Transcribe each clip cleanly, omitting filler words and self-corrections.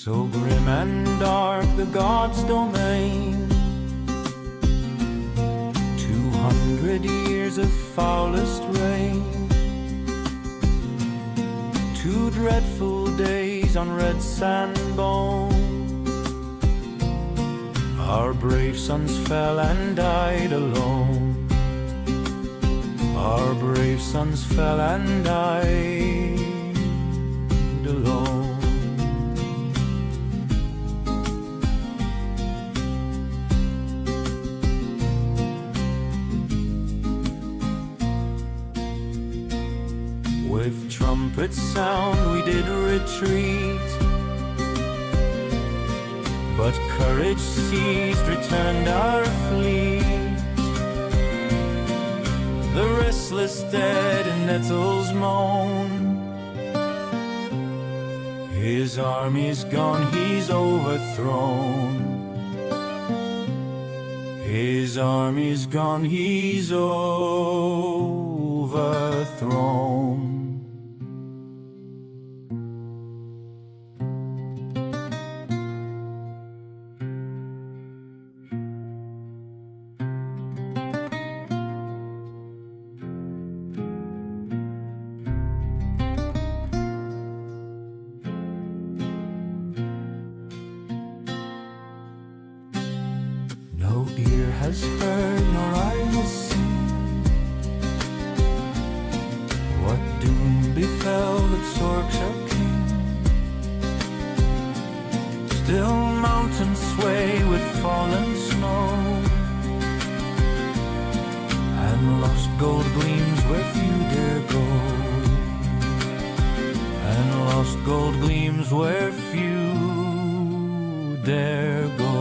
So grim and dark the gods' domain, 200 years of foulest rain, 2 dreadful days on red sand bone. Our brave sons fell and died alone. Our brave sons fell and died alone. With trumpet sound we did retreat, but courage seized, returned our fleet. The restless dead in nettles moan. His army's gone, he's overthrown. His army's gone, he's overthrown. No ear has heard, nor eye has seen, what doom befell that Sork's king. Still mountains sway with fallen snow, and lost gold gleams where few dare go, and lost gold gleams where few dare go.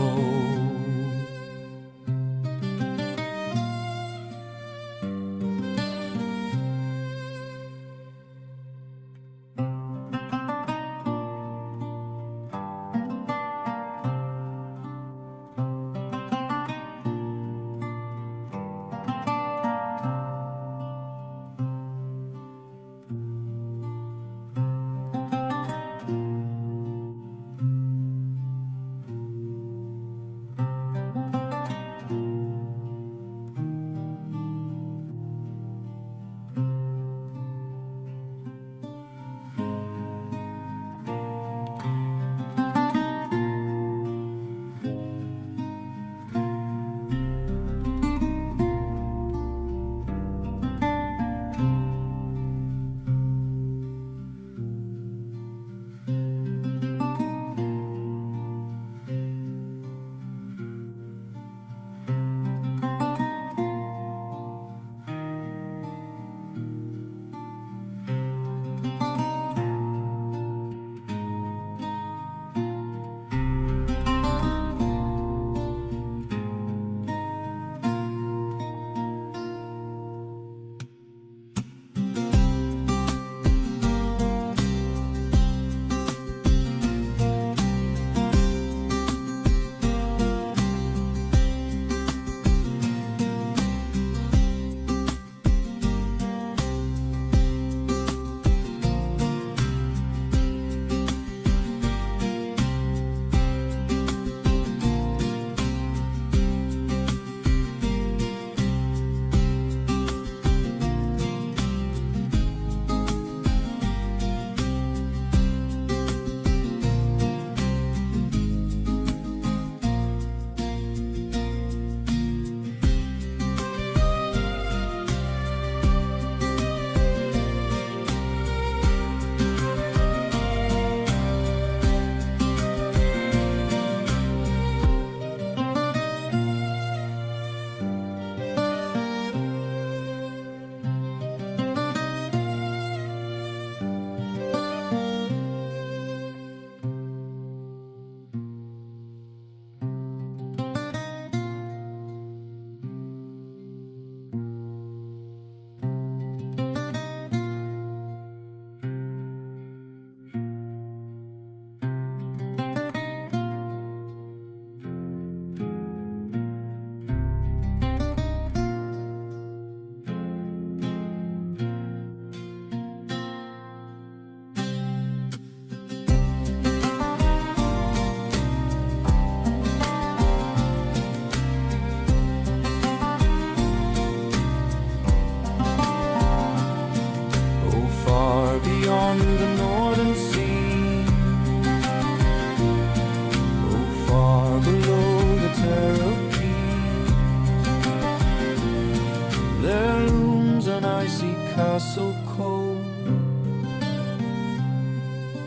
castle cold,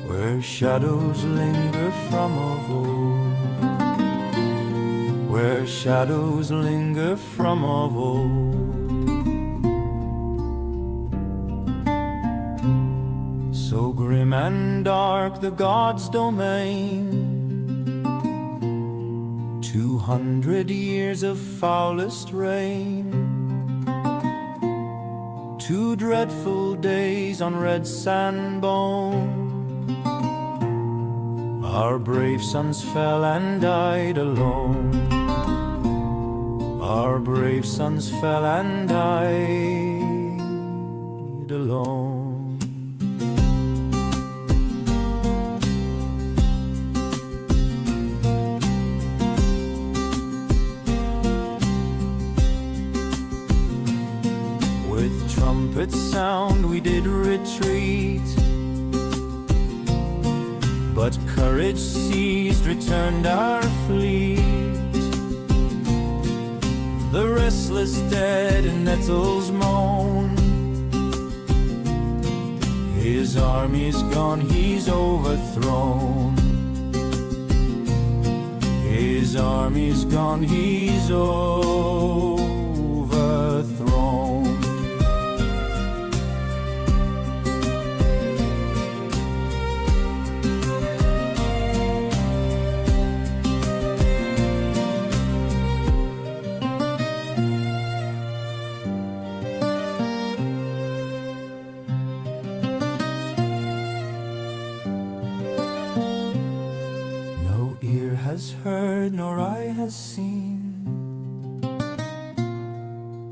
where shadows linger from of old, where shadows linger from of old. So grim and dark the gods' domain, 200 years of foulest reign, 2 dreadful days on red sand bone. Our brave sons fell and died alone. Our brave sons fell and died alone. Trumpet sound we did retreat, but courage seized, returned our fleet. The restless dead in nettles moan, his army's gone, he's overthrown. His army's gone, he's overthrown. Has heard nor eye has seen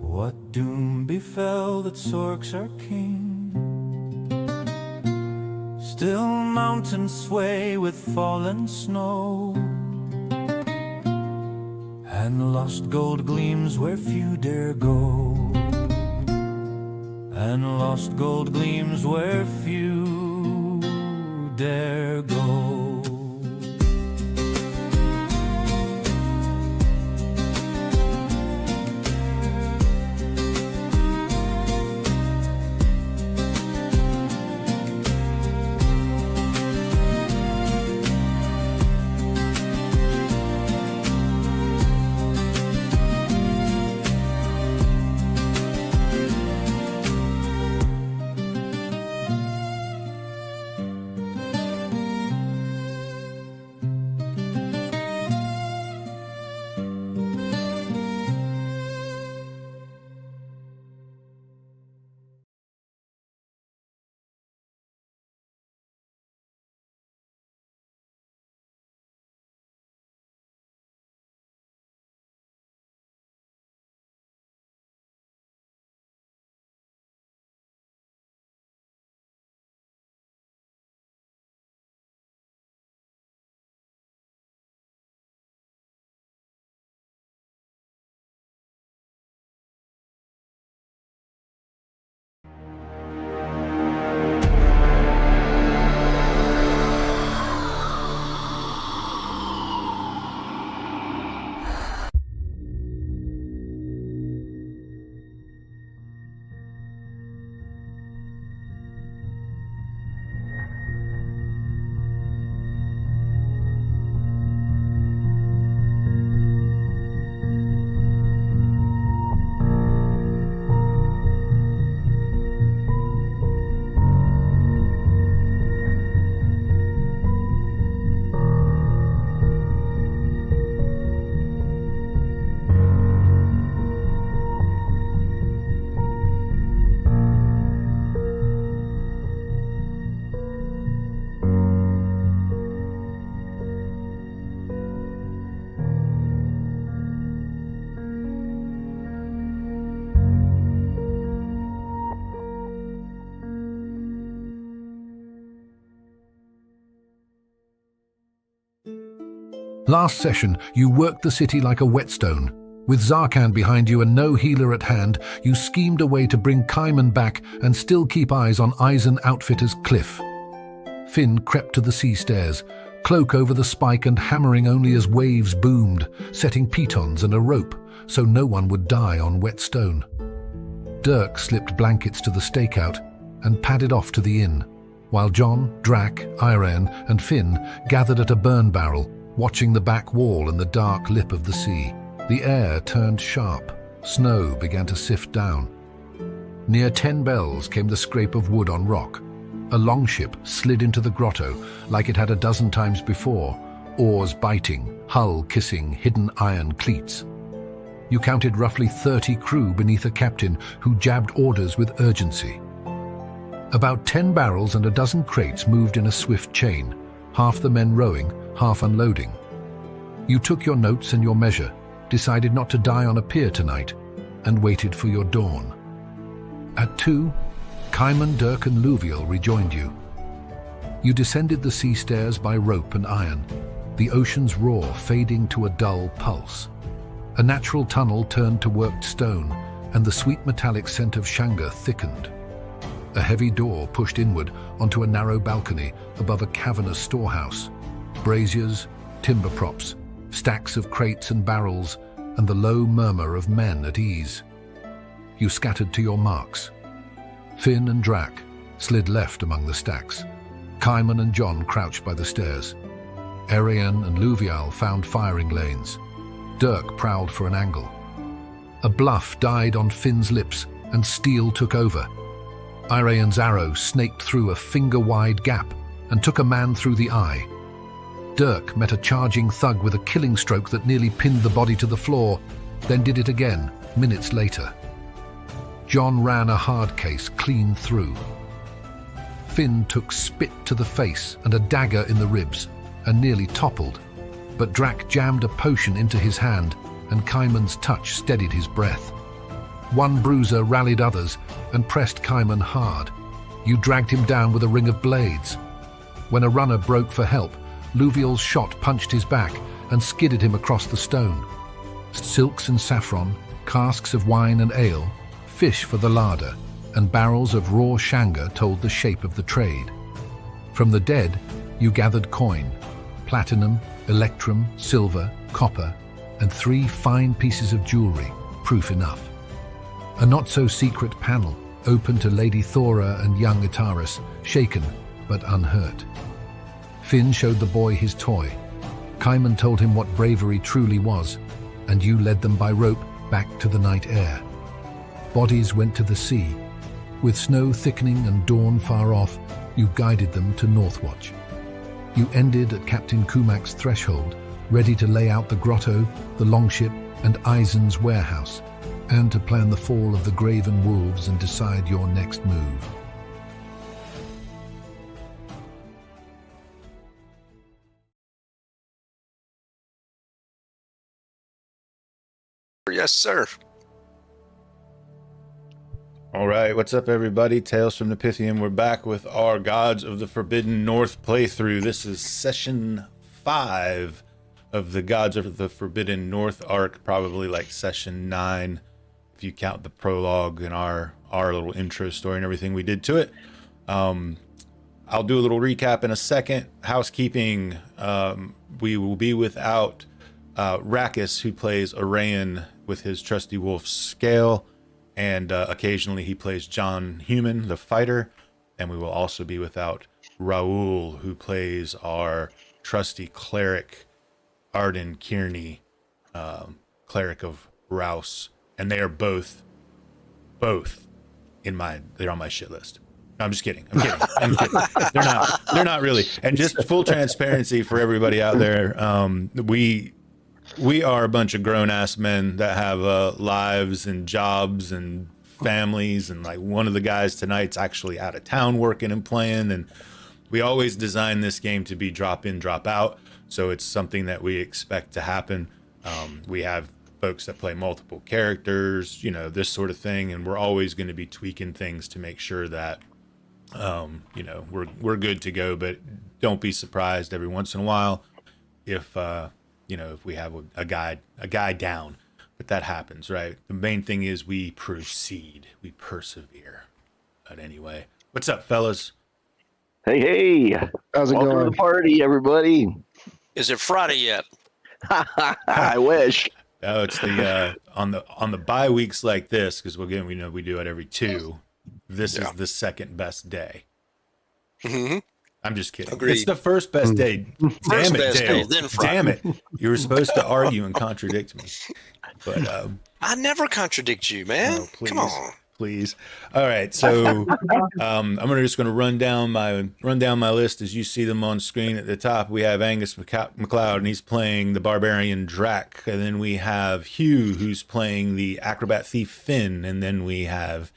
what doom befell that Sorks our king. Still mountains sway with fallen snow, and lost gold gleams where few dare go, and lost gold gleams where few dare go. Last session, you worked the city like a whetstone. With Zarkan behind you and no healer at hand, you schemed a way to bring Kaiman back and still keep eyes on Eisen Outfitter's cliff. Finn crept to the sea stairs, cloak over the spike and hammering only as waves boomed, setting pitons and a rope so no one would die on wet stone. Dirk slipped blankets to the stakeout and padded off to the inn, while John, Drac, Irene, and Finn gathered at a burn barrel, watching the back wall and the dark lip of the sea. The air turned sharp. Snow began to sift down. Near 10 bells came the scrape of wood on rock. A longship slid into the grotto like it had a dozen times before, oars biting, hull kissing hidden iron cleats. You counted roughly 30 crew beneath a captain who jabbed orders with urgency. About 10 barrels and a dozen crates moved in a swift chain, half the men rowing, half unloading. You took your notes and your measure, decided not to die on a pier tonight, and waited for your dawn. At 2, Kaiman, Dirk, and Luviel rejoined you. You descended the sea stairs by rope and iron, the ocean's roar fading to a dull pulse. A natural tunnel turned to worked stone, and the sweet metallic scent of shanga thickened. A heavy door pushed inward onto a narrow balcony above a cavernous storehouse. Braziers, timber props, stacks of crates and barrels, and the low murmur of men at ease. You scattered to your marks. Finn and Drac slid left among the stacks. Kaiman and John crouched by the stairs. Arian and Luvial found firing lanes. Dirk prowled for an angle. A bluff died on Finn's lips, and steel took over. Iraean's arrow snaked through a finger-wide gap and took a man through the eye. Dirk met a charging thug with a killing stroke that nearly pinned the body to the floor, then did it again, minutes later. John ran a hard case clean through. Finn took spit to the face and a dagger in the ribs, and nearly toppled, but Drac jammed a potion into his hand, and Kaiman's touch steadied his breath. One bruiser rallied others and pressed Kaiman hard. You dragged him down with a ring of blades. When a runner broke for help, Luviel's shot punched his back and skidded him across the stone. Silks and saffron, casks of wine and ale, fish for the larder, and barrels of raw shanga told the shape of the trade. From the dead, you gathered coin, platinum, electrum, silver, copper, and 3 fine pieces of jewelry, proof enough. A not-so-secret panel, open to Lady Thora and young Itaris, shaken but unhurt. Finn showed the boy his toy. Kaiman told him what bravery truly was, and you led them by rope back to the night air. Bodies went to the sea. With snow thickening and dawn far off, you guided them to Northwatch. You ended at Captain Kumak's threshold, ready to lay out the grotto, the longship, and Eisen's warehouse, and to plan the fall of the Graven Wolves and decide your next move. Yes, sir. All right, what's up, everybody? Tales from the Pythian. We're back with our Gods of the Forbidden North playthrough. This is session 5 of the Gods of the Forbidden North arc, probably like session 9, if you count the prologue and our little intro story and everything we did to it. I'll do a little recap in a second. Housekeeping, we will be without Rakis, who plays Arayan with his trusty wolf Scale, and occasionally he plays John Human, the fighter, and we will also be without Raoul, who plays our trusty cleric Arden Kearney, cleric of Rouse, and they are both they're on my shit list. No, I'm just kidding. I'm kidding. They're not really. And just full transparency for everybody out there, we are a bunch of grown-ass men that have lives and jobs and families, and like one of the guys tonight's actually out of town working and playing, and we always design this game to be drop in, drop out, so it's something that we expect to happen. We have folks that play multiple characters, you know, this sort of thing, and we're always going to be tweaking things to make sure that you know, we're good to go. But don't be surprised every once in a while if you know, if we have a guy down, but that happens, right? The main thing is we proceed, we persevere. But anyway, what's up, fellas? Hey, How's it welcome going? to the party, everybody. Is it Friday yet? I wish. Oh, it's the on the bye weeks like this, because again we know we do it every 2. This is the second best day. Mm-hmm. I'm just kidding. Agreed. It's the first best day. Damn it, best day, Dale. then Friday. Damn it. You were supposed to argue and contradict me. But I never contradict you, man. oh, please, Come on. please. All right, so I'm just going to run down my list as you see them on screen. At the top, we have Angus MacLeod, and he's playing the Barbarian Drac, and then we have Hugh, who's playing the Acrobat Thief Finn, and then we have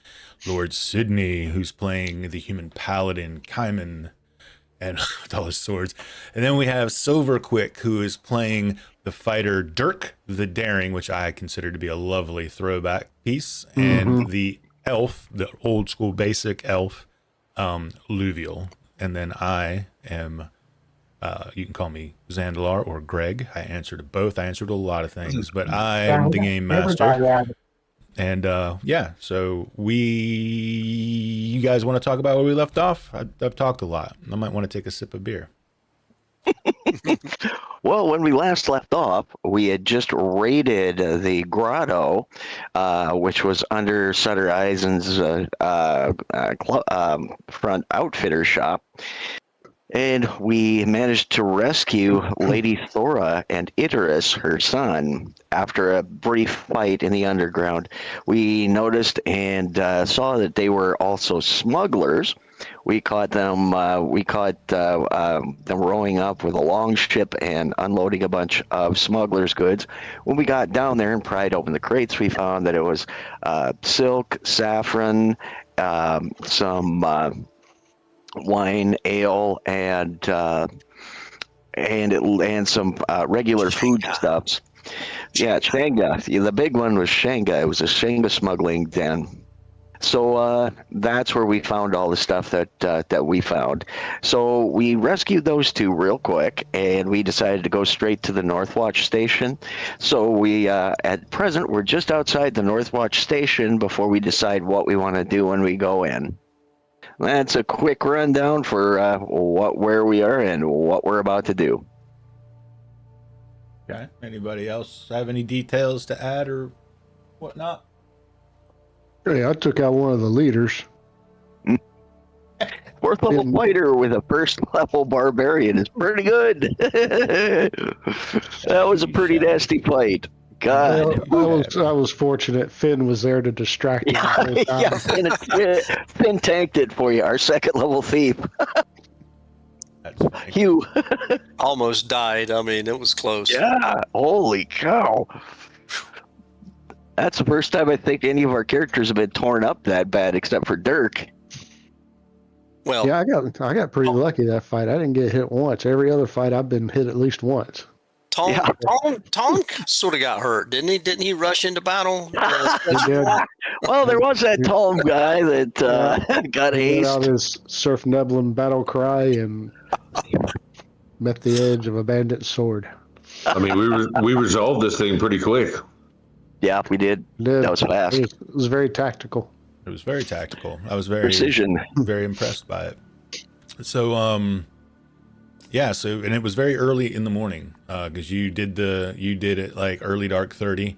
Lord Sidney, who's playing the Human Paladin Kaiman, and with all his swords. And then we have Silverquick, who is playing the fighter Dirk the Daring, which I consider to be a lovely throwback piece, and the elf, the old school basic elf, Luvial. And then I am, you can call me Zandalar or Greg. I answer to both. I answer to a lot of things, but I am the game master. And so you guys want to talk about where we left off? I've talked a lot. I might want to take a sip of beer. Well, when we last left off, we had just raided the grotto, which was under Sutter Eisen's front outfitter shop. And we managed to rescue Lady Thora and Iterus, her son, after a brief fight in the underground. We noticed and saw that they were also smugglers. We caught them. Them rowing up with a longship and unloading a bunch of smugglers' goods. When we got down there and pried open the crates, we found that it was silk, saffron, some wine, ale, and some regular food stuffs. Yeah, shanga. The big one was shanga. It was a shanga smuggling den. So that's where we found all the stuff that we found. So we rescued those two real quick, and we decided to go straight to the Northwatch station. So we, at present, we're just outside the Northwatch station before we decide what we want to do when we go in. That's a quick rundown for where we are and what we're about to do. Okay. Anybody else have any details to add or whatnot? Hey, I took out one of the leaders. Fourth level fighter with a first level barbarian is pretty good. That was a pretty nasty fight. God. I was fortunate Finn was there to distract me. Yeah, Finn tanked it for you, our second level thief. That's funny. Hugh. Almost died. I mean, it was close. Yeah, holy cow. That's the first time I think any of our characters have been torn up that bad, except for Dirk. Well, Yeah, I got pretty lucky that fight. I didn't get hit once. Every other fight, I've been hit at least once. Tom Yeah. sort of got hurt, didn't he? Didn't he rush into battle? He did. Well, there was that Tom guy that got He let out aced. his Surf Neblin battle cry and met the edge of a bandit's sword. I mean, we resolved this thing pretty quick. Yeah, we did. Did. That was fast. It was very tactical. It was very tactical. I was very Precision. very impressed by it. So and it was very early in the morning because you did it like early dark 30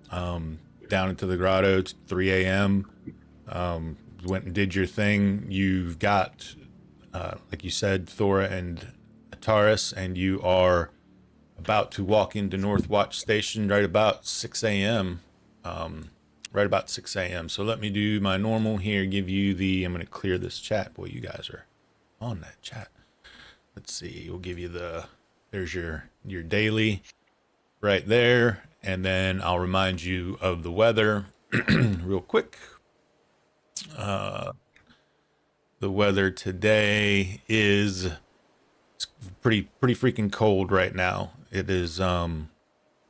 down into the grotto at 3 a.m. Went and did your thing. You've got like you said, Thora and Ataris, and you are about to walk into Northwatch Station right about 6 a.m. Right about 6 a.m. So let me do my normal here, give you I'm going to clear this chat. Boy, you guys are on that chat. Let's see, we'll give you there's your daily right there. And then I'll remind you of the weather real quick. The weather today is pretty freaking cold right now. It is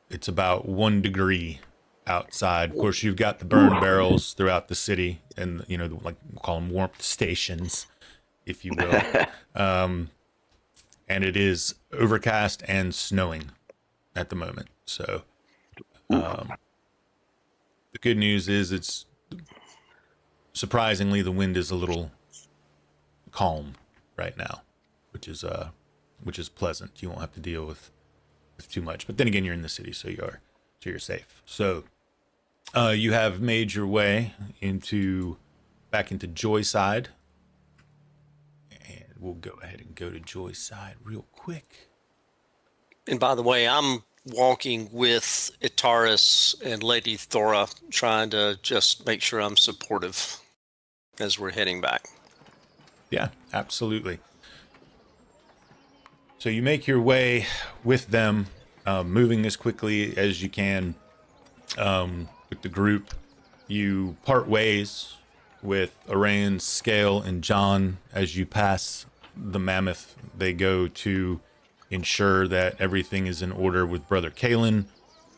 it's about 1 degree outside. Of course, you've got the burn barrels throughout the city, and like we'll call them warmth stations, if you will. And it is overcast and snowing at the moment. So the good news is it's surprisingly the wind is a little calm right now, which is pleasant. You won't have to deal with too much. But then again, you're in the city, so you are So you're safe. So you have made your way back into Joyside. And we'll go ahead and go to Joyside real quick. And by the way, I'm walking with Itaris and Lady Thora, trying to just make sure I'm supportive as we're heading back. Yeah, absolutely. So you make your way with them, moving as quickly as you can with the group. You part ways with Arayan, Scale, and John as you pass the mammoth. They go to ensure that everything is in order with Brother Kalen.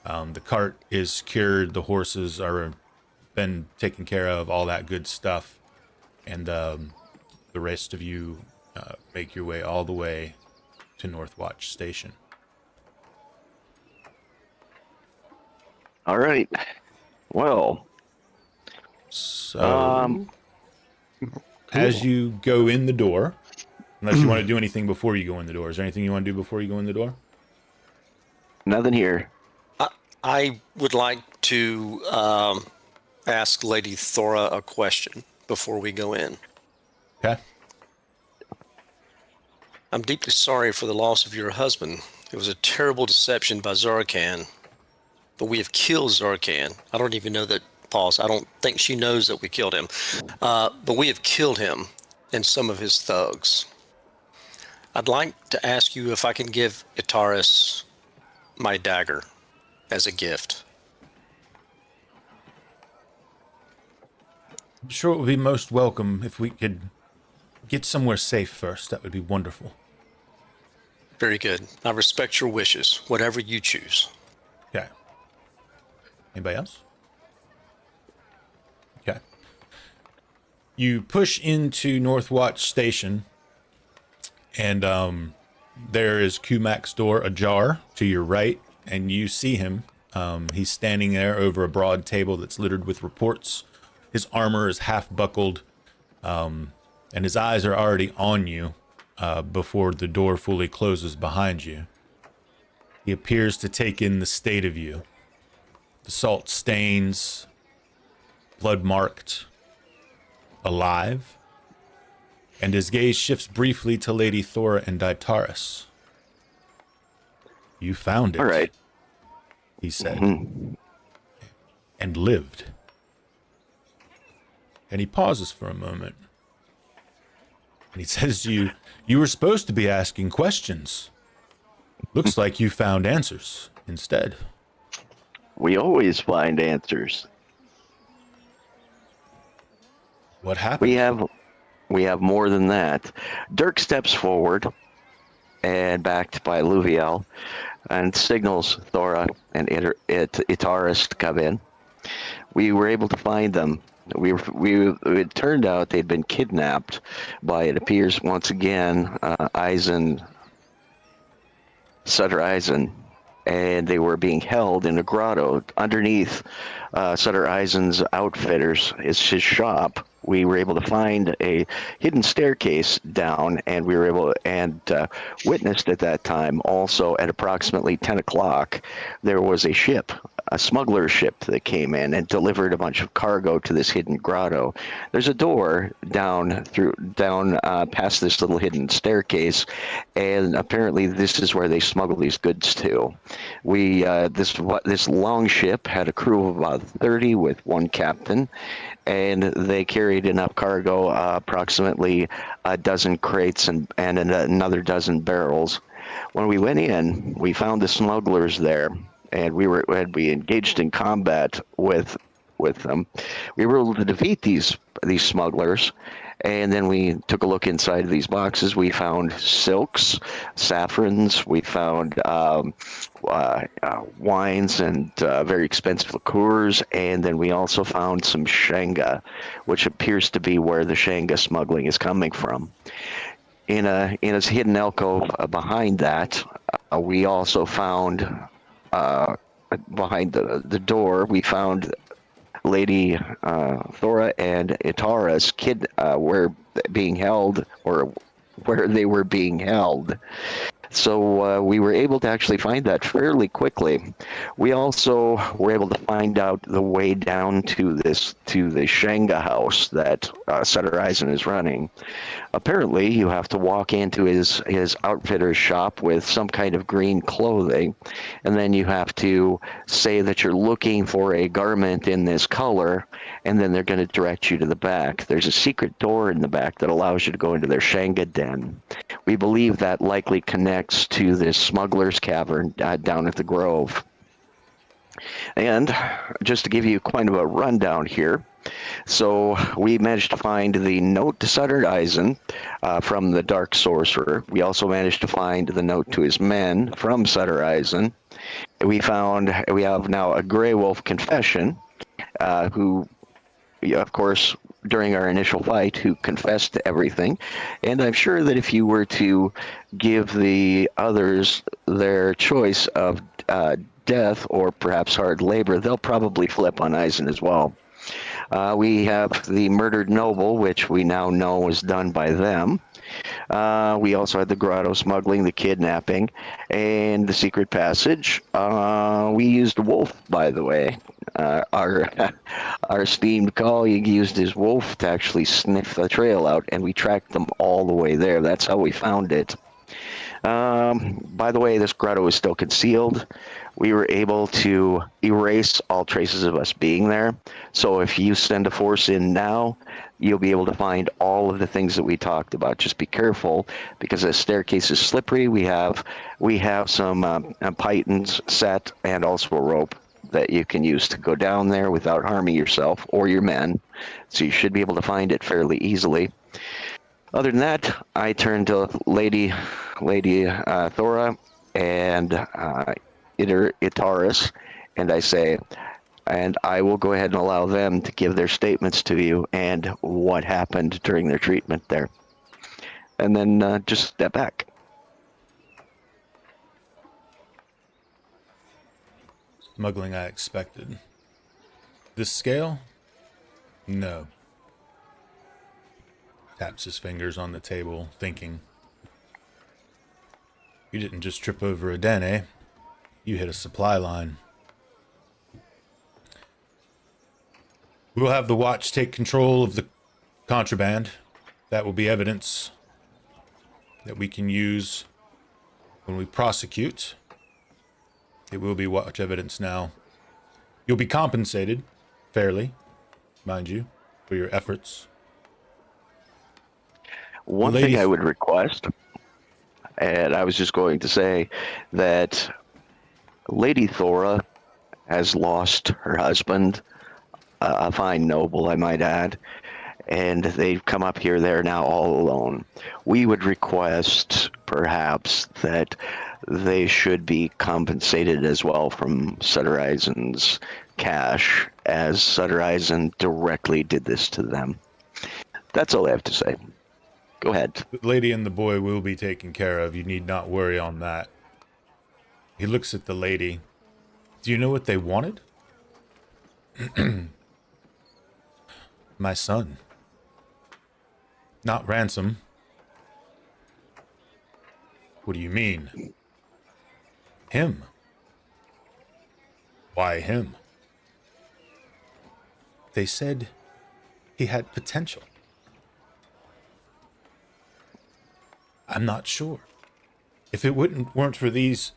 The cart is secured. The horses are been taken care of, all that good stuff. And the rest of you make your way all the way to Northwatch Station. All right. Well, so as you go in the door, unless you want to do anything before you go in the door, is there anything you want to do before you go in the door? nothing here. I would like to ask Lady Thora a question before we go in. Okay. I'm deeply sorry for the loss of your husband. It was a terrible deception by Zarkan, but we have killed Zarkan. I don't even know that, pause, I don't think she knows that we killed him. But we have killed him and some of his thugs. I'd like to ask you if I can give Itaris my dagger as a gift. I'm sure it would be most welcome if we could get somewhere safe first. That would be wonderful. Very good. I respect your wishes, whatever you choose. Okay. Anybody else? Okay. You push into Northwatch Station, and there is Kumak's door ajar to your right, and you see him. He's standing there over a broad table that's littered with reports. His armor is half buckled, and his eyes are already on you before the door fully closes behind you. He appears to take in the state of you. The salt stains, blood-marked, alive, and his gaze shifts briefly to Lady Thora and Itaris. You found it, All right. he said, Mm-hmm. and lived. And he pauses for a moment. And he says to you, you were supposed to be asking questions. Looks like you found answers instead. We always find answers. What happened? We have more than that. Dirk steps forward, and backed by Luviel, and signals Thora and Itaris to come in. We were able to find them. It turned out they'd been kidnapped by, it appears once again, Sutter Eisen, and they were being held in a grotto underneath Sutter Eisen's outfitters. It's his shop. We were able to find a hidden staircase down, and we were able witnessed at that time also at approximately 10 o'clock there was a ship, a smuggler ship that came in and delivered a bunch of cargo to this hidden grotto. There's a door down past this little hidden staircase, and apparently this is where they smuggle these goods to. This longship had a crew of about 30 with one captain, and they carried enough cargo, approximately a dozen crates and another dozen barrels. When we went in, we found the smugglers there, and we engaged in combat with them. We were able to defeat these smugglers, and then we took a look inside these boxes. We found silks, saffrons. We found wines and very expensive liqueurs, and then we also found some shanga, which appears to be where the shanga smuggling is coming from. In a hidden alcove behind that, we also found behind the door, we found Lady Thora and Itaris were being held, or where they were being held. So we were able to actually find that fairly quickly. We also were able to find out the way down to the shanga house that Sutter Eisen is running. Apparently, you have to walk into his outfitter's shop with some kind of green clothing, and then you have to say that you're looking for a garment in this color, and then they're going to direct you to the back. There's a secret door in the back that allows you to go into their shanga den. We believe that likely connects to this smuggler's cavern down at the Grove. And just to give you kind of a rundown here, so we managed to find the note to Sutter Eisen from the Dark Sorcerer. We also managed to find the note to his men from Sutter Eisen. We have now a Grey Wolf confession, who, of course, during our initial fight, who confessed to everything. And I'm sure that if you were to give the others their choice of death or perhaps hard labor, they'll probably flip on Eisen as well. We have the murdered noble, which we now know was done by them. We also had the grotto smuggling, the kidnapping, and the secret passage. We used Wolf, by the way. Our esteemed colleague used his wolf to actually sniff the trail out, and we tracked them all the way there. That's how we found it. By the way, this grotto is still concealed. We were able to erase all traces of us being there. So if you send a force in now, you'll be able to find all of the things that we talked about. Just be careful, because the staircase is slippery. We have some pythons set, and also a rope that you can use to go down there without harming yourself or your men. So you should be able to find it fairly easily. Other than that, I turn to Lady Thora and Itaris, and I say, and I will go ahead and allow them to give their statements to you and what happened during their treatment there. And then just step back. Smuggling I expected. This scale? No. Taps his fingers on the table, thinking. You didn't just trip over a den, eh? You hit a supply line. We will have the watch take control of the contraband. That will be evidence that we can use when we prosecute. It will be watch evidence now. You'll be compensated fairly, mind you, for your efforts. One thing I would request, and I was just going to say that Lady Thora has lost her husband, a fine noble, I might add, and they've come up here. They're now all alone. We would request, perhaps, that they should be compensated as well from Sutter Eisen's cash, as Sutter Eisen directly did this to them. That's all I have to say. Go ahead. The lady and the boy will be taken care of. You need not worry on that. He looks at the lady. Do you know what they wanted? My son. Not ransom. What do you mean? Him. Why him? They said he had potential. I'm not sure. If it weren't for these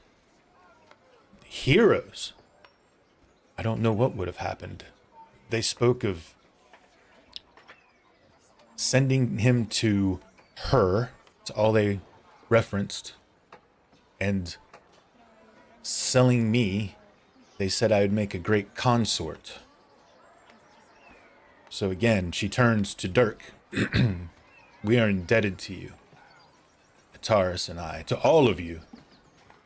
heroes, I don't know what would have happened. They spoke of sending him to her. That's all they referenced. And selling me. They said I would make a great consort. So again, she turns to Dirk. We are indebted to you. Taurus and I, to all of you,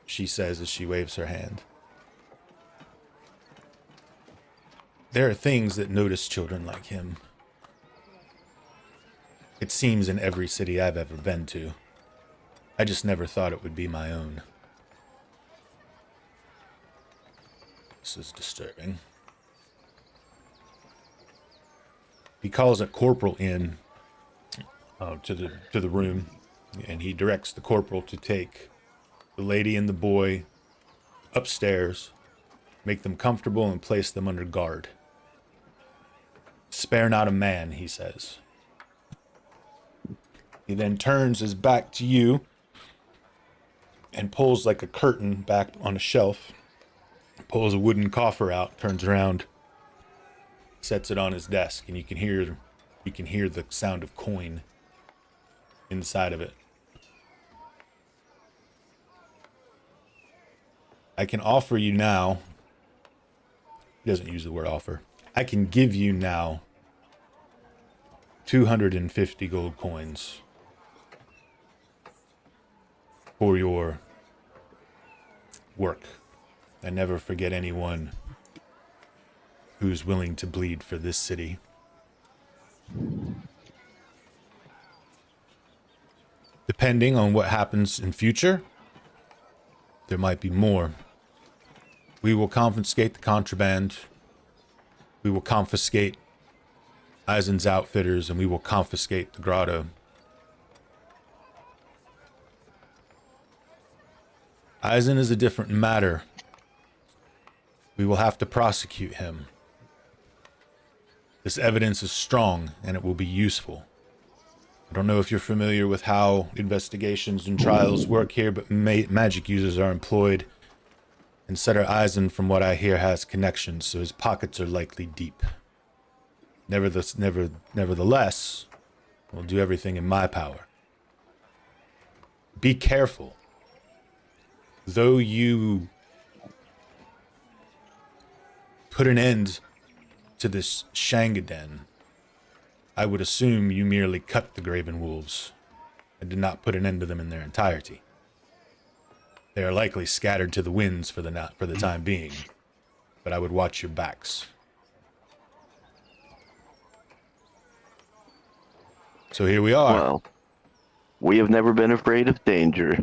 she says as she waves her hand. There are things that notice children like him. It seems in every city I've ever been to. I just never thought it would be my own. This is disturbing. He calls a corporal in to the room. And he directs the corporal to take the lady and the boy upstairs, make them comfortable, and place them under guard. Spare not a man, he says. He then turns his back to you and pulls like a curtain back on a shelf, pulls a wooden coffer out, turns around, sets it on his desk, and you can hear the sound of coin inside of it. I can offer you now, he doesn't use the word offer, I can give you now 250 gold coins for your work. I never forget anyone who's willing to bleed for this city. Depending on what happens in future, there might be more. We will confiscate the contraband. We will confiscate Eisen's outfitters, and we will confiscate the grotto. Eisen is a different matter. We will have to prosecute him. This evidence is strong, and it will be useful. I don't know if you're familiar with how investigations and trials work here, but magic users are employed. And Setter Eisen, from what I hear, has connections, so his pockets are likely deep. Nevertheless, we'll do everything in my power. Be careful. Though you put an end to this shanga den, I would assume you merely cut the Graven Wolves and did not put an end to them in their entirety. They are likely scattered to the winds for the time being, but I would watch your backs. So here we are. Well, we have never been afraid of danger.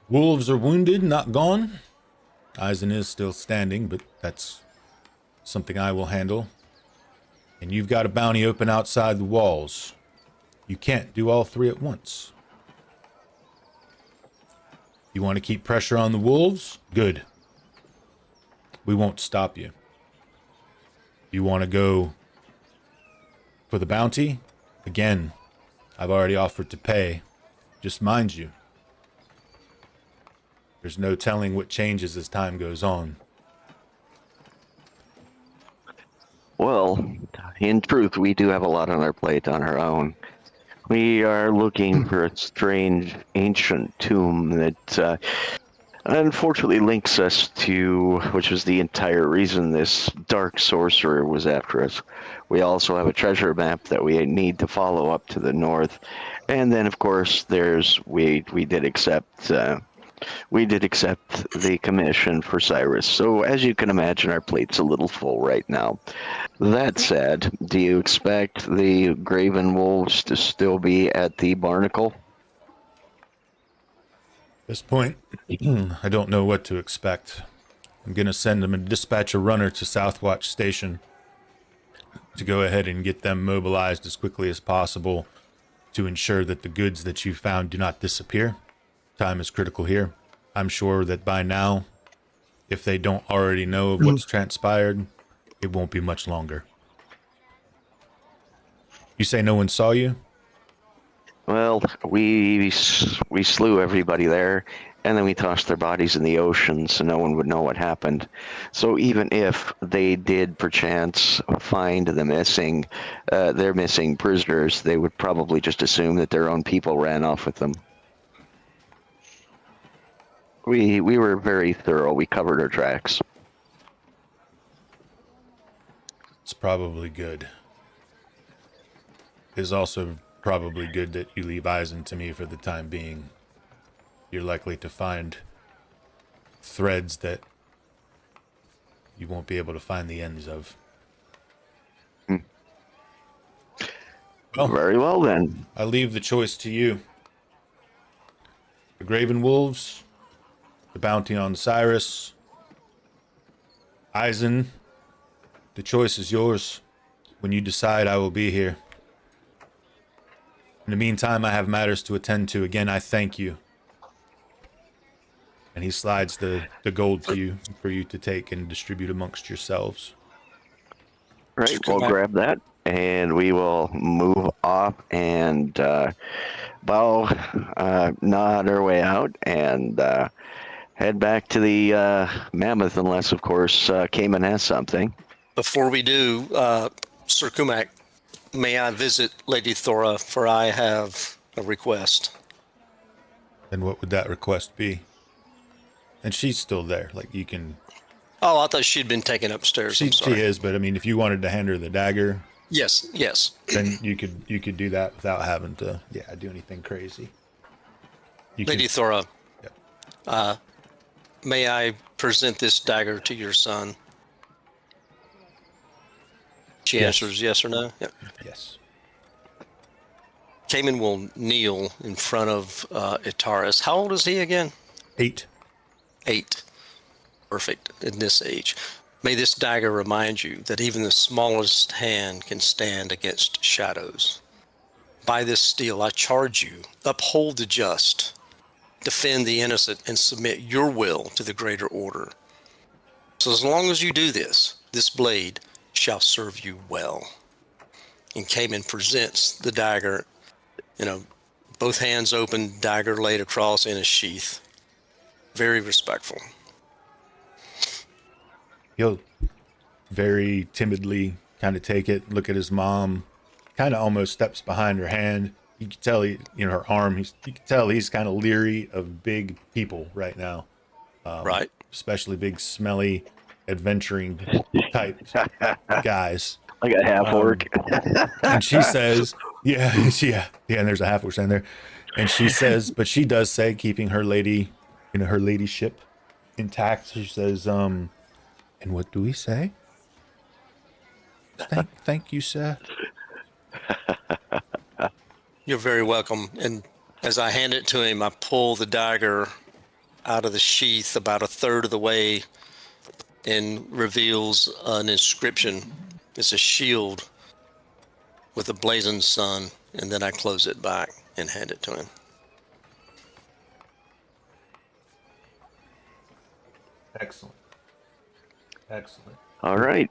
Wolves are wounded, not gone. Eisen is still standing, but that's something I will handle. And you've got a bounty open outside the walls. You can't do all three at once. You want to keep pressure on the wolves? Good. We won't stop you. You want to go for the bounty? Again, I've already offered to pay. Just mind you, there's no telling what changes as time goes on. Well, in truth, we do have a lot on our plate on our own. We are looking for a strange ancient tomb that unfortunately links us to, which was the entire reason this dark sorcerer was after us. We also have a treasure map that we need to follow up to the north. And then, of course, we did accept the commission for Cyrus. So as you can imagine, our plate's a little full right now. That said, do you expect the Graven Wolves to still be at the Barnacle? At this point, I don't know what to expect. I'm going to send them and dispatch a runner to Southwatch Station to go ahead and get them mobilized as quickly as possible to ensure that the goods that you found do not disappear. Time is critical here. I'm sure that by now, if they don't already know of what's transpired, it won't be much longer. You say no one saw you? Well, we slew everybody there, and then we tossed their bodies in the ocean so no one would know what happened. So even if they did perchance find their missing prisoners, they would probably just assume that their own people ran off with them. We were very thorough. We covered our tracks. It's probably good. It's also probably good that you leave Eisen to me for the time being. You're likely to find threads that you won't be able to find the ends of. Well, very well then. I leave the choice to you. The Graven Wolves, the bounty on Cyrus, Eisen, the choice is yours. When you decide, I will be here. In the meantime, I have matters to attend to. Again, I thank you. And he slides the gold to you for you to take and distribute amongst yourselves. Right, we'll grab that, and we will move off and bow, nod our way out, and head back to the Mammoth, unless, of course, Cayman has something. Before we do, Sir Kumak, may I visit Lady Thora, for I have a request. And what would that request be? And she's still there. Like, you can... Oh, I thought she'd been taken upstairs. She is, but I mean, if you wanted to hand her the dagger... Yes. Then you could do that without having to, do anything crazy. Lady Thora, Yep. may I present this dagger to your son? She answers yes or no. Yep. Yes. Cayman will kneel in front of Itaris. How old is he again? 8. 8. Perfect in this age. May this dagger remind you that even the smallest hand can stand against shadows. By this steel I charge you, uphold the just, defend the innocent, and submit your will to the greater order. So as long as you do this, this blade shall serve you well. And Cayman presents the dagger, both hands open, dagger laid across in a sheath. Very respectful. He'll very timidly kind of take it, look at his mom, kind of almost steps behind her hand. You can tell her arm. You can tell he's kind of leery of big people right now. Right. Especially big, smelly, adventuring type guys. Like a half orc. And she says, yeah, and there's a half orc standing there. And she says, but she does say, keeping her her ladyship intact. She says, and what do we say? Thank you, sir. You're very welcome. And as I hand it to him, I pull the dagger out of the sheath about a third of the way and reveals an inscription. It's a shield with a blazing sun, and then I close it back and hand it to him. Excellent. All right.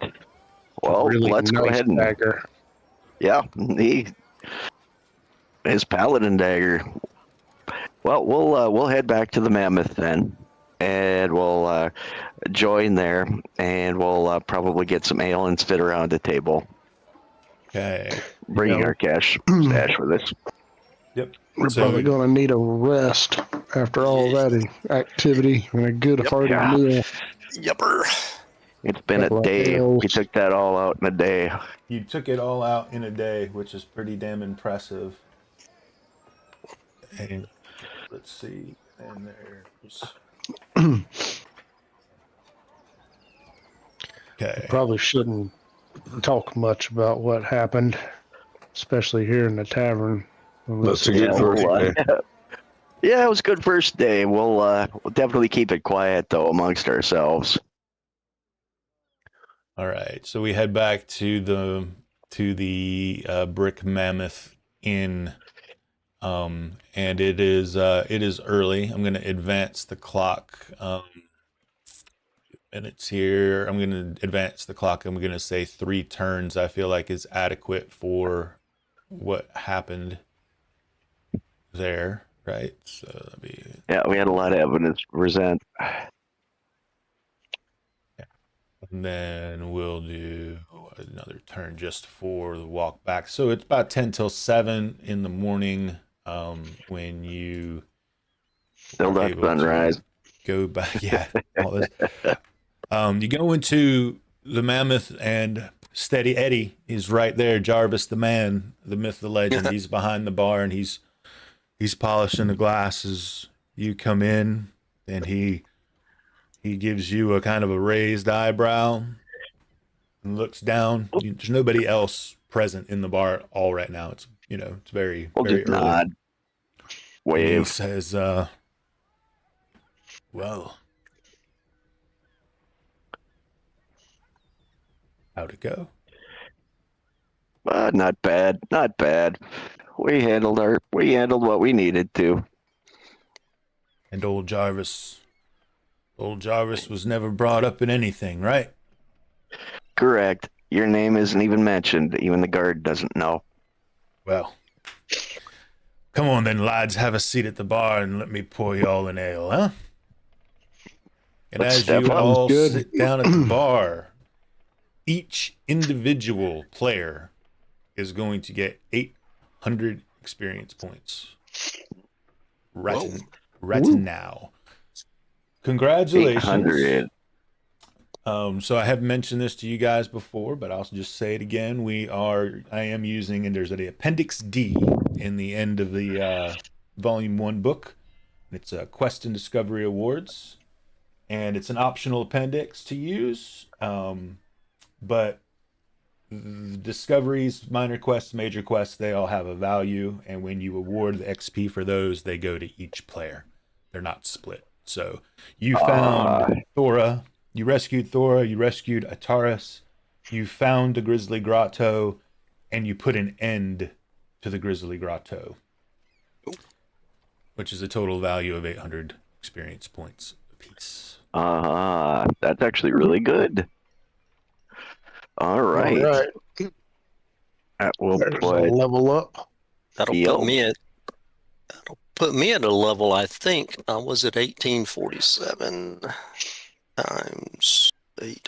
Well, Really let's go nice ahead and... dagger. Yeah, his paladin dagger. Well, we'll head back to the Mammoth then, and we'll join there, and we'll probably get some ale and sit around the table. Okay. Bringing our cash stash with us. Yep. We're probably going to need a rest after all that activity and a good hearty meal. Yupper. It's been a day. We took that all out in a day. You took it all out in a day, which is pretty damn impressive. And let's see. And there's... Okay. Probably shouldn't talk much about what happened, especially here in the tavern. That's a good first day. Yeah, it was a good first day. We'll definitely keep it quiet though amongst ourselves. All right, so we head back to the Brick Mammoth Inn, and it is early. I'm going to advance the clock minutes here. I'm going to advance the clock. I'm going to say 3 turns. I feel like is adequate for what happened there, right? So yeah, we had a lot of evidence to present. And then we'll do another turn just for the walk back. So it's about 10 till 7 in the morning when you Still not sunrise. Go back. Yeah. All this. You go into the Mammoth, and Steady Eddie is right there. Jarvis, the man, the myth, the legend. He's behind the bar, and he's polishing the glasses. You come in, and he gives you a kind of a raised eyebrow and looks down. There's nobody else present in the bar at all right now. It's it's very very early. Nod. Wave. He says, well, how'd it go? Not bad. Not bad. We handled what we needed to. And old Jarvis Old Jarvis was never brought up in anything, right? Correct. Your name isn't even mentioned. Even the guard doesn't know. Well, come on then, lads, have a seat at the bar and let me pour you all an ale, huh? And Let's as step you up. all Good. sit down at the bar, each individual player is going to get 800 experience points. Right now. Congratulations. 800. So I have mentioned this to you guys before, but I'll just say it again. I am using, and there's an Appendix D in the end of the Volume 1 book. It's a Quest and Discovery Awards, and it's an optional appendix to use. But discoveries, minor quests, major quests, they all have a value, and when you award the XP for those, they go to each player. They're not split. So you found Thora, you rescued Thora, you rescued Ataris, you found the Grizzly Grotto, and you put an end to the Grizzly Grotto, which is a total value of 800 experience points apiece. That's actually really good. All right. All right. That will There's a put level up. That'll put me at a level, I think. I was at 1847 times 800.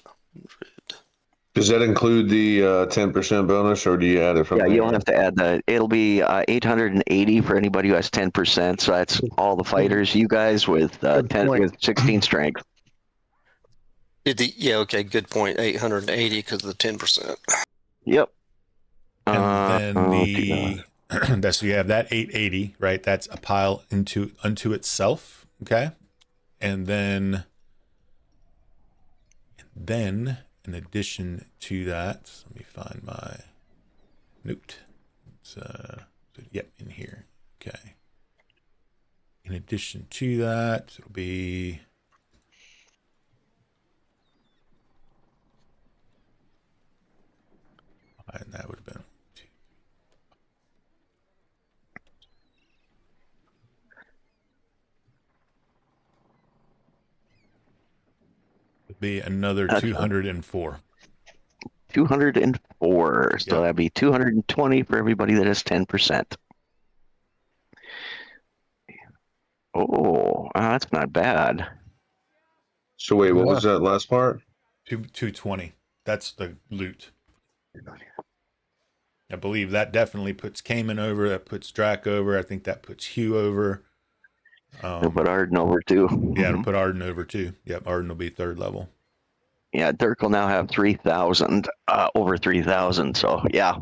Does that include the 10% bonus, or do you add it from Yeah, there? you don't have to add that. It'll be 880 for anybody who has 10%. So that's all the fighters. You guys with 10 point. with 16 strength. Okay, good point. 880 because of the 10%. Yep. And then that's, so you have that 880, right? That's a pile unto itself. Okay. And then in addition to that, let me find my note. It's in here. Okay. In addition to that, it'll be and that would have been be another 204. 204. So that'd be 220 for everybody that has 10%. Oh, that's not bad. So wait, what was that last part? 220. That's the loot. I believe that definitely puts Cayman over. That puts Drac over. I think that puts Hugh over. They'll put Arden over too. Yeah, it'll put Arden over too. Yep, Arden will be 3rd level. Yeah, Dirk will now have 3,000, over 3,000. So yeah.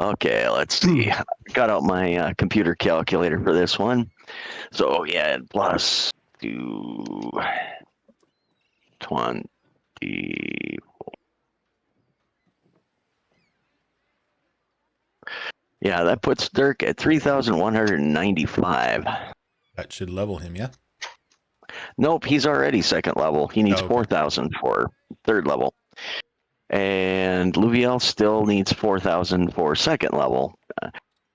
Okay, let's see. Got out my computer calculator for this one. So yeah, plus 220. Yeah, that puts Dirk at 3,195. That should level him, yeah? Nope, he's already 2nd level. He needs 4,000 for 3rd level. And Luviel still needs 4,000 for 2nd level.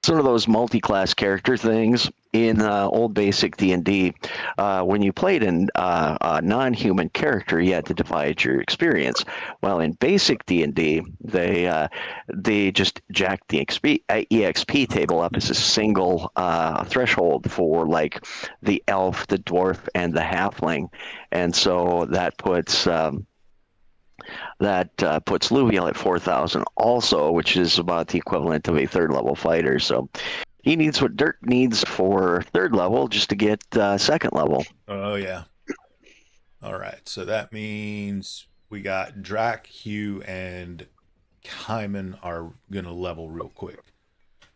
Sort of those multi-class character things in old basic D&D. When you played a non-human character, you had to divide your experience. Well, in basic D&D, they just jacked the EXP table up as a single threshold for like the elf, the dwarf, and the halfling, and so that puts Luviel at 4,000 also, which is about the equivalent of a 3rd level fighter. So he needs what Dirk needs for 3rd level just to get 2nd level. Oh, yeah. All right. So that means we got Drac, Hugh, and Hyman are going to level real quick.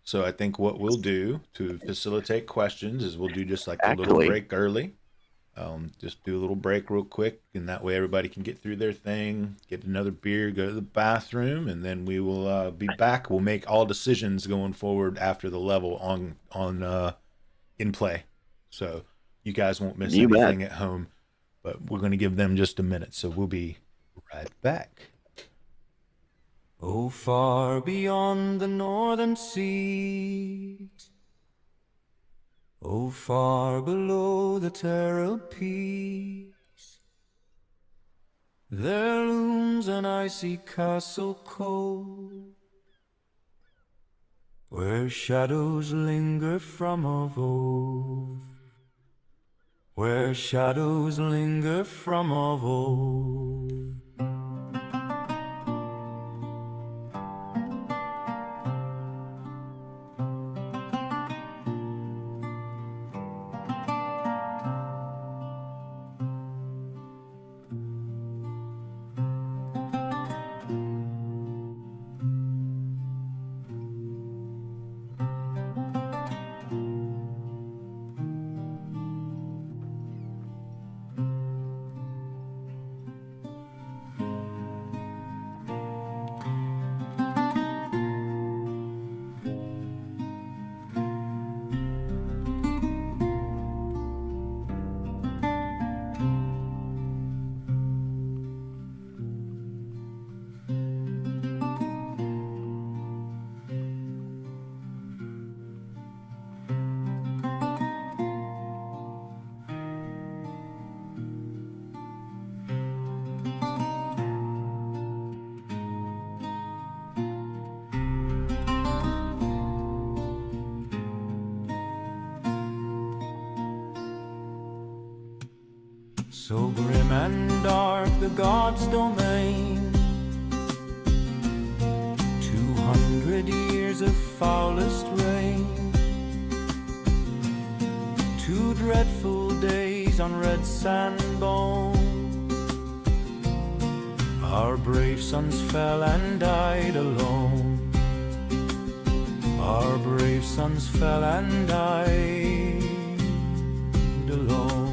So I think what we'll do to facilitate questions is we'll do just like a little break early. Just do a little break real quick, and that way everybody can get through their thing, get another beer, go to the bathroom, and then we will be back. We'll make all decisions going forward after the level on in play. So you guys won't miss anything at home, but we're going to give them just a minute. So we'll be right back. Oh, far beyond the northern seas, oh, far below the terror peaks, There looms an icy castle cold, where shadows linger from of old, where shadows linger from of old. So grim and dark the gods' domain, 200 years of foulest rain, 2 dreadful days on red sand bone. Our brave sons fell and died alone. Our brave sons fell and died alone.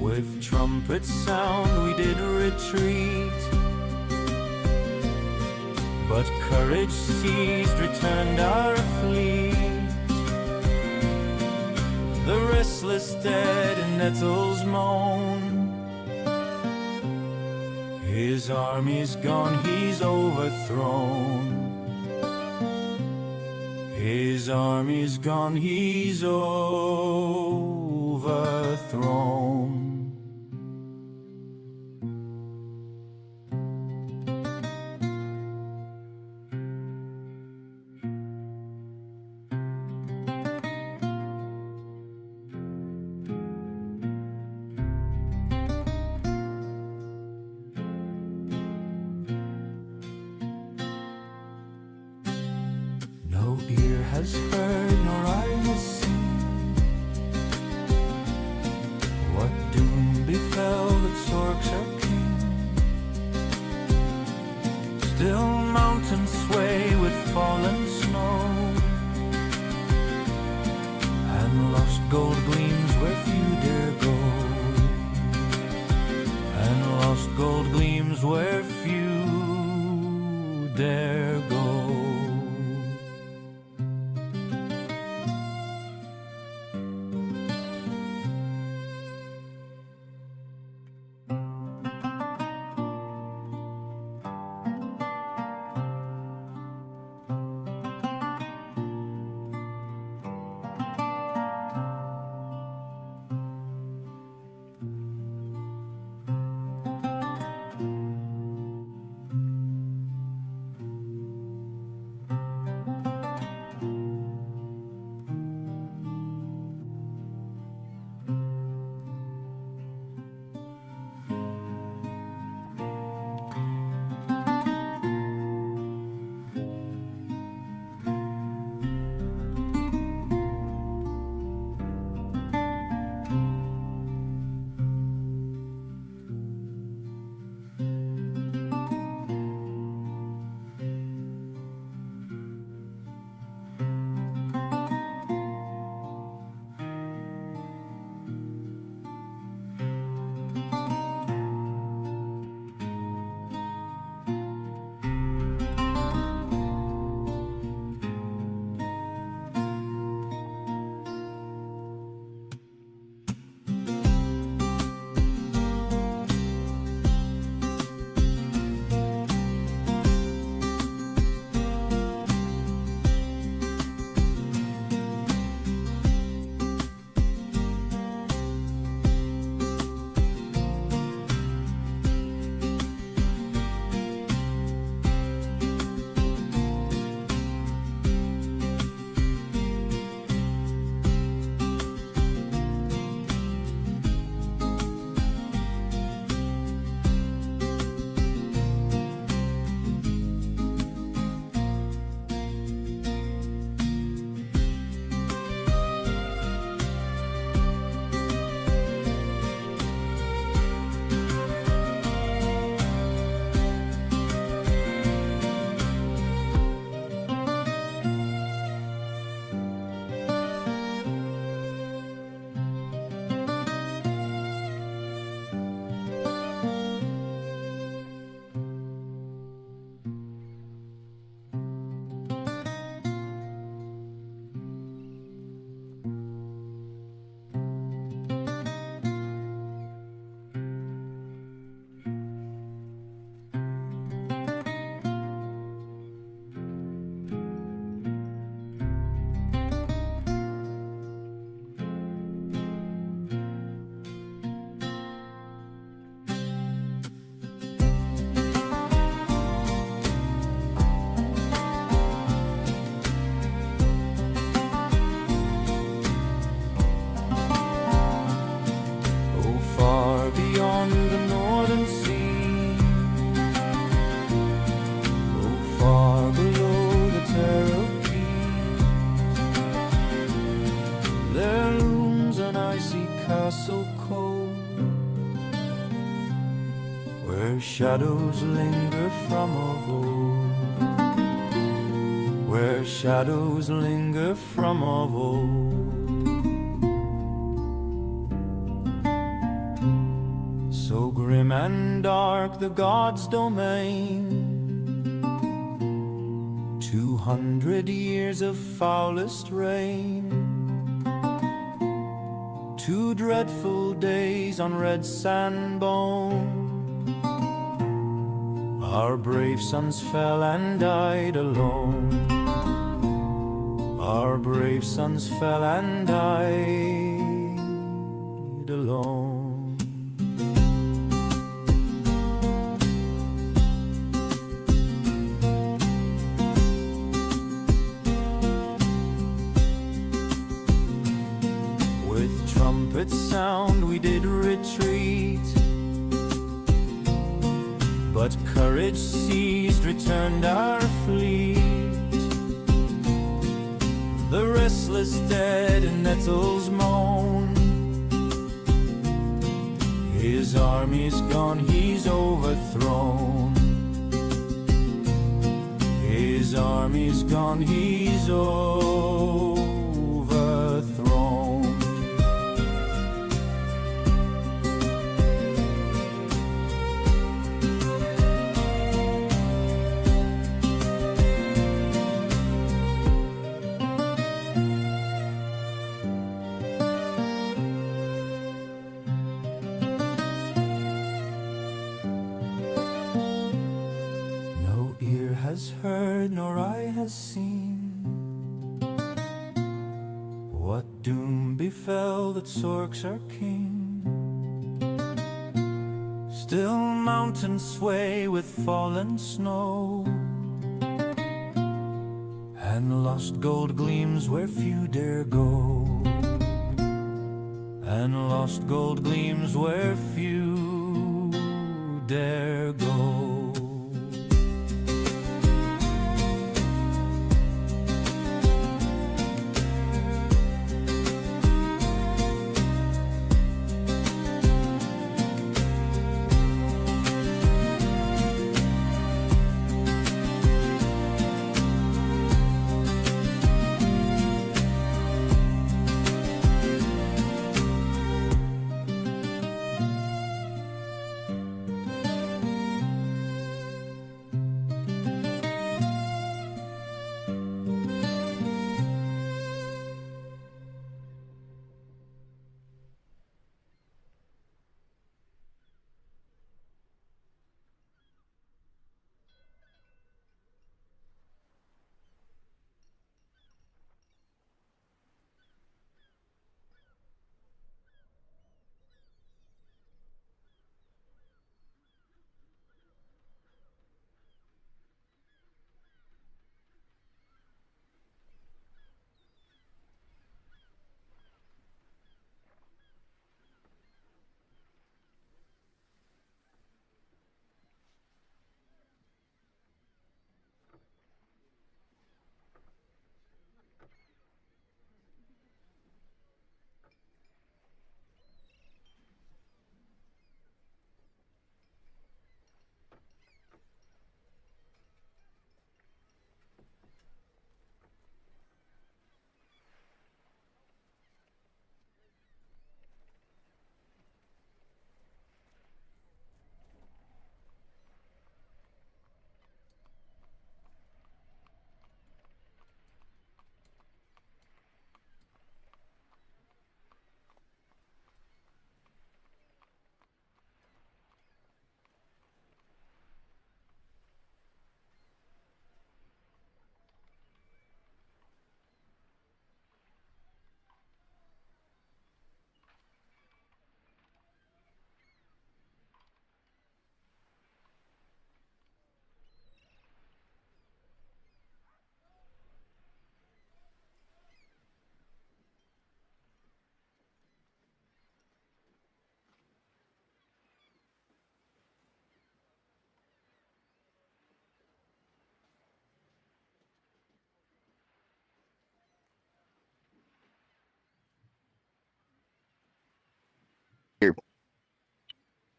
With trumpet sound we did retreat, but courage seized, returned our fleet. The restless dead in nettles moan. His army's gone, he's overthrown. His army's gone, he's overthrown. No ear has heard, nor eye has seen, what doom befell that Sorks our king. Still mountains sway with fallen snow, and lost gold gleams where few dare go, and lost gold gleams where few dare go. so cold, where shadows linger from of old, where shadows linger from of old. So grim and dark the gods' domain, 200 years of foulest rain, 2 dreadful days on red sand bone. Our brave sons fell and died alone. Our brave sons fell and died alone. Trumpet sound we did retreat, but courage seized, returned our fleet. The restless dead in nettles moan, his army's gone, he's overthrown. His army's gone, he's overthrown. Has heard nor eye has seen what doom befell that Sorks our king. Still mountains sway with fallen snow, and lost gold gleams where few dare go, and lost gold gleams where few dare go.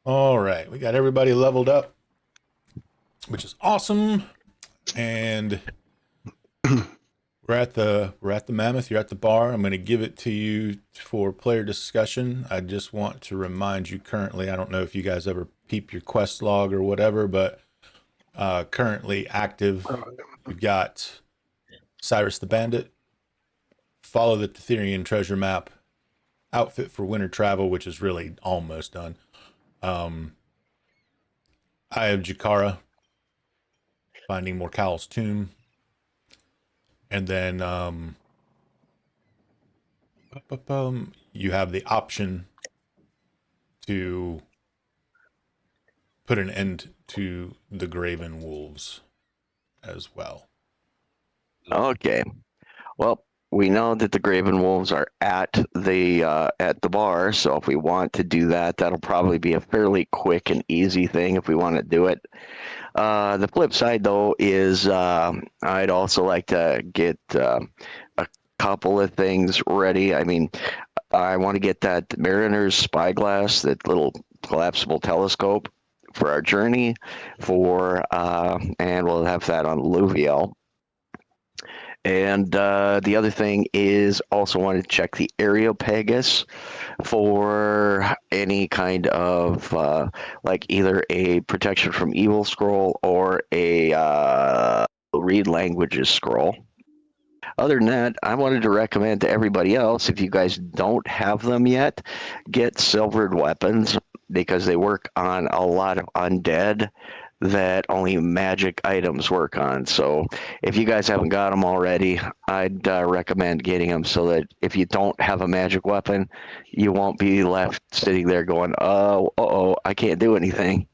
All right, we got everybody leveled up, which is awesome. And we're at the Mammoth. You're at the bar. I'm going to give it to you for player discussion. I just want to remind you currently, I don't know if you guys ever peep your quest log or whatever, but currently active, you've got Cyrus the Bandit, follow the Pythian treasure map, outfit for winter travel, which is really almost done. I have Jakara, finding Morkal's tomb, and then you have the option to put an end to the Graven Wolves as well. Okay. Well, we know that the Graven Wolves are at the bar, so if we want to do that, that'll probably be a fairly quick and easy thing if we want to do it. The flip side, though, is I'd also like to get a couple of things ready. I mean, I want to get that Mariner's spyglass, that little collapsible telescope for our journey, and we'll have that on Luviel. And the other thing is also want to check the Areopagus for any kind of like either a protection from evil scroll or a read languages scroll. Other than that, I wanted to recommend to everybody else, if you guys don't have them yet, get silvered weapons, because they work on a lot of undead that only magic items work on. So if you guys haven't got them already, I'd recommend getting them, so that if you don't have a magic weapon, you won't be left sitting there going, oh, I can't do anything.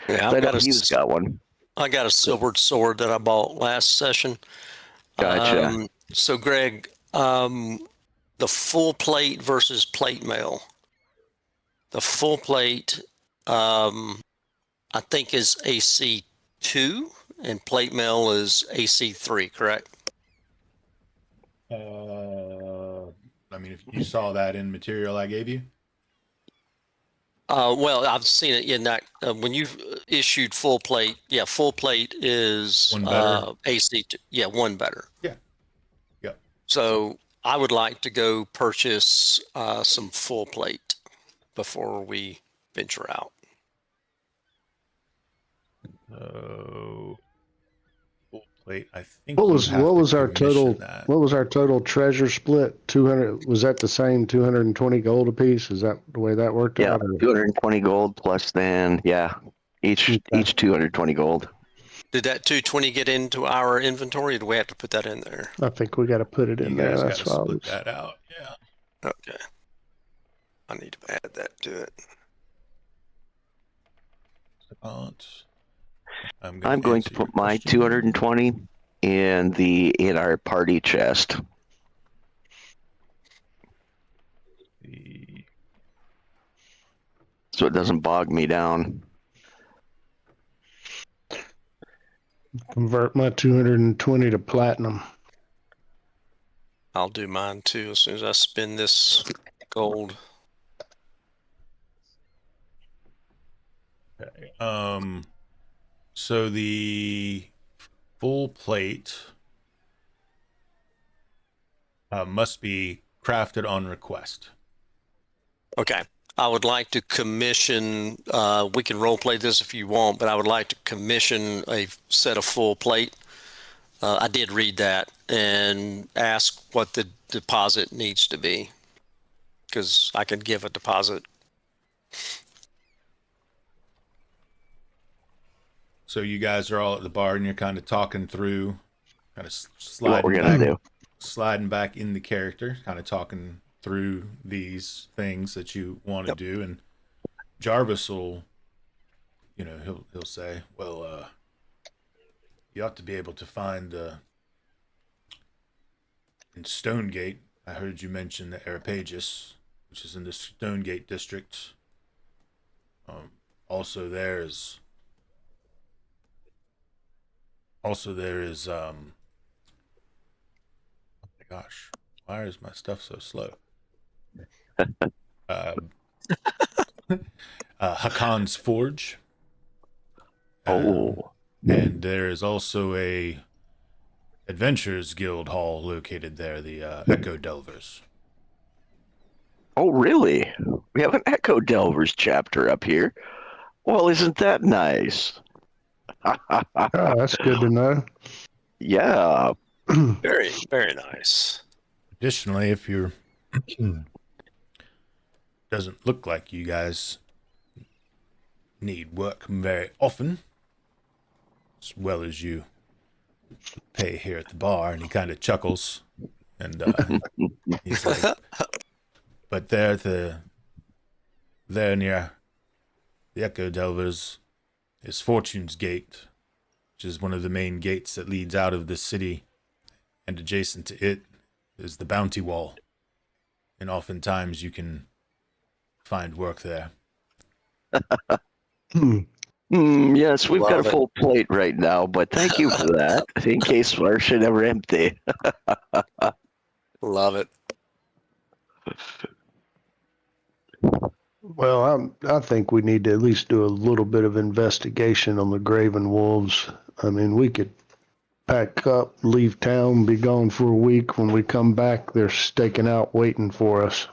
Yeah, I know you've got one. I got a silvered sword that I bought last session. Gotcha. So Greg, the full plate versus plate mail. The full plate, I think, is AC 2, and plate mail is AC 3, correct? I mean, if you saw that in material I gave you. Well, I've seen it in that when you issued full plate. Yeah, full plate is One better. AC 2. Yeah, one better. Yeah. Yep. So I would like to go purchase some full plate before we venture out. Full plate. I think. What was our total? That. What was our total treasure split? 200. Was that the same? 220 gold apiece? Is that the way that worked out? Yeah, 220 gold plus then each 220 gold. Did that 220 get into our inventory, or do we have to put that in there? I think we got to put it in there. That's why. Split that out. Yeah. Okay. I need to add that to it. I'm going to put my 220 in our party chest. So it doesn't bog me down. Convert my 220 to platinum. I'll do mine too as soon as I spend this gold. Okay. So the full plate must be crafted on request. Okay. I would like to commission, we can role play this if you want, but I would like to commission a set of full plate. I did read that and ask what the deposit needs to be, because I can give a deposit. So you guys are all at the bar and you're kind of talking through, kind of sliding back in the character, kind of talking through these things that you want to do. And Jarvis will, he'll say, well, you ought to be able to find in Stonegate. I heard you mention the Areopagus, which is in the Stonegate district. Also there is oh my gosh, why is my stuff so slow? Hakon's Forge. Oh. And there is also a Adventurers Guild Hall located there, the Echo Delvers. Oh, really? We have an Echo Delvers chapter up here. Well, isn't that nice? Oh, that's good to know. Yeah. Very, very nice. Additionally, if you're doesn't look like you guys need work very often, as well as you pay here at the bar, and he kind of chuckles, and he's like, but there near the Echo Delvers is Fortune's Gate, which is one of the main gates that leads out of the city, and adjacent to it is the Bounty Wall, and oftentimes you can find work there. Yes, we've got Love a it. full plate right now, but thank you for that. In case our shit ever empty. Love it. Well, I think we need to at least do a little bit of investigation on the Graven Wolves. I mean, we could pack up, leave town, be gone for a week. When we come back, they're staking out waiting for us.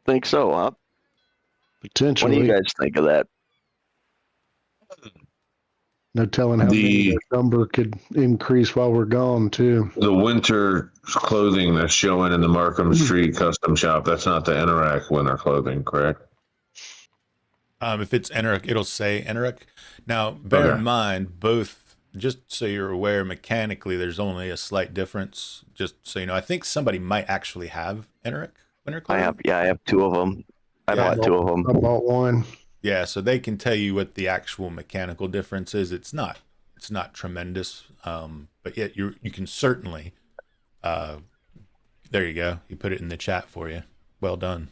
Think so, huh? What Potentially. do you guys think of that? No telling how many The- their number could increase while we're gone, too. The winter clothing that's showing in the Markham Street custom shop, that's not the Anorak winter clothing, correct? If it's Eneric, it'll say Eneric. Now, bear in mind, both, just so you're aware, mechanically, there's only a slight difference. Just so you know, I think somebody might actually have Eneric winter clothing. I have two of them. I bought two of them. I bought one. Yeah, so they can tell you what the actual mechanical difference is. It's not tremendous, but yet you can certainly. There you go. You put it in the chat for you. Well done.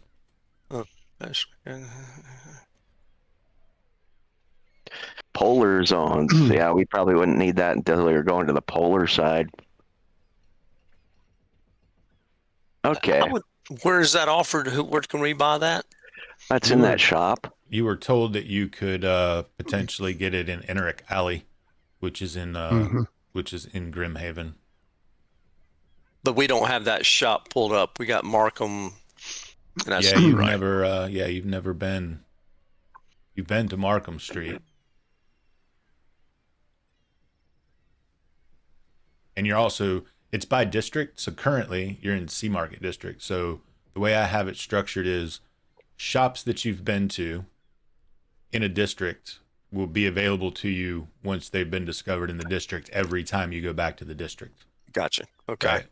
That's- Polar zones. Yeah, we probably wouldn't need that until we were going to the polar side. Okay, Where is that offered? Where can we buy that? that's in that shop. You were told that you could potentially get it in Eneric Alley, which is in Grimhaven. But we don't have that shop pulled up. We got Markham. And that's Yeah, you've right. never. You've never been. You've been to Markham Street, and you're also. It's by district. So currently, you're in Sea Market District. So the way I have it structured is, shops that you've been to in a district will be available to you once they've been discovered in the district every time you go back to the district. Gotcha. Okay. Right?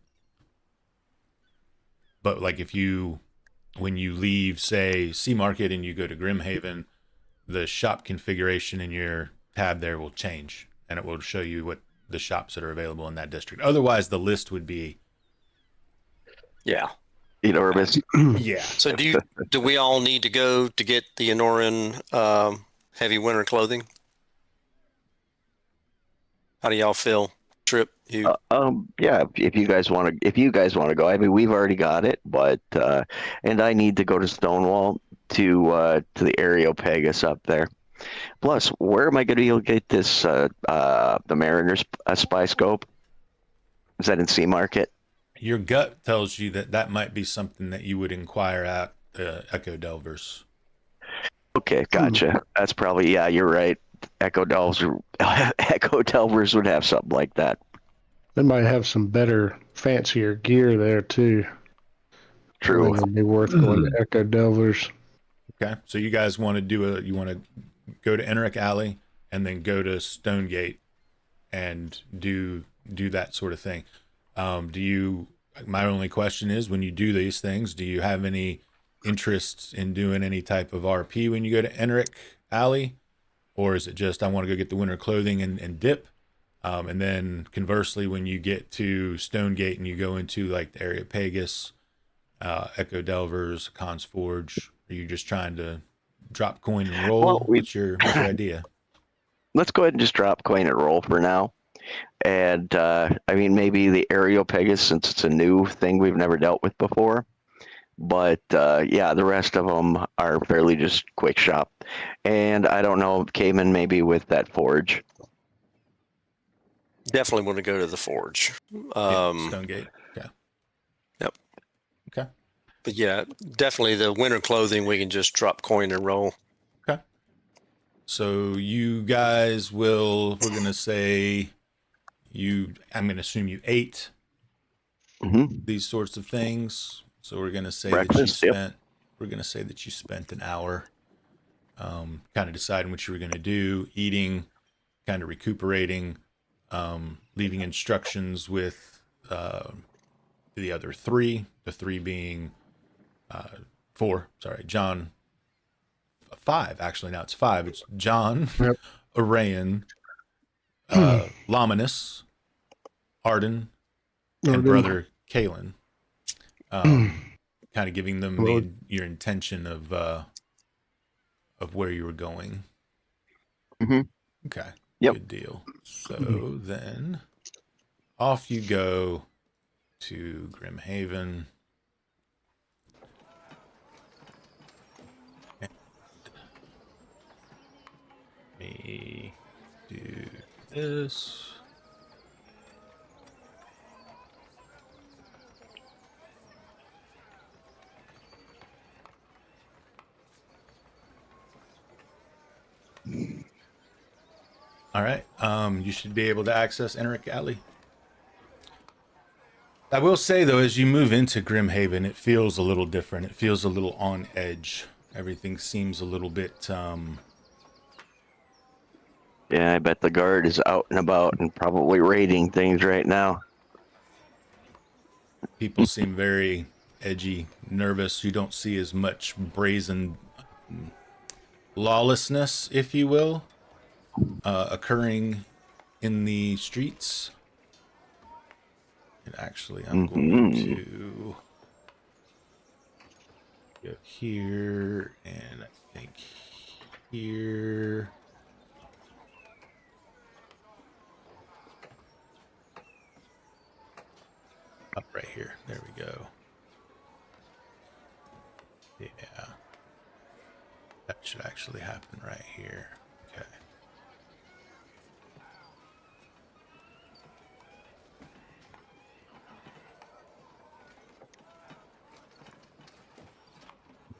But like when you leave, say, Sea Market and you go to Grimhaven, the shop configuration in your tab there will change, and it will show you what the shops that are available in that district. Otherwise, the list would be Yeah. Enormous. yeah. So do we all need to go to get the Enoran heavy winter clothing? How do y'all feel? Trip, you Yeah, if you guys want to go. I mean, we've already got it, but and I need to go to Stonewall to the Areopagus up there. Plus, where am I going to be able to get this the Mariner's spy scope? Is that in Sea Market? Your gut tells you that might be something that you would inquire at the Echo Delvers. Okay, gotcha. That's probably, yeah, you're right. Echo Delvers would have something like that. They might have some better, fancier gear there, too. I True. think it'd be worth going to Echo Delvers. Okay, so you guys want to you want to go to Eneric Alley and then go to Stonegate and do that sort of thing. My only question is, when you do these things, do you have any interest in doing any type of RP when you go to Eneric Alley? Or is it just, I want to go get the winter clothing and dip? And then conversely, when you get to Stonegate and you go into like the Areopagus, Echo Delvers, Khan's Forge, are you just trying to drop coin and roll? Well, What's your idea? Let's go ahead and just drop coin and roll for now. And I mean, maybe the Areopagus, since it's a new thing we've never dealt with before. But yeah, the rest of them are fairly just quick shop. And I don't know, Cayman maybe with that forge. Definitely want to go to the forge. Stonegate. Okay. Yep. Okay. But yeah, definitely the winter clothing, we can just drop coin and roll. Okay. So you guys we're going to say I'm going to assume you ate these sorts of things. So we're going to say Breakfast, we're going to say that you spent an hour kind of deciding what you were going to do, eating, kind of recuperating, leaving instructions with the other three, the three being John, five, actually, now it's five. It's John, Arayan, Laminus, Arden, and brother Kalen. Kind of giving them your intention of where you were going. Okay. Yep. Good deal. So then off you go to Grimhaven. And me do this. All right. You should be able to access Enric Alley. I will say, though, as you move into Grimhaven, it feels a little different. It feels a little on edge. Everything seems a little bit... Yeah, I bet the guard is out and about and probably raiding things right now. People seem very edgy, nervous. You don't see as much brazen lawlessness, if you will, occurring in the streets. And actually, I'm going to go here, and I think here. Up right here. There we go. Yeah. That should actually happen right here. Okay.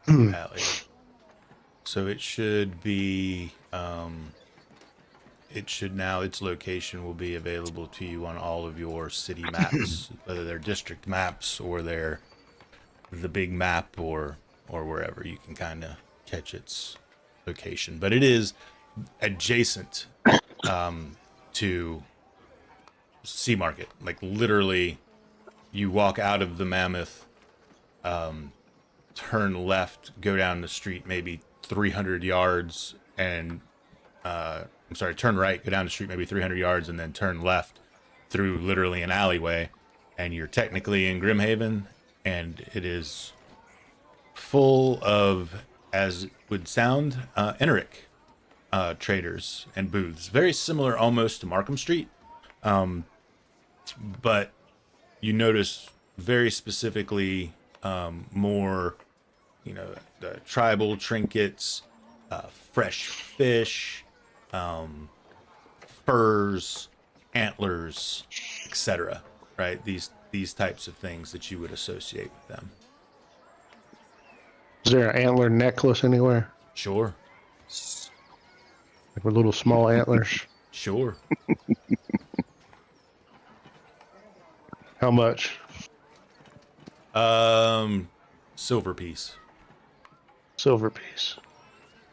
Alley. So it should be, it should now, its location will be available to you on all of your city maps, whether they're district maps or they're the big map or wherever. You can kind of catch its location. But it is adjacent to Sea Market. Like literally, you walk out of the Mammoth, turn left, go down the street maybe 300 yards, and turn right, go down the street maybe 300 yards, and then turn left through literally an alleyway, and you're technically in Grimhaven, and it is full of, as it would sound, Eneric traders and booths. Very similar almost to Markham Street, but you notice very specifically more, the tribal trinkets, fresh fish, furs, antlers, etc. Right? These types of things that you would associate with them. Is there an antler necklace anywhere? Sure. Like with little small antlers? Sure. How much? Silver piece. Silver piece.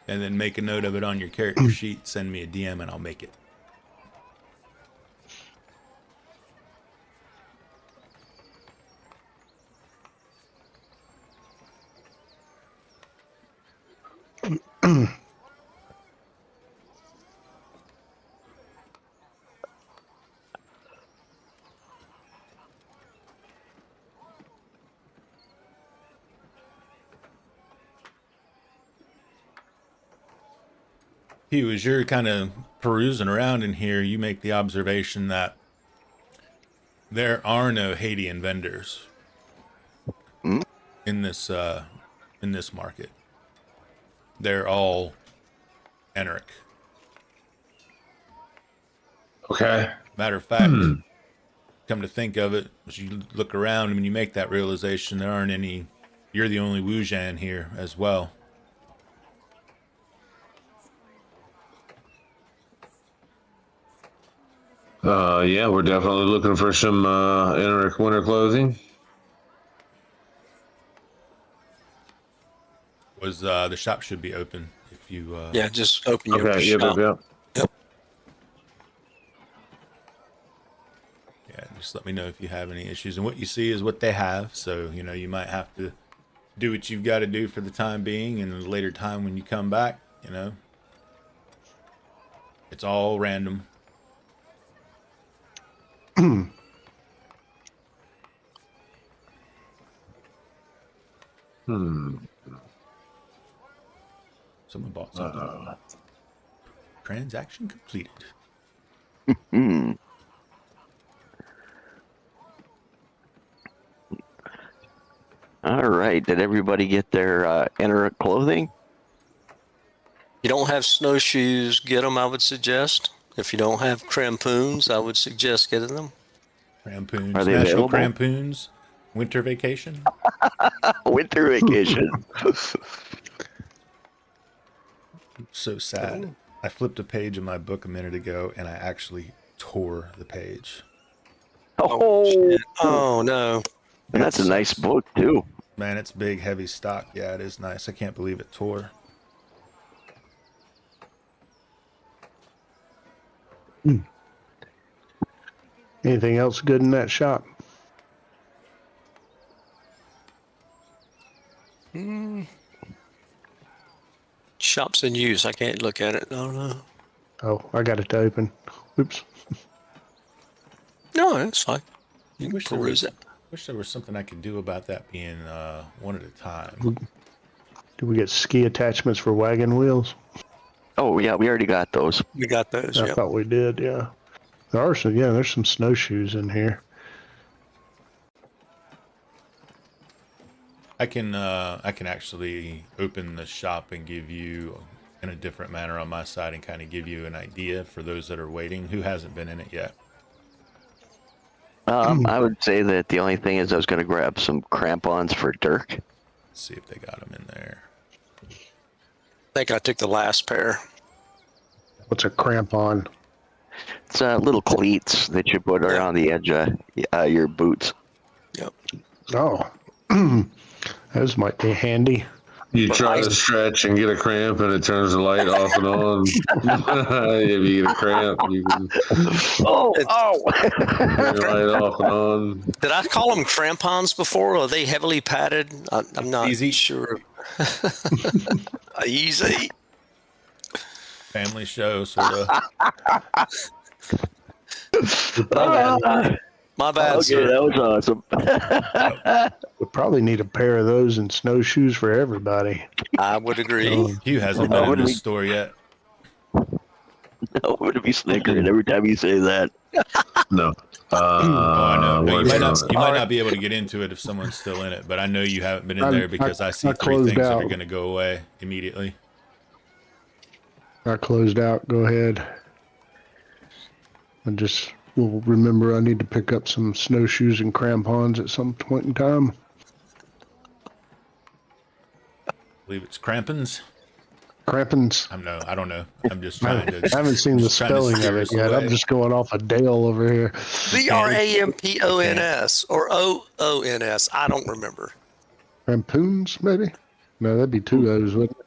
And then make a note of it on your character sheet. Send me a DM and I'll make it. Hugh, as you're kind of perusing around in here, you make the observation that there are no Hadean vendors in this market. They're all Enric. Okay. Matter of fact, come to think of it, as you look around, when you make that realization, there aren't any. You're the only Wujan here as well. Yeah, we're definitely looking for some Enric winter clothing. Was the shop should be open if you. Yeah, just open your Okay, yep, shop. yep. Yep. Yeah, just let me know if you have any issues. And what you see is what they have. So, you know, you might have to do what you've got to do for the time being. And at a later time when you come back, you know, it's all random. Someone bought something. Transaction completed. All right. Did everybody get their Enric clothing? You don't have snowshoes, get them, I would suggest. If you don't have crampoons, I would suggest getting them. Crampoons. Are they National available? Crampoons. Winter vacation. Winter vacation. So sad. I flipped a page in my book a minute ago and I actually tore the page. Oh, Oh, no. and that's a nice book too. Man, it's big, heavy stock. Yeah, it is nice. I can't believe it tore. Anything else good in that shop? Shop's in use. I can't look at it. I don't know. Oh, I got it to open. Oops. No, it's fine. You can Wish there peruse was- it. Wish there was something I could do about that being one at a time. Did we get ski attachments for wagon wheels? Oh yeah, we already got those. We got those. I Yeah. thought we did, yeah. There are some, yeah, there's some snowshoes in here. I can actually open the shop and give you in a different manner on my side and kind of give you an idea for those that are waiting who hasn't been in it yet. I would say that the only thing is I was going to grab some crampons for Dirk. Let's see if they got them in there. I think I took the last pair. What's a crampon? It's little cleats that you put around the edge of your boots. Yep. Oh, those might be handy. You try to stretch and get a cramp, and it turns the light off and on. If you get a cramp, you can Oh! turn the light off and on. Did I call them crampons before? Are they heavily padded? I'm not Easy. sure. Easy. Family show, sort of. My bad, Okay, sir. that was awesome. We probably need a pair of those and snowshoes for everybody. I would agree. Hugh hasn't been in this store yet. I'm going to be snickering every time you say that. No. Oh, I know. No, you working might on it. not be able to get into it if someone's still in it, but I know you haven't been in I'm- there because I see I three closed things that are out. going to go away immediately. I closed out. Go ahead. I just will remember I need to pick up some snowshoes and crampons at some point in time. I believe it's crampons. Crampons. I don't know. I'm just I trying to. haven't seen the just trying to spelling steer of it us yet. I'm away. just going off a Dale over here. Crampons or OONS. I don't remember. Crampoons, maybe? No, that'd be two O's, wouldn't it?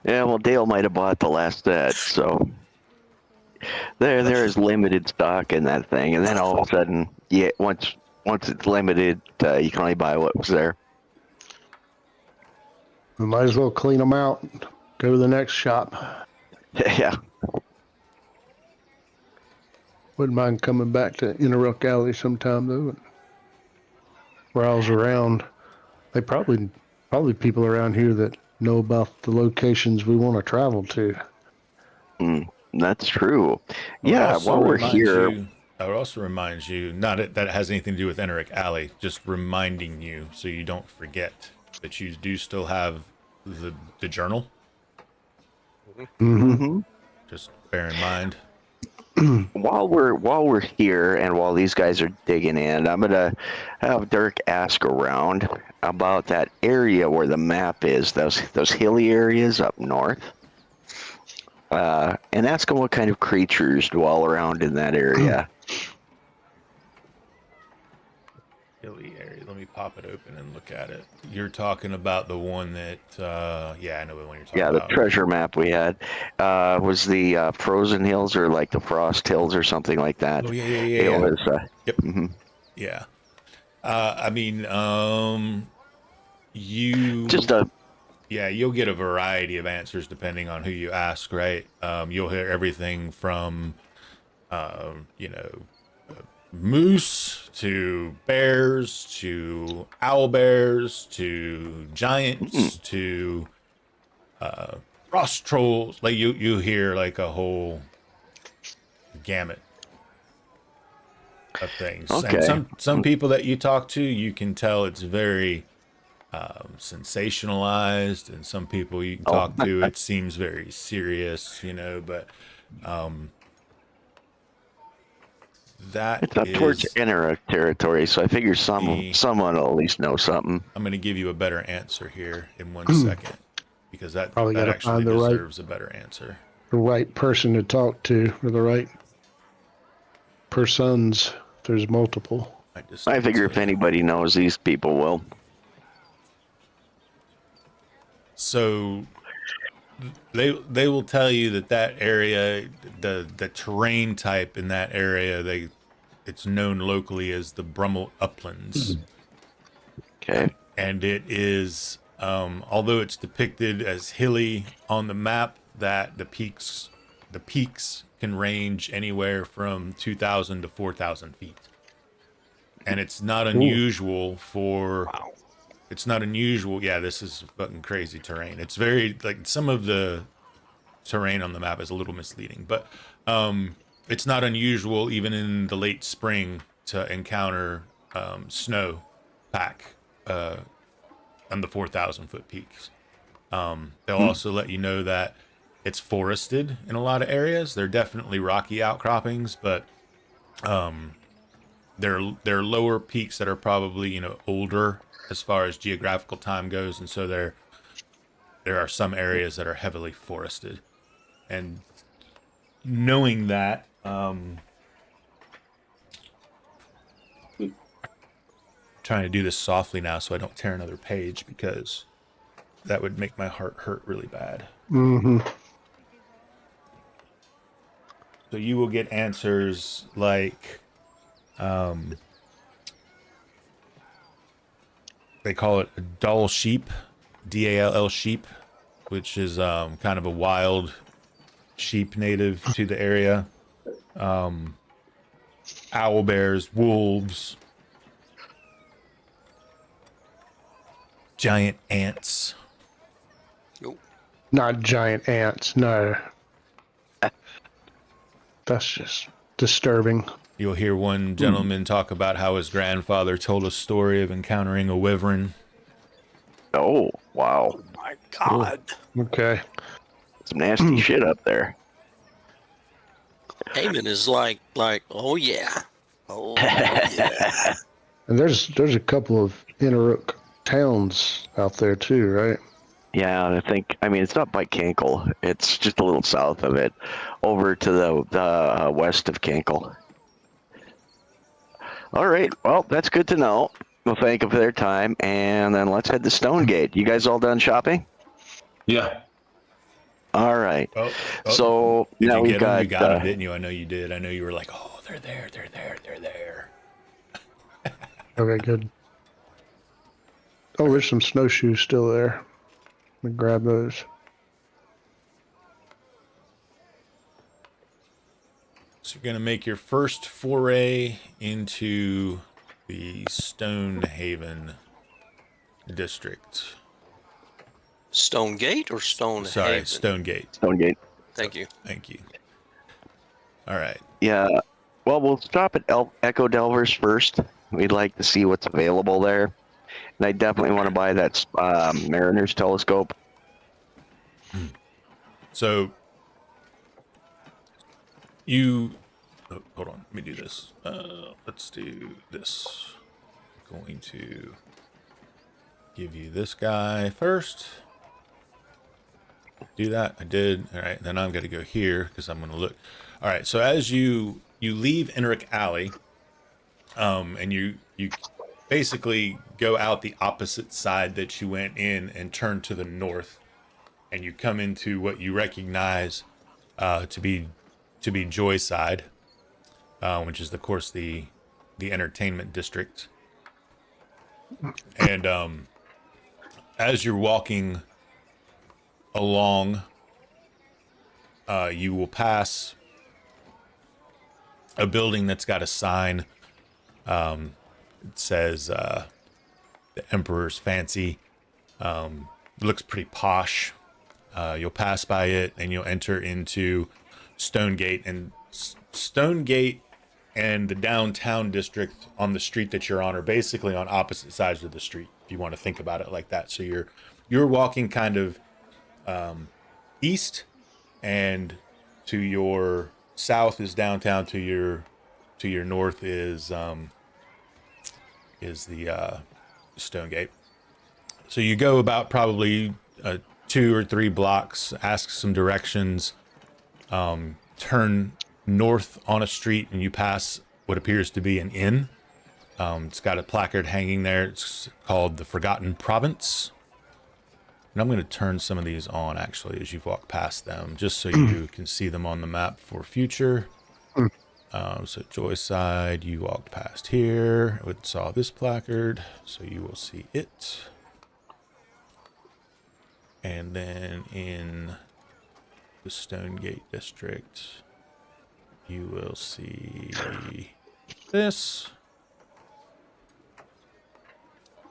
Yeah, well, Dale might have bought the last set, so there is limited stock in that thing, and then all of a sudden, yeah, once it's limited, you can only buy what was there. We might as well clean them out. Go to the next shop. Yeah. Wouldn't mind coming back to Innerrook Alley sometime, though. Browse around. They probably people around here that know about the locations we want to travel to. That's true. Yeah, Also while we're remind here, you I would also remind you, not that it has anything to do with Eneric Alley, just reminding you so you don't forget that you do still have the journal. Mm-hmm. Just bear in mind. While we're here and while these guys are digging in, I'm gonna have Dirk ask around about that area where the map is, those hilly areas up north, and ask him what kind of creatures dwell around in that area. Hilly area. Let me pop it open and look at it. You're talking about the one that, yeah, I know the one you're talking Yeah, the about. treasure map we had was the Frozen Hills or like the Frost Hills or something like that. Oh, yeah. It was. Yep. Mhm. Yeah. I mean, you Just a. yeah, you'll get a variety of answers depending on who you ask, right? You'll hear everything from, you know, moose to bears to owl bears to giants to frost trolls. Like you hear like a whole gamut of things. Okay. And some people that you talk to, you can tell it's very sensationalized, and some people you can talk to, it seems very serious, you know. But that It's up towards Eneric territory, so I figure someone will at least know something. I'm going to give you a better answer here in 1 second, because that Probably gotta actually find the right- deserves a better answer. The right person to talk to, or the right persons. There's multiple. I figure if anybody knows, these people will. So they will tell you that area, the terrain type in that area, it's known locally as the Brummel Uplands. Okay. And it is, although it's depicted as hilly on the map, that the peaks can range anywhere from 2,000 to 4,000 feet. And it's not unusual for. Wow. It's not unusual. Yeah, this is fucking crazy terrain. It's very, like, some of the terrain on the map is a little misleading, but it's not unusual even in the late spring to encounter snow pack on the 4,000-foot peaks. They'll also let you know that it's forested in a lot of areas. They're definitely rocky outcroppings, but they're lower peaks that are probably, you know, older as far as geographical time goes, and so there are some areas that are heavily forested. And knowing that, trying to do this softly now so I don't tear another page, because that would make my heart hurt really bad. Mm-hmm. So you will get answers like, they call it a Dall sheep, D-A-L-L sheep, which is kind of a wild sheep native to the area. Owl bears, wolves, giant ants. Nope. Not giant ants, no. That's just disturbing. You'll hear one gentleman talk about how his grandfather told a story of encountering a wyvern. Oh, wow. Oh my God. Okay. Some nasty shit up there. Heyman is like, oh yeah. Oh yeah. And there's a couple of Inneruk towns out there too, right? Yeah, I mean, it's not by Kinkle. It's just a little south of it, over to the west of Kinkle. All right, well, that's good to know. We'll thank them for their time, and then let's head to Stonegate. You guys all done shopping? Yeah. All right. Oh, so did now you we get got. them? You got them, didn't you? I know you did. I know you were like, oh, they're there. Okay, good. Oh, there's some snowshoes still there. Let me grab those. So you're going to make your first foray into the Stonehaven district. Stonegate or Stonehaven? Sorry, Stonegate. Stonegate. Thank you. Thank you. All right. Yeah. Well, we'll stop at Echo Delvers first. We'd like to see what's available there. And I definitely want to buy that Mariner's telescope. So you hold on, let me do this. Let's do this. I'm going to give you this guy first. Do that. I did. All right, then I'm going to go here because I'm going to look. All right, so as you leave Enric Alley, and you basically go out the opposite side that you went in and turn to the north, and you come into what you recognize to be Joyside, which is of course the entertainment district. And as you're walking along, you will pass a building that's got a sign. It says the Emperor's Fancy. Looks pretty posh. You'll pass by it and you'll enter into Stonegate, and Stonegate and the downtown district on the street that you're on are basically on opposite sides of the street, if you want to think about it like that. So you're walking kind of east, and to your south is downtown, to your north is the Stonegate. So you go about probably 2 or 3 blocks, ask some directions, turn north on a street, and you pass what appears to be an inn. It's got a placard hanging there. It's called the Forgotten Province. And I'm going to turn some of these on, actually, as you walk past them, just so you can see them on the map for future. So Joyside, you walked past here, saw this placard, so you will see it. And then in the Stonegate district, you will see this.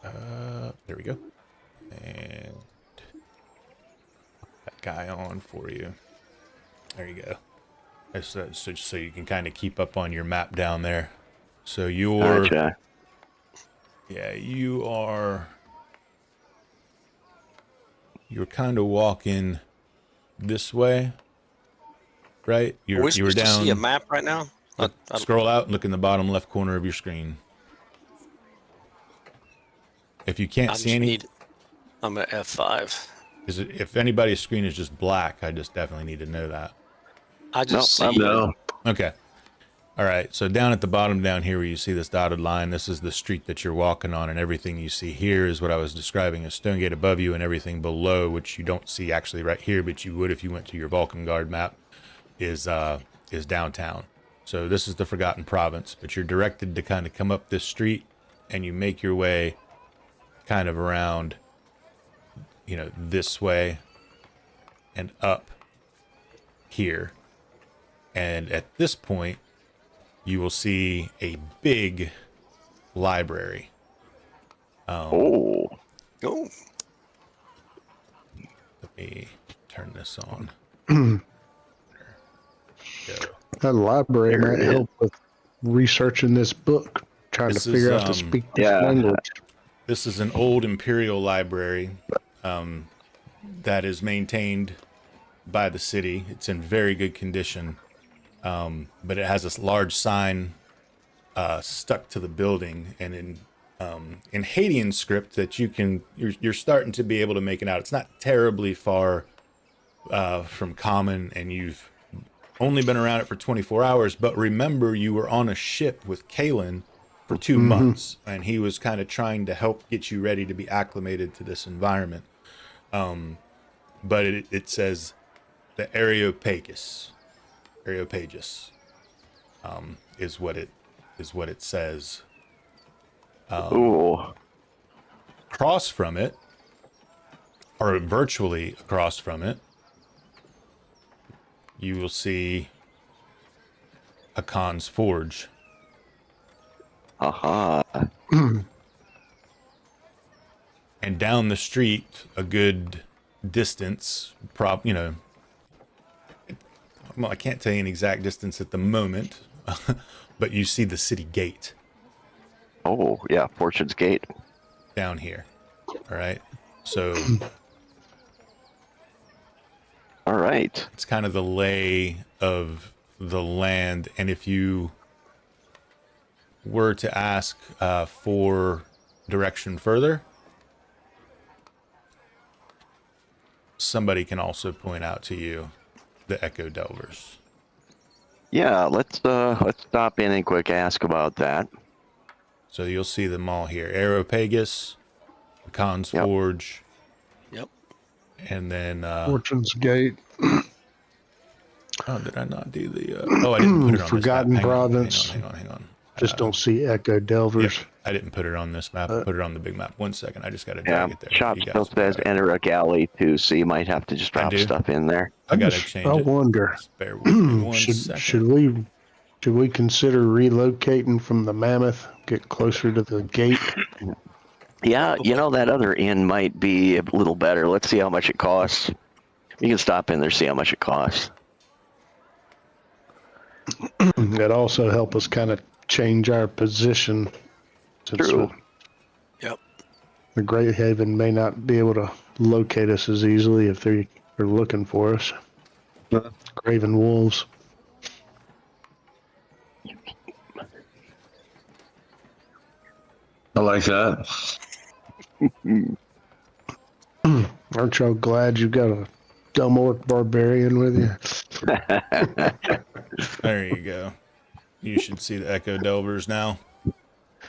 There we go. And that guy on for you. There you go. So you can kind of keep up on your map down there. So you're, Gotcha. Yeah, you're kind of walking this way, right? Are we supposed to see a map right now? Scroll out and look in the bottom left corner of your screen. If you can't see any, I'm at F5. If anybody's screen is just black, I just definitely need to know that. I just see. No. Okay. All right. So down at the bottom down here where you see this dotted line, this is the street that you're walking on, and everything you see here is what I was describing as Stonegate above you, and everything below, which you don't see actually right here, but you would if you went to your Valkengard map, is downtown. So this is the Forgotten Province, but you're directed to kind of come up this street, and you make your way kind of around, this way and up here. And at this point, you will see a big library. Oh. Oh. Let me turn this on. That library might help with researching this book, trying to figure out to speak this language. This is an old imperial library that is maintained by the city. It's in very good condition, but it has this large sign stuck to the building, and in Hadean script that you're starting to be able to make it out. It's not terribly far from common, and you've only been around it for 24 hours, but remember you were on a ship with Kalen for 2 months, and he was kind of trying to help get you ready to be acclimated to this environment. But it says the Areopagus is what it says. Across from it, or virtually across from it, you will see Hakon's Forge. Aha. And down the street, a good distance, well, I can't tell you an exact distance at the moment, but you see the city gate Oh, yeah, Fortune's Gate. down here. All right. So All right. it's kind of the lay of the land. And if you were to ask for direction further, somebody can also point out to you the Echo Delvers. Yeah, let's stop in and quick ask about that. So you'll see them all here. Aeropagus, Khan's Yep. Forge, Yep. and then Fortune's Gate, oh, did I not do the oh, I didn't put it on Forgotten this map. Province. Hang on. just don't see Echo Delvers. Yep, I didn't put it on this map. I put it on the big map. 1 second. I just got to Yeah, drag it there. shop You guys still says got it. enter a galley too, so you might have to just drop do. stuff in there. I got to change I it. wonder, Just bear with me 1 second. should we consider relocating from the Mammoth, get closer to the gate? Yeah, you know, that other inn might be a little better. Let's see how much it costs. You can stop in there, see how much it costs. That'd also help us kind of change our position. Since True. Yep. the Grimhaven may not be able to locate us as easily if they're looking for us. Graven Wolves. I like that. Aren't y'all glad you got a dumb orc barbarian with you? There you go. You should see the Echo Delvers now.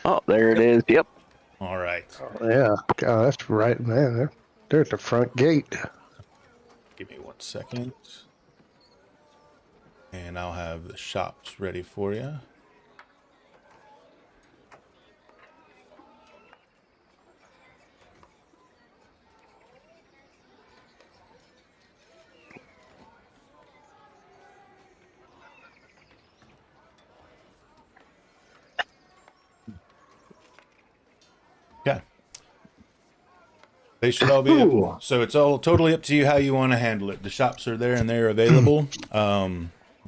Oh, there it is. Yep. All right. Yeah, God, that's right, man. They're at the front gate. Give me 1 second. And I'll have the shops ready for you. Yeah. They should all be up. So it's all totally up to you how you want to handle it. The shops are there and they're available.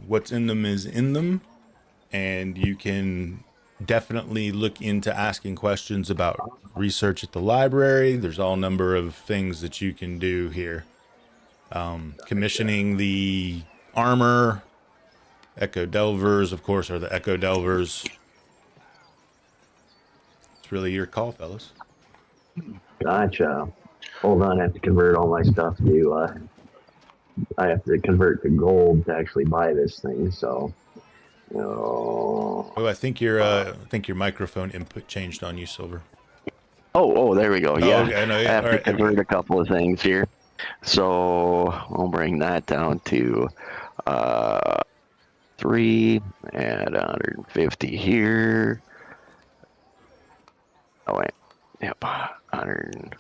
What's in them is in them. And you can definitely look into asking questions about research at the library. There's all number of things that you can do here. Commissioning the armor. Echo Delvers, of course, are the Echo Delvers. It's really your call, fellas. Gotcha. Hold on, I have to convert all my stuff to, I have to convert to gold to actually buy this thing, so. Oh, I think your microphone input changed on you, Silver. Oh, there we go. Yeah. Okay, no, I yeah, have all to right. convert a couple of things here. So I'll bring that down to 3 and 150 here. Oh wait. Yep. 100.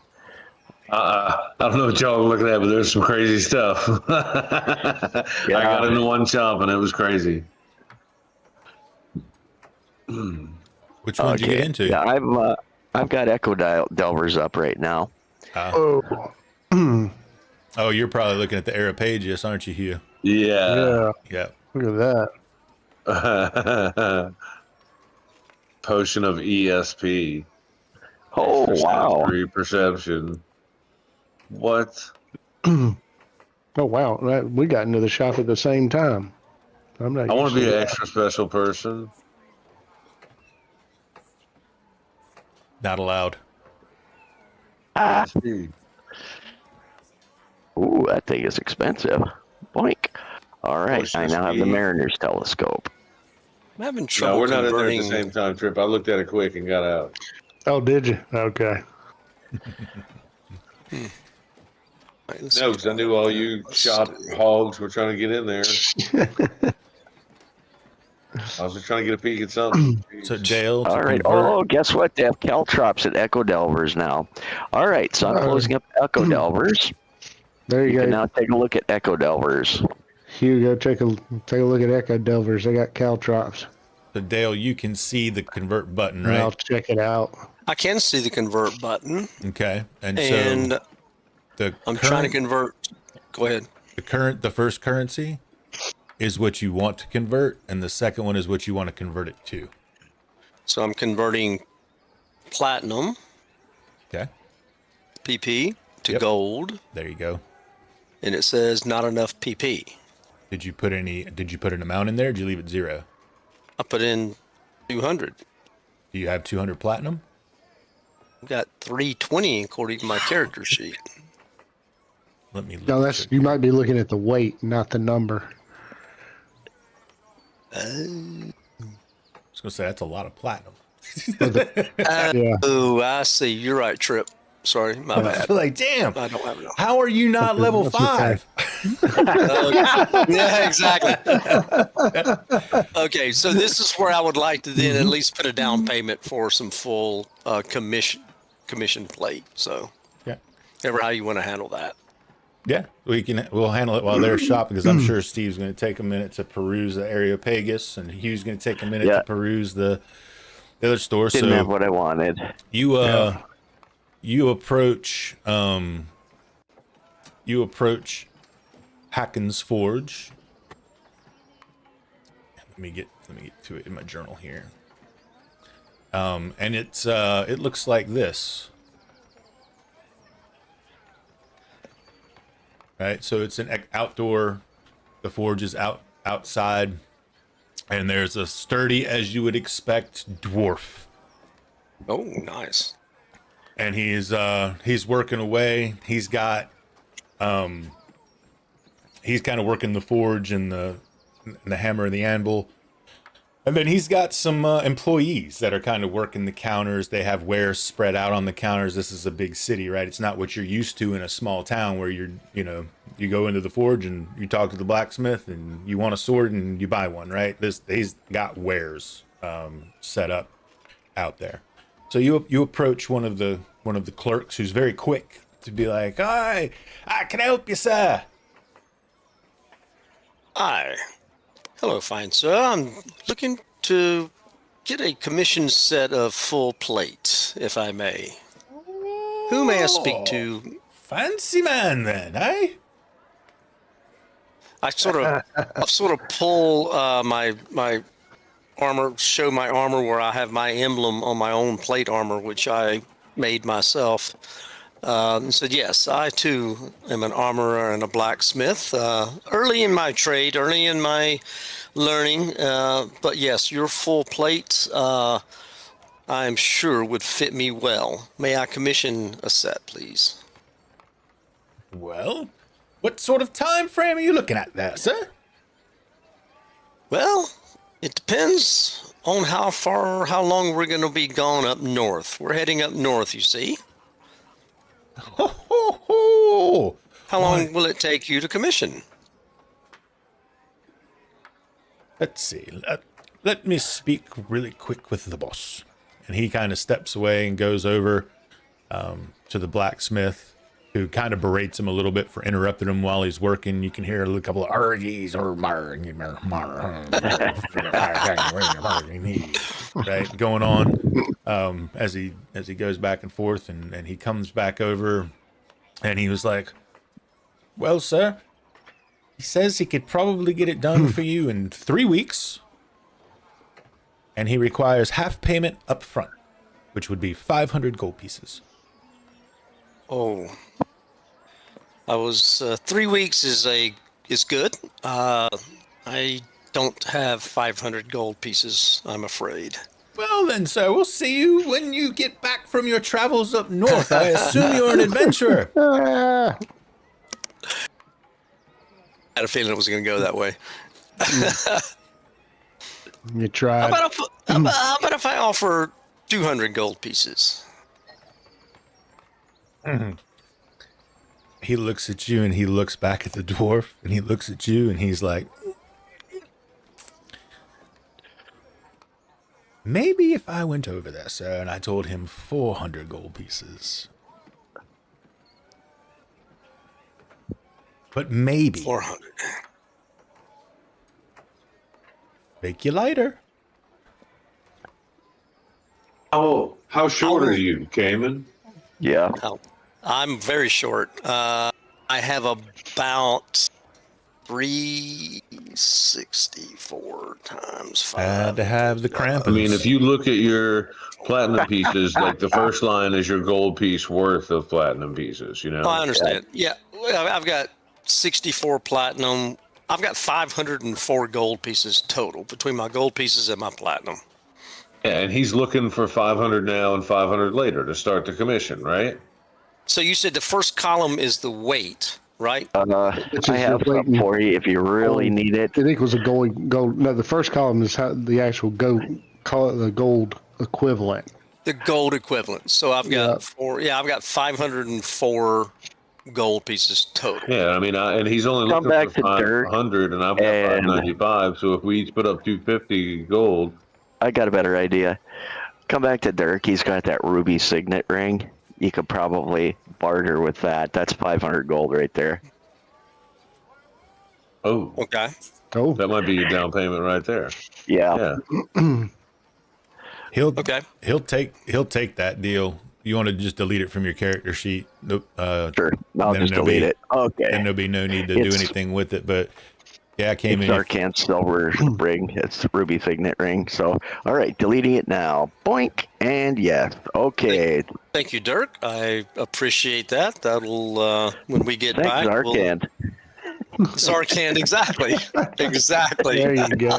I don't know what y'all are looking at, but there's some crazy stuff. I got into one shop and it was crazy. Which one did you get into? Yeah, I've got Echo Delvers up right now. Oh, Oh, you're probably looking at the Aeropagus, aren't you, Hugh? Yeah. Yeah. look at that. Potion of ESP. Oh wow. 3 perception. What? Oh, wow. We got into the shop at the same time. I'm not I want to be used an that. extra special person. Not allowed. Ooh, that thing is expensive. Boink. All right, Potion I of now have the speed. Mariner's telescope. I'm having No, trouble we're not in there at converting. the same time, Trip. I looked at it quick and got out. Oh, did you? Okay. Right, let's No, see. because I knew all you shop hogs were trying to get in there. I was just trying to get a peek at something. So Dale, to All right. convert, Oh, guess what? They have caltrops at Echo Delvers now. All right, so I'm Oh. closing up Echo Delvers. There You you can go. now take a look at Echo Delvers. Hugh, go take a look at Echo Delvers. They got caltrops. so Dale, you can see the convert button, And I'll right? check it out. I can see the convert button, Okay. And and so the I'm trying to current, convert. Go ahead. the first currency is what you want to convert, and the second one is what you want to convert it to. So I'm converting platinum, Okay. PP, to Yep. gold, There you go. and it says not enough PP. Did you put an amount in there? Or did you leave it 0? I put in 200. Do you have 200 platinum? I've got 320 according to my character sheet. Let me look. No, you might be looking at the weight, not the number. I was gonna say that's a lot of platinum. Yeah. Oh, I see. You're right, Trip. Sorry, my bad. Like, damn. I don't have enough. How are you not level That's 5? Yeah, exactly. Okay, so this is where I would like to then at least put a down payment for some full commission plate. So, Yeah. ever how you want to handle that. Yeah, we'll handle it while they're shopping, because I'm sure Steve's going to take a minute to peruse the Areopagus, and Hugh's going to take a minute to peruse the other store. Didn't have what I wanted. You approach Hacken's Forge. Let me get to it in my journal here. And it looks like this. Right, so it's an outdoor. The forge is outside, and there's a sturdy, as you would expect, dwarf. Oh, nice. And he's working away. He's got he's kind of working the forge and the hammer and the anvil. And then he's got some employees that are kind of working the counters. They have wares spread out on the counters. This is a big city, right? It's not what you're used to in a small town where you go into the forge and you talk to the blacksmith and you want a sword and you buy one, right? He's got wares set up out there. So you approach one of the clerks who's very quick to be like, "Hi, can I help you, sir?" Hi. Hello, fine sir. I'm looking to get a commission set of full plate, if I may. Who may I speak to? Fancy man, then, eh? I sort of pull my armor, show my armor where I have my emblem on my own plate armor, which I made myself. And said, yes, I too am an armorer and a blacksmith. Early in my trade, early in my learning, but yes, your full plate, I am sure would fit me well. May I commission a set, please? Well, what sort of time frame are you looking at there, sir? Well, it depends on how long we're going to be gone up north. We're heading up north, you see. Ho, ho, ho. How long will it take you to commission? Let's see. Let me speak really quick with the boss. And he kind of steps away and goes over to the blacksmith, who kind of berates him a little bit for interrupting him while he's working. You can hear a couple of RGs or right going on as he goes back and forth, and he comes back over, and he was like, "Well, sir, he says he could probably get it done for you in 3 weeks, and he requires half payment up front, which would be 500 gold pieces." Oh, I was 3 weeks is good. I don't have 500 gold pieces, I'm afraid. Well then, sir, we'll see you when you get back from your travels up north. I assume you're an adventurer. I had a feeling it was going to go that way. You tried. How about if I offer 200 gold pieces? He looks at you and he looks back at the dwarf and he looks at you and he's like, maybe if I went over there, sir, and I told him 400 gold pieces. But maybe 400. make you lighter. How short are you, Cayman? Yeah. Oh, I'm very short. I have about 364 times 5. Had to have the cramp. I mean, if you look at your platinum pieces, like the first line is your gold piece worth of platinum pieces, you know? I understand. Yeah. Well, I've got 64 platinum. I've got 504 gold pieces total between my gold pieces and my platinum. Yeah, and he's looking for 500 now and 500 later to start the commission, right? So you said the first column is the weight, right? I have something for you if you really need it. It equals a gold. No, the first column is how the actual call it the gold equivalent. The gold equivalent. So I've got I've got 504 gold pieces total. Yeah, I mean, and he's only Come looking back for to Dirk 500, and I've got 595. So if we each put up 250 gold, I got a better idea. Come back to Dirk. He's got that ruby signet ring. You could probably barter with that. That's 500 gold right there. oh, Okay. Oh, that might be your down payment right there. Yeah. Yeah. He'll Okay. He'll take that deal. You want to just delete it from your character sheet? Nope. Sure. I'll then just there'll delete be- it. Okay. Then there'll be no need to do It's- anything with it. But yeah, I came in. Zarkan silver ring. It's ruby signet ring. So, all right, deleting it now. Boink. And yes. Okay. Thank you, Dirk. I appreciate that. That'll when we get Thanks, back. Zarkan. Zarkan, exactly. Exactly. there you go.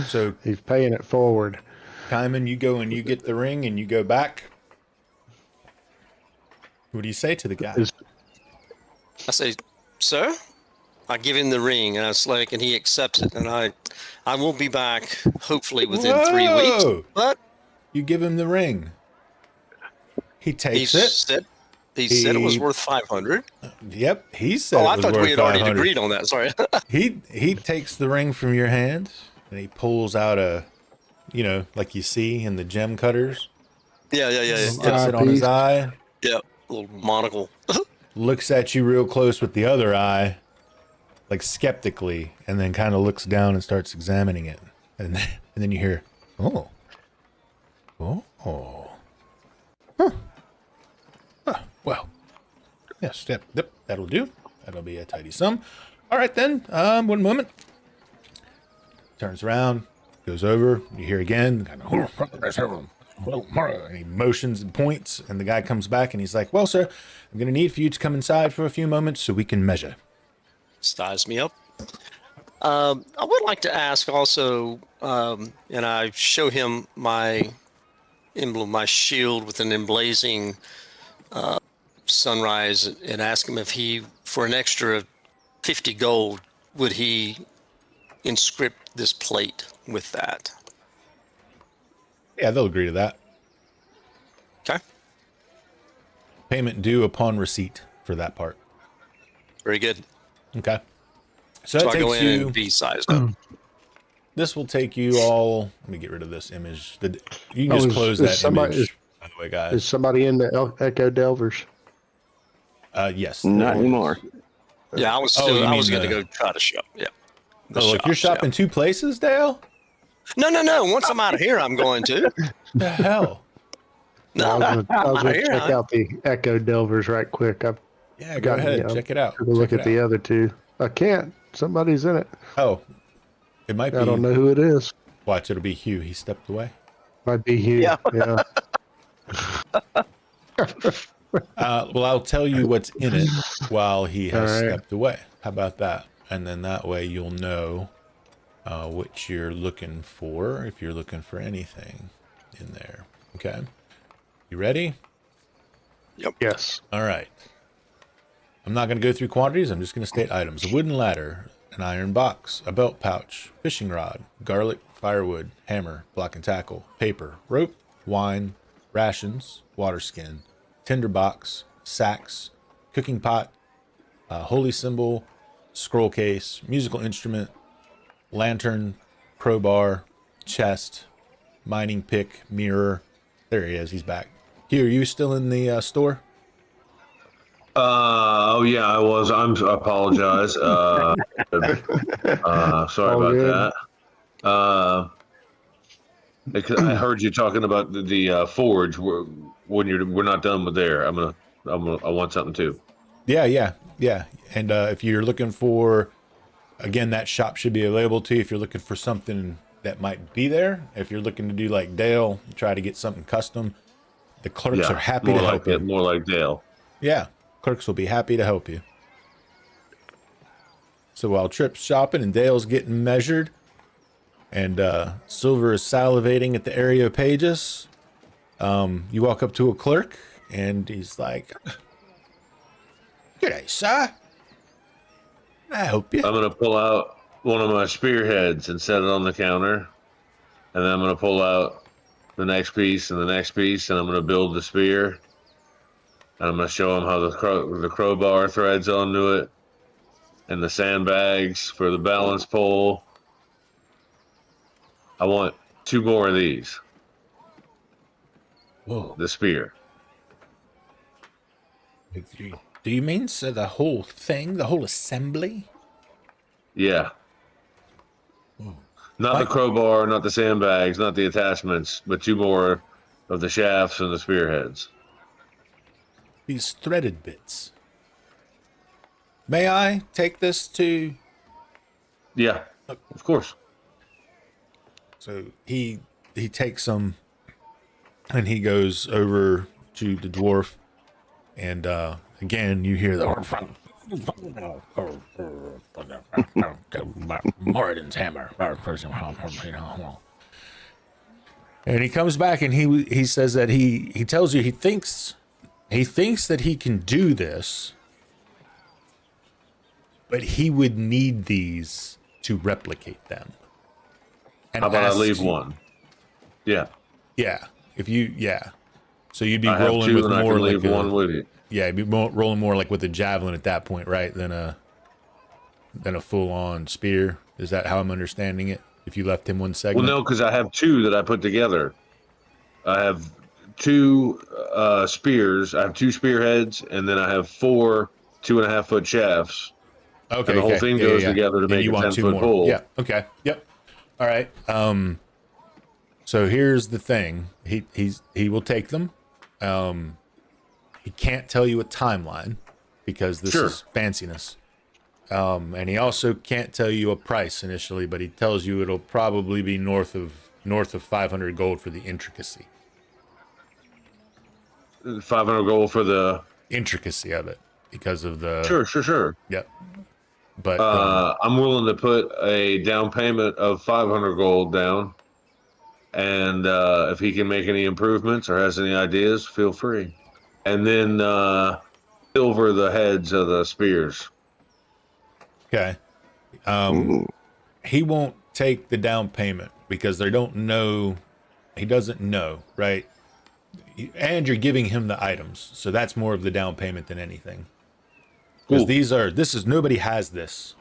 So, He's paying it forward. Kyman, you go and you get the ring and you go back. What do you say to the guy? I say, sir, I give him the ring, and I was like, and he accepts it, and I will be back hopefully within 3 weeks. Whoa! But You give him the ring. He he takes it. said it was worth 500. Yep, he said. Oh, it I was thought worth we had already 500. agreed on that. Sorry. He takes the ring from your hand and he pulls out a, like you see in the gem cutters. yeah. Sticks it on his eye. Yeah, a little monocle. Looks at you real close with the other eye, like skeptically, and then kind of looks down and starts examining it. And then you hear, oh. Huh, well, yes, yep, that'll do. That'll be a tidy sum. All right then. 1 moment. Turns around, goes over. You hear again, and he motions and points, and the guy comes back and he's like, "Well, sir, I'm going to need for you to come inside for a few moments so we can measure." Styles me up. I would like to ask also, and I show him my emblem, my shield with an emblazing sunrise, and ask him if he, for an extra 50 gold, would he inscript this plate with that? Yeah, they'll agree to that. Okay. Payment due upon receipt for that part. Very good. Okay. So So that I go takes in you. and be sized up. This will take you all. Let me get rid of this image. You can just is- close is that somebody- image. By the way, Is guys. somebody in the Echo Delvers? Yes. Not anymore. Yeah, I was Oh, you I mean was going to the- go try to shop. Yeah. The Oh, look, you're shops, shopping 2 places, Dale? yeah. No. Once I'm out of here, I'm going to. The hell? No, I was I'm going out to of here. check out the Echo Delvers right quick. I've Yeah, go got ahead. Check it out. to look Check at it the out. other two. I can't. Somebody's in it. Oh, it might be. I don't know who it is. Watch, it'll be Hugh. He stepped away. Might be Hugh. Yeah. Yeah. Well, I'll tell you what's in it while he has All right. stepped away. How about that? And then that way you'll know what you're looking for if you're looking for anything in there. Okay. You ready? Yes. All right. I'm not going to go through quantities. I'm just going to state items. A wooden ladder, an iron box, a belt pouch, fishing rod, garlic, firewood, hammer, block and tackle, paper, rope, wine, rations, water skin, tinderbox, sacks, cooking pot, holy symbol, scroll case, musical instrument, lantern, crowbar, chest, mining pick, mirror. There he is. He's back. Hugh, are you still in the store? Oh yeah, I was. I apologize. Sorry All about good. that. Because I heard you talking about the forge. We're not done with there. I want something too. Yeah. And if you're looking for, again, that shop should be available to you. If you're looking for something that might be there, if you're looking to do like Dale, try to get something custom, the clerks are happy to help you. More like Dale. Yeah, clerks will be happy to help you. So while Trip's shopping and Dale's getting measured, and Silver is salivating at the area pages, you walk up to a clerk, and he's like, "G'day, sir. I help you." I'm going to pull out one of my spearheads and set it on the counter. And then I'm going to pull out the next piece and the next piece, and I'm going to build the spear. And I'm going to show him how the crowbar threads onto it, and the sandbags for the balance pole. I want 2 more of these. Whoa. The spear. Do you mean so the whole thing, the whole assembly? Yeah. Whoa. Not the crowbar, not the sandbags, not the attachments, but 2 more of the shafts and the spearheads. These threaded bits. May I take this to... Yeah, of course. So he takes them, and he goes over to the dwarf, and again you hear the Moradin's hammer, and he comes back, and he says that he tells you he thinks that he can do this, but he would need these to replicate them. And how about I leave one? Yeah. Yeah. So you'd be I have rolling 2 with and I more can like leave one with you. Yeah, you'd be rolling more like with a javelin at that point, right? Than a full-on spear. Is that how I'm understanding it? If you left him one segment. Well, no, because I have 2 that I put together. I have 2 spears. I have 2 spearheads, and then I have 4 2.5-foot shafts. Okay. And the whole thing goes together to make a 10-foot pole. Yeah. Okay. Yep. All right. So here's the thing. He will take them. He can't tell you a timeline because this is fanciness. And he also can't tell you a price initially, but he tells you it'll probably be north of 500 gold for the intricacy. 500 gold for the intricacy of it because of the Sure. Yep. But I'm willing to put a down payment of 500 gold down, and if he can make any improvements or has any ideas, feel free. And then silver the heads of the spears. Okay. He won't take the down payment because they don't know. He doesn't know, right? And you're giving him the items, so that's more of the down payment than anything. Because nobody has this.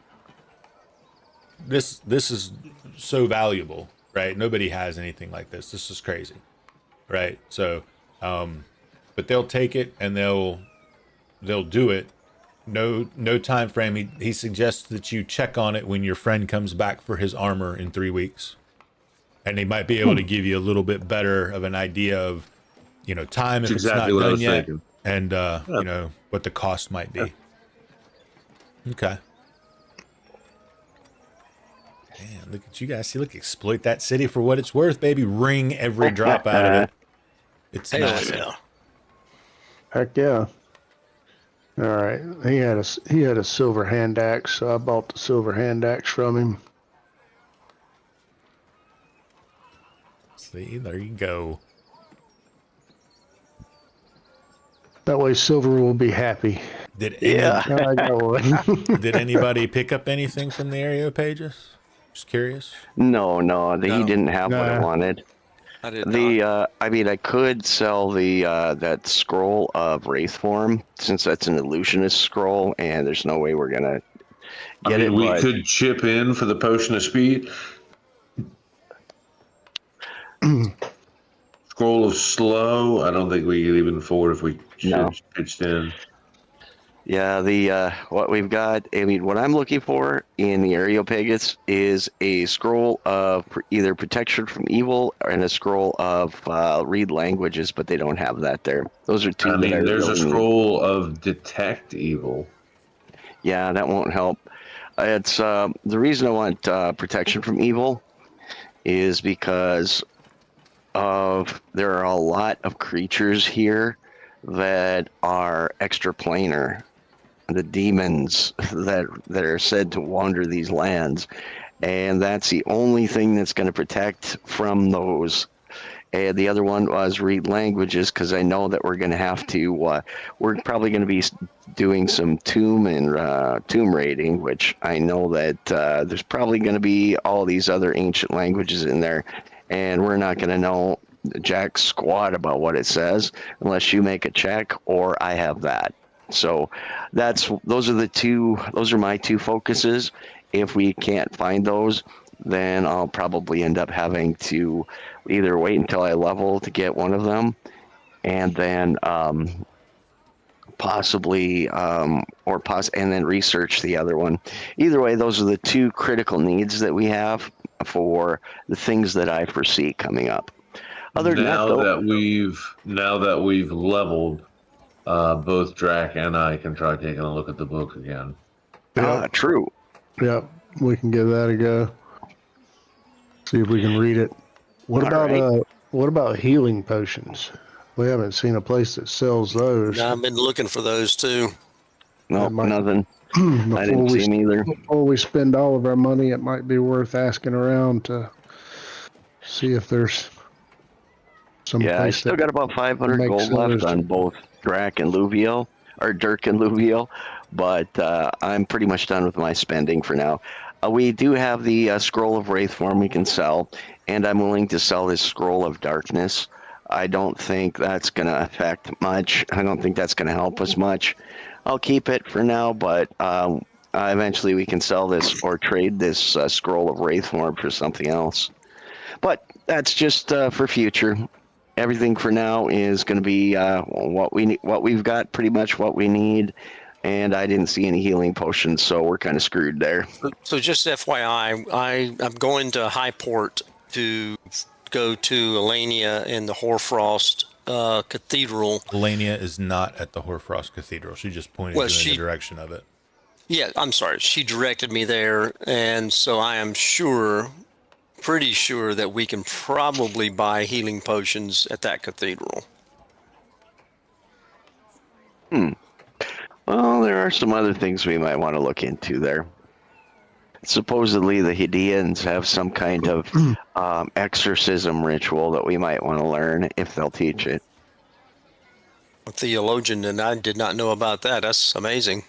This is so valuable, right? Nobody has anything like this. This is crazy, right? So, but they'll take it and they'll do it. No time frame. He suggests that you check on it when your friend comes back for his armor in 3 weeks, and they might be able to give you a little bit better of an idea of, time if it's not done yet, thinking. And what the cost might be. Okay. Man, look at you guys. See, exploit that city for what it's worth, baby. Wring every drop out of it. It's nice. Yeah. Heck yeah. All right. He had a silver hand axe, so I bought the silver hand axe from him. See, there you go. That way Silver will be happy. Did I got one. Did anybody pick up anything from the area pages? Just curious. No, he didn't have what I wanted. I did not. I could sell the that scroll of Wraith form, since that's an illusionist scroll, and there's no way we're gonna get it. We could chip in for the potion of speed. Scroll of slow. I don't think we could even afford if we pitched in. Yeah, the what we've got. I mean, what I'm looking for in the Areopagus is a scroll of either protection from evil and a scroll of read languages, but they don't have that there. Those are two I that I mean, there's a really need. scroll of detect evil. Yeah, that won't help. It's the reason I want protection from evil is because of there are a lot of creatures here that are extraplanar. The demons that are said to wander these lands, and that's the only thing that's going to protect from those. And the other one was read languages, because I know that we're going to have to. We're probably going to be doing some tomb raiding, which I know that there's probably going to be all these other ancient languages in there, and we're not going to know jack squat about what it says unless you make a check or I have that. So those are my two focuses. If we can't find those, then I'll probably end up having to either wait until I level to get one of them, and then possibly and then research the other one. Either way, those are the two critical needs that we have for the things that I foresee coming up. Other than that, though, Now that we've leveled, both Drac and I can try taking a look at the book again. True. Yep, we can give that a go. See if we can read it. What about healing potions? We haven't seen a place that sells those. I've been looking for those too. No, nothing. I didn't see them either. Before we spend all of our money, it might be worth asking around to see if there's some. Yeah, I still got about 500 gold left on both Dirk and Luviel, but I'm pretty much done with my spending for now. We do have the Scroll of Wraithform we can sell, and I'm willing to sell this Scroll of Darkness. I don't think that's going to affect much. I don't think that's going to help us much. I'll keep it for now, but eventually we can sell this or trade this Scroll of Wraithform for something else. But that's just for future. Everything for now is going to be what we've got, pretty much what we need. And I didn't see any healing potions, so we're kind of screwed there. So just FYI, I'm going to Highport to go to Elenia in the Hoarfrost Cathedral. Elenia is not at the Hoarfrost Cathedral. She just pointed you in the direction of it. Yeah, I'm sorry. She directed me there, and so I am pretty sure that we can probably buy healing potions at that cathedral. Well, there are some other things we might want to look into there. Supposedly the Hadeans have some kind of exorcism ritual that we might want to learn if they'll teach it. A theologian, and I did not know about that. That's amazing.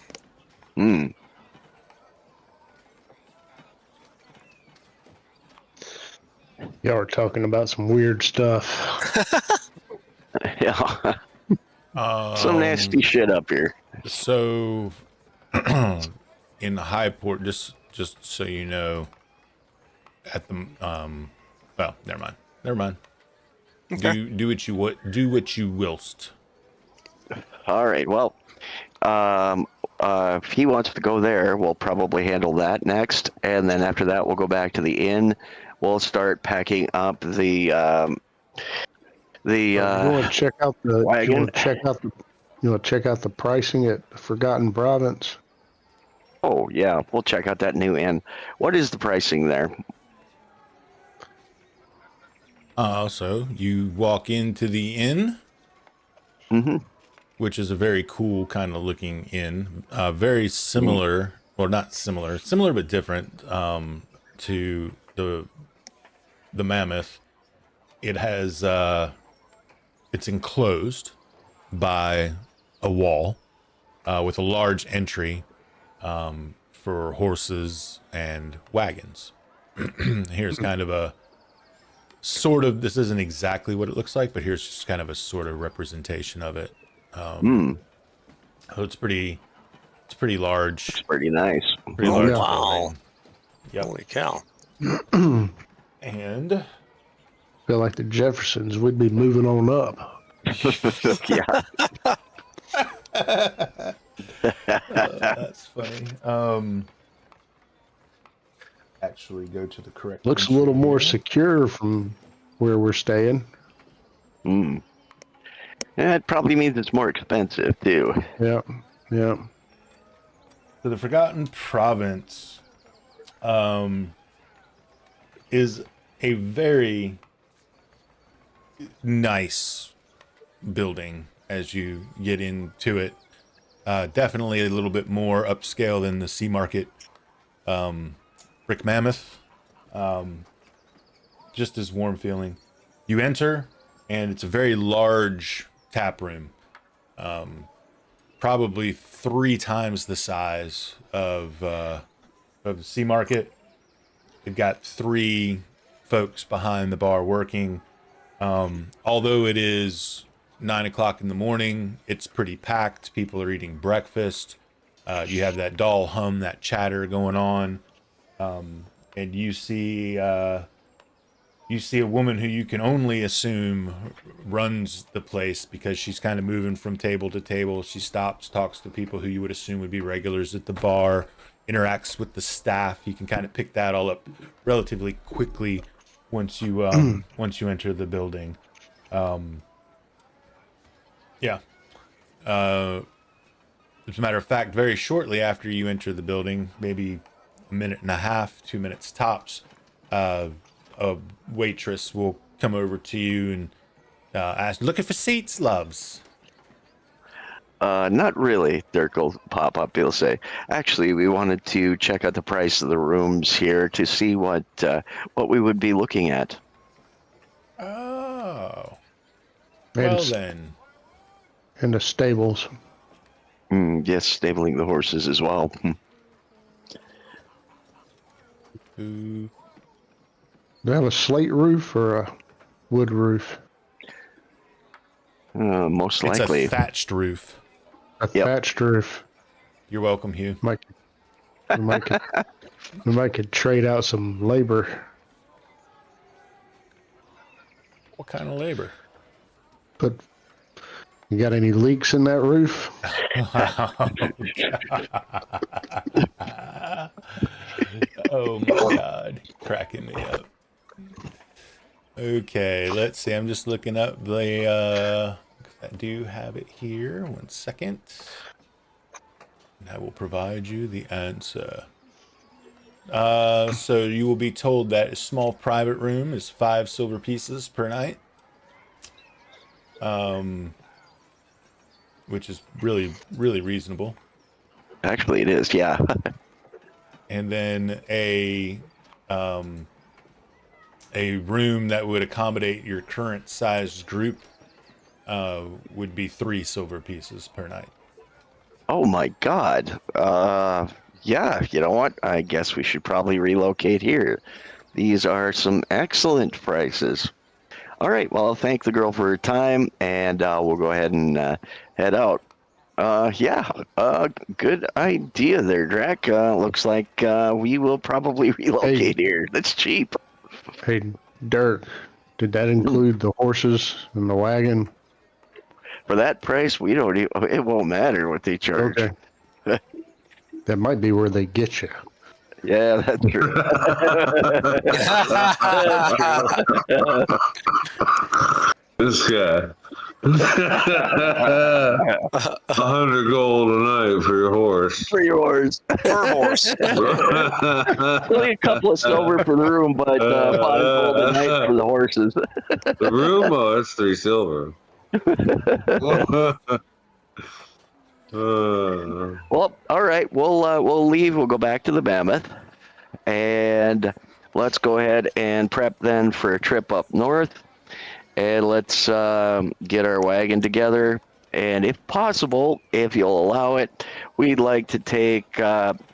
Y'all are talking about some weird stuff. Yeah. Some nasty shit up here. So, in the Highport, just so you know, at the well, never mind. Okay. Do what you willst. All right. Well, if he wants to go there, we'll probably handle that next, and then after that, we'll go back to the inn. We'll start packing up the. You want to check out the wagon? You want to check out the pricing at Forgotten Province? Oh yeah, we'll check out that new inn. What is the pricing there? So you walk into the inn, which is a very cool kind of looking inn. Very similar, or not similar but different to the Mammoth. It has it's enclosed by a wall with a large entry for horses and wagons. Here's kind of a sort of, this isn't exactly what it looks like, but here's just kind of a sort of representation of it. So it's pretty large. It's pretty nice. Pretty large. Wow. Yep. Holy cow. And feel like the Jeffersons, we'd be moving on up. Yeah. That's funny. Actually, go to the correct. Looks a little more here. secure from where we're staying. Yeah, it probably means it's more expensive too. Yeah, yeah. So the Forgotten Province is a very nice building as you get into it. Definitely a little bit more upscale than the Sea Market Brick Mammoth. Just as warm feeling. You enter, and it's a very large tap room. Probably 3 times the size of the Sea Market. They've got 3 folks behind the bar working. Although it is 9 o'clock in the morning, it's pretty packed. People are eating breakfast. You have that dull hum, that chatter going on. And you see a woman who you can only assume runs the place because she's kind of moving from table to table. She stops, talks to people who you would assume would be regulars at the bar, interacts with the staff. You can kind of pick that all up relatively quickly once you enter the building. Yeah. As a matter of fact, very shortly after you enter the building, maybe a minute and a half, 2 minutes tops, a waitress will come over to you and ask, "Looking for seats, loves?" Not really. Dirk will pop up. He'll say, "Actually, we wanted to check out the price of the rooms here to see what we would be looking at." Oh. Well then. And the stables. Yes, stabling the horses as well. Do they have a slate roof or a wood roof? Most likely. It's a thatched roof. A thatched roof. You're welcome, Hugh. We might could trade out some labor. What kind of labor? But you got any leaks in that roof? Oh my God, cracking me up. Okay, let's see. I'm just looking up the. I do have it here. 1 second. And I will provide you the answer. So you will be told that a small private room is 5 silver pieces per night. Which is really, really reasonable. Actually, it is, yeah. And then a room that would accommodate your current sized group would be 3 silver pieces per night. Oh my God. Yeah, you know what? I guess we should probably relocate here. These are some excellent prices. All right, well, I'll thank the girl for her time, and we'll go ahead and head out. Good idea there, Drac. Looks like we will probably relocate here. That's cheap. Hey, Dirk, did that include the horses and the wagon? For that price, we don't even, it won't matter what they charge. Okay. That might be where they get you. Yeah, that's true. This guy. 100 gold a night for your horse. For your horse. Per horse. Only a couple of silver for the room, but 5 gold a night for the horses. The room? Oh, that's 3 silver. Well, all right. We'll leave. We'll go back to the Mammoth, and let's go ahead and prep then for a trip up north. And let's get our wagon together. And if possible, if you'll allow it, we'd like to take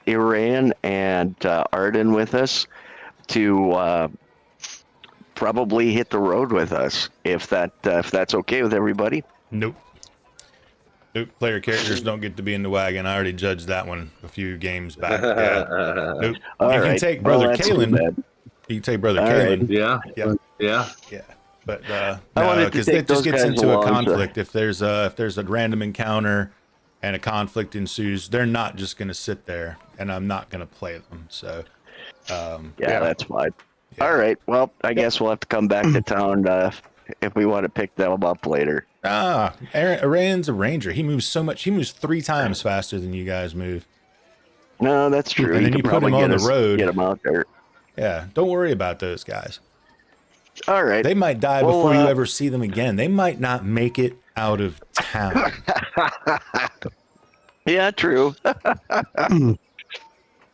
Iran and Arden with us to probably hit the road with us, if that's okay with everybody. Nope. Player characters don't get to be in the wagon. I already judged that one a few games back. Yeah. Nope. All you right. can take Brother Kalen. You can take Brother Kalen. Right. Yeah. But I wanted no, to because take it just those gets guys into a along, conflict. If there's a random encounter and a conflict ensues, they're not just going to sit there, and I'm not going to play them. So, Yeah, that's fine. Yeah. All right. Well, I guess we'll have to come back to town if we want to pick them up later. Arayan's a ranger. He moves so much. He moves 3 times faster than you guys move. No, that's true. And then could you put probably him on the road. Get him out there. Yeah, don't worry about those guys. All right. They might die before you ever see them again. They might not make it out of town. Yeah, true. All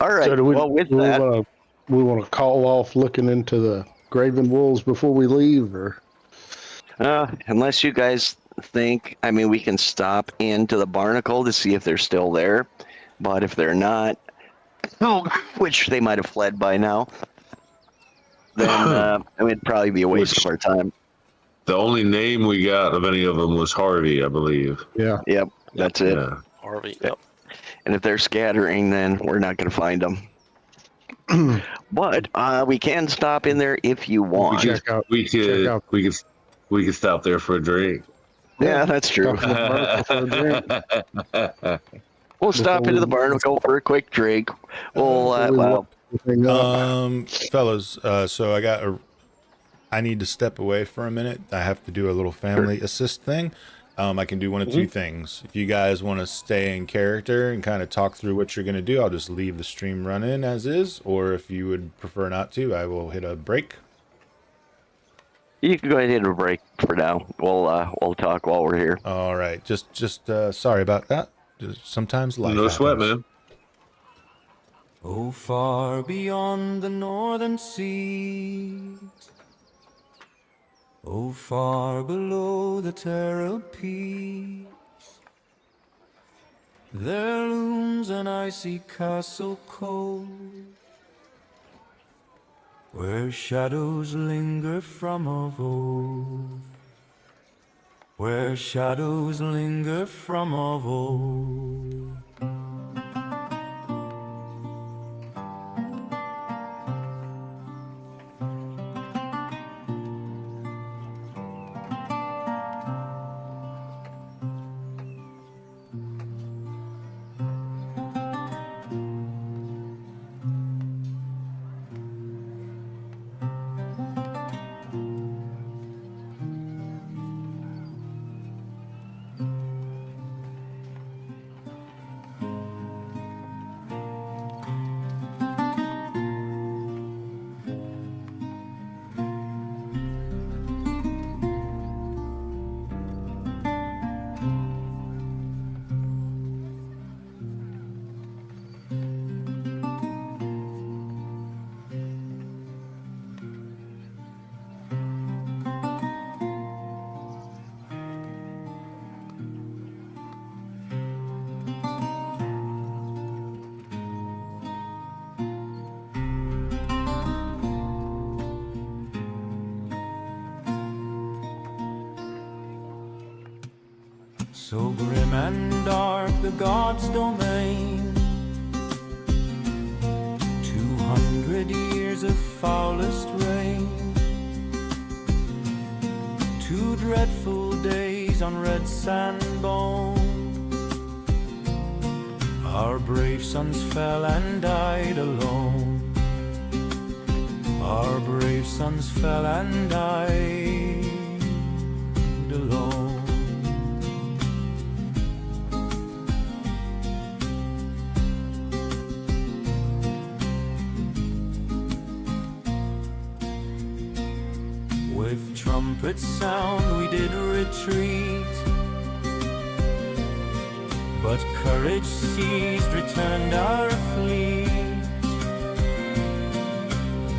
right. So Well, with that, we want to call off looking into the Graven Wolves before we leave, or unless you guys think, I mean, we can stop into the Barnacle to see if they're still there. But if they're not, which they might have fled by now, then it'd probably be a waste of our time. The only name we got of any of them was Harvey, I believe. yeah. Yep, that's it. Yeah. Harvey. Yep. And if they're scattering, then we're not going to find them. But we can stop in there if you want. We could stop there for a drink. Yeah, that's true. We'll stop into the Barnacle for a quick drink. We'll Fellas, so I need to step away for a minute. I have to do a little family assist thing. I can do one of 2 things. If you guys want to stay in character and kind of talk through what you're going to do, I'll just leave the stream running as is. Or if you would prefer not to, I will hit a break. You can go ahead and hit a break for now. We'll talk while we're here. All right. Just sorry about that. Just sometimes life No happens. sweat, man. Oh, far beyond the northern seas, oh, far below the terror peaks, there looms an icy castle cold, where shadows linger from of old, where shadows linger from of old. So grim and dark the gods' domain, 200 years of foulest rain, 2 dreadful days on red sand bone. Our brave sons fell and died alone. Our brave sons fell and died alone. With trumpet sound we did retreat, but courage seized, returned our fleet.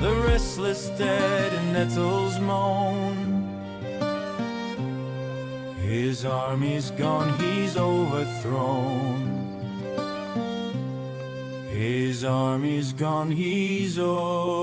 The restless dead in nettles moan. His army's gone, he's overthrown. His army's gone, he's overthrown.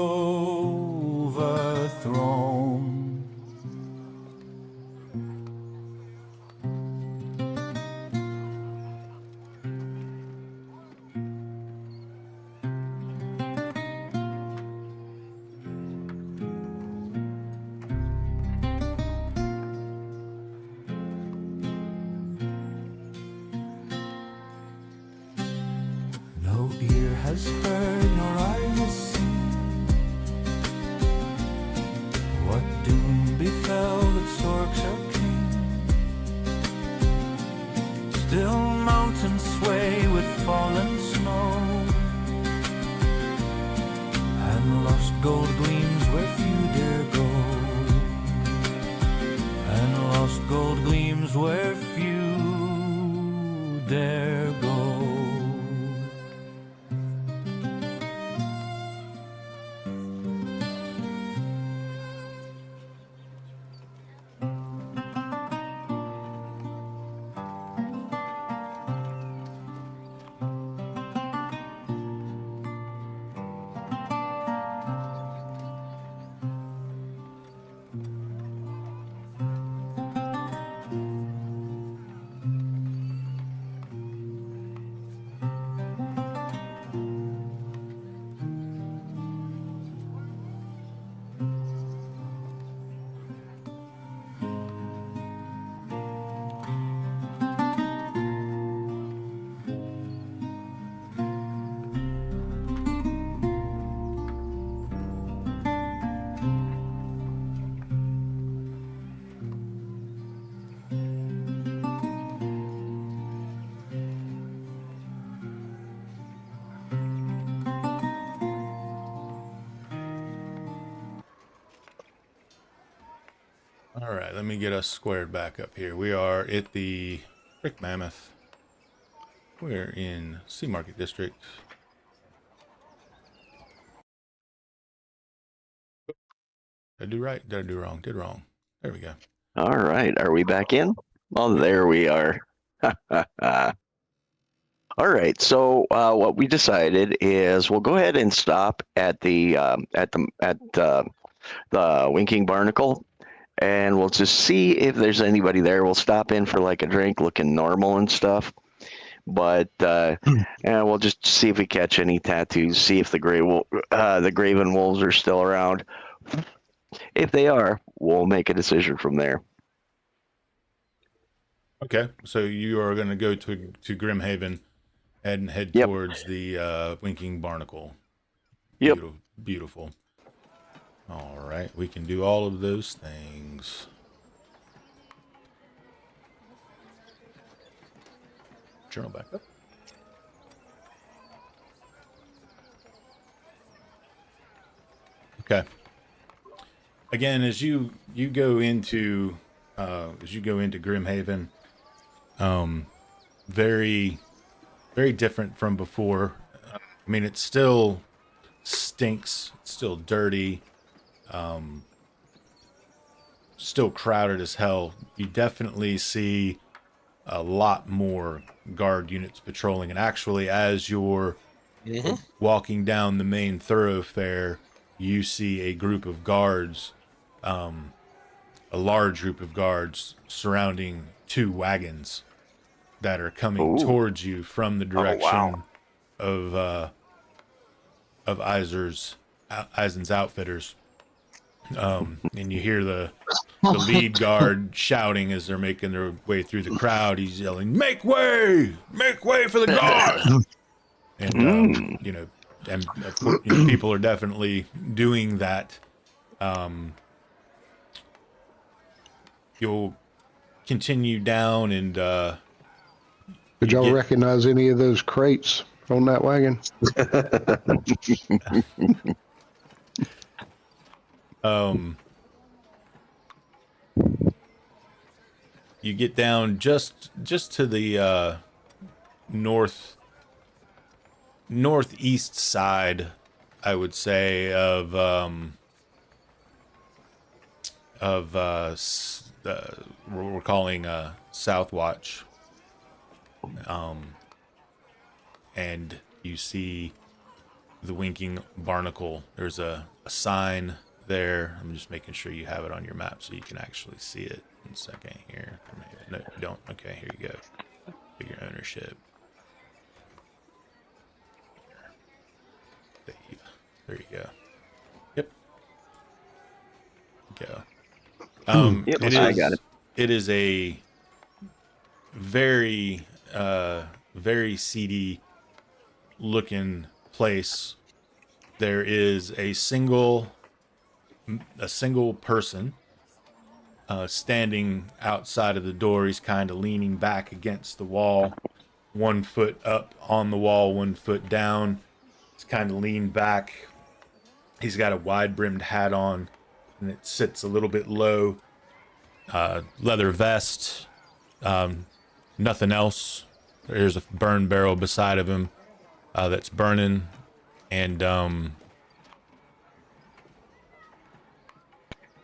has heard nor eye has seen what doom befell that storks are king. Still mountains sway with fallen snow, and lost gold gleams where few dare go, and lost gold gleams where few dare go. All right, let me get us squared back up here. We are at the Brick Mammoth. We're in Sea Market District. Did I do right? Did I do wrong? Did wrong. There we go. All right, are we back in? Oh, there we are. All right, so what we decided is we'll go ahead and stop at the Winking Barnacle, and we'll just see if there's anybody there. We'll stop in for like a drink, looking normal and stuff. But and we'll just see if we catch any tattoos. See if the Graven Wolves are still around. If they are, we'll make a decision from there. Okay, so you are going to go to Grimhaven and head Yep. towards the Winking Barnacle. Yep. Beautiful. All right, we can do all of those things. Journal back up. Okay. Again, as you go into Grimhaven, very different from before. I mean, it still stinks. It's still dirty. Still crowded as hell. You definitely see a lot more guard units patrolling, and actually, as you're walking down the main thoroughfare, you see a group of guards, a large group of guards surrounding 2 wagons that are coming towards you from the direction of Eisen's outfitters. And you hear the lead guard shouting as they're making their way through the crowd. He's yelling, "Make way! Make way for the guard!" And and of course, people are definitely doing that. You'll continue down and Did y'all recognize any of those crates on that wagon? You get down just to the northeast side, I would say, of what we're calling Southwatch, and you see the Winking Barnacle. There's a sign there. I'm just making sure you have it on your map so you can actually see it. In a second here. No, you don't. Okay, here you go. Figure ownership. Save. There you go. Yep. Go. Yep, I got it. It is a very, very seedy looking place, there is a single person standing outside of the door. He's kind of leaning back against the wall, 1 foot up on the wall, 1 foot down. He's kind of leaned back. He's got a wide-brimmed hat on, and it sits a little bit low. Leather vest, nothing else. There's a burn barrel beside of him that's burning, and any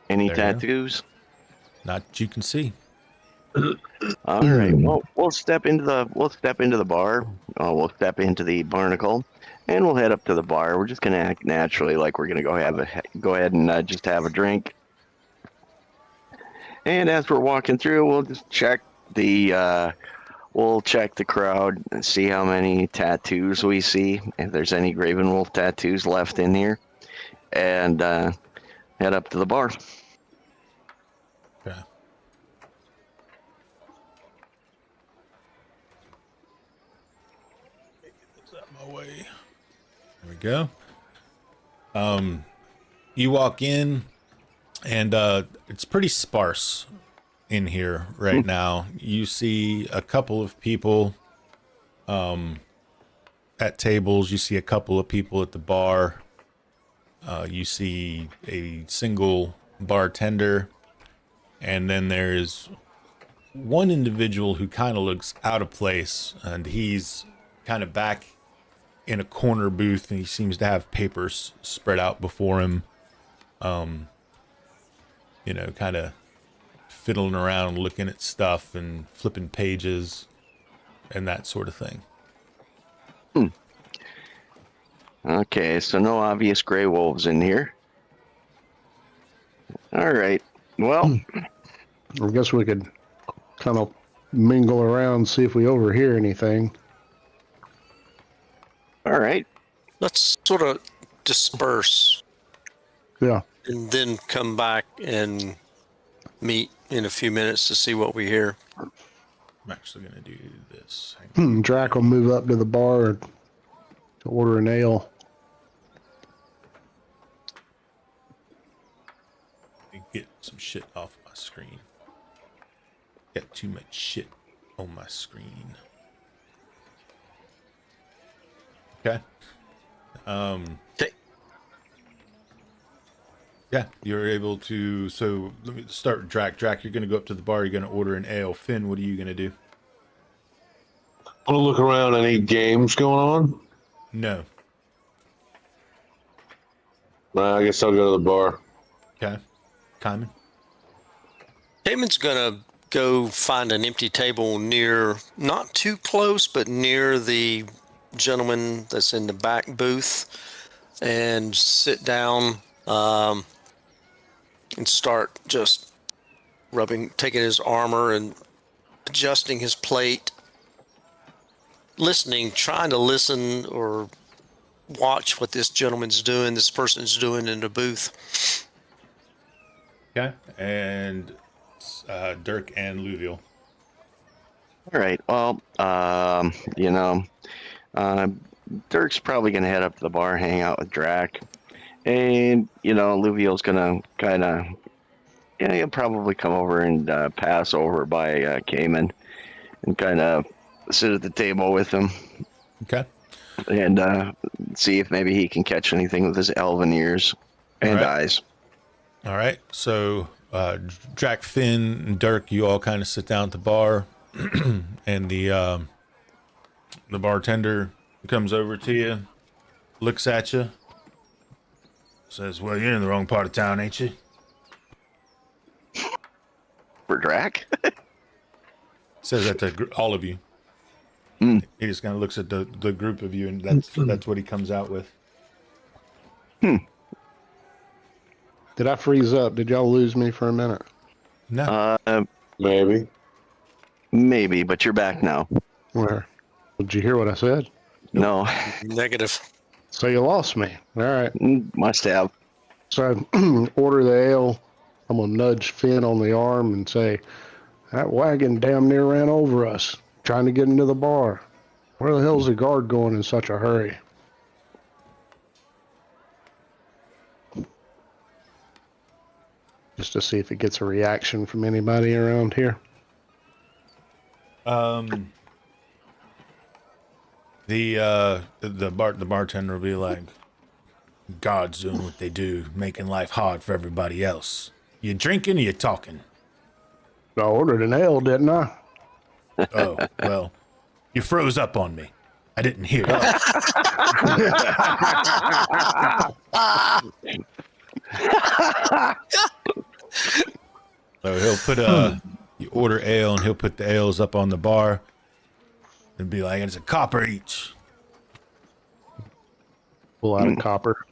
there you go. tattoos? Not that you can see. All right. Well, we'll step into the bar. We'll step into the barnacle, and we'll head up to the bar. We're just gonna act naturally, like we're gonna go ahead and just have a drink. And as we're walking through, we'll just check the crowd and see how many tattoos we see, if there's any Graven Wolf tattoos left in here, and head up to the bar. Okay. My way. There we go. You walk in, and it's pretty sparse in here right now. You see a couple of people at tables. You see a couple of people at the bar. You see a single bartender, and then there's one individual who kind of looks out of place, and he's kind of back in a corner booth, and he seems to have papers spread out before him, kind of fiddling around, looking at stuff and flipping pages and that sort of thing. Okay, so no obvious gray wolves in here. All right. Well, I guess we could kind of mingle around, see if we overhear anything. all right. Let's sort of disperse Yeah. and then come back and meet in a few minutes to see what we hear. I'm actually going to do this. Hang on. Drac will move up to the bar to order an ale. Let me get some shit off my screen. Got too much shit on my screen. Okay. Okay. Yeah, you're able to. So let me start with Drac. Drac, you're going to go up to the bar. You're going to order an ale. Finn, what are you going to do? I'm gonna look around. Any games going on? No. I guess I'll go to the bar. Okay. Kyman? Damon's gonna go find an empty table near, not too close, but near the gentleman that's in the back booth, and sit down and start just taking his armor and adjusting his plate, trying to listen or watch what this person's doing in the booth. Okay. And Dirk and Luviel. All right. Well, Dirk's probably going to head up to the bar, hang out with Drac. And, Luviel's going to kind of, he'll probably come over and pass over by Cayman and kind of sit at the table with him. Okay. And see if maybe he can catch anything with his elven ears and eyes. All right. So, Drac, Finn, and Dirk, you all kind of sit down at the bar, and the bartender comes over to you, looks at you, says, "Well, you're in the wrong part of town, ain't you?" For Drac? Says that to all of you. He just kind of looks at the group of you, and that's what he comes out with. Did I freeze up? Did y'all lose me for a minute? No. Maybe. Maybe, but you're back now. Where? Did you hear what I said? No, Negative. So you lost me. All right. must have. So I order the ale. I'm going to nudge Finn on the arm and say, that wagon damn near ran over us, trying to get into the bar. Where the hell's the guard going in such a hurry? just to see if it gets a reaction from anybody around here. The bartender will be like, God's doing what they do, making life hard for everybody else. You drinking or you talking? I ordered an ale, didn't I? Oh, well, you froze up on me. I didn't hear you. So he'll put you order ale and he'll put the ales up on the bar and be like, it's a copper each. Pull out a copper.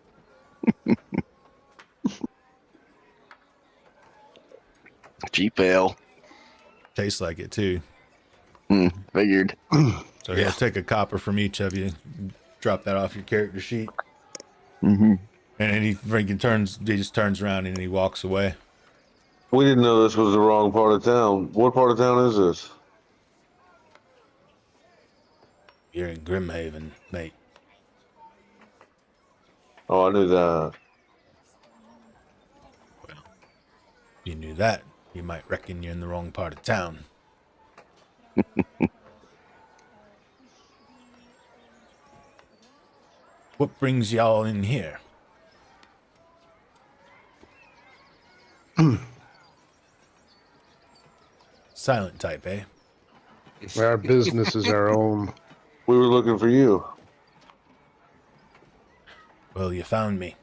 Cheap ale. Tastes like it too. Figured. So he'll take a copper from each of you, drop that off your character sheet. Mm-hmm. And then he just turns around and he walks away. We didn't know this was the wrong part of town. What part of town is this? You're in Grimhaven, mate. Oh, I knew that. Well, if you knew that, you might reckon you're in the wrong part of town. What brings y'all in here? Silent type, eh? Our business is our own. We were looking for you. Well, you found me.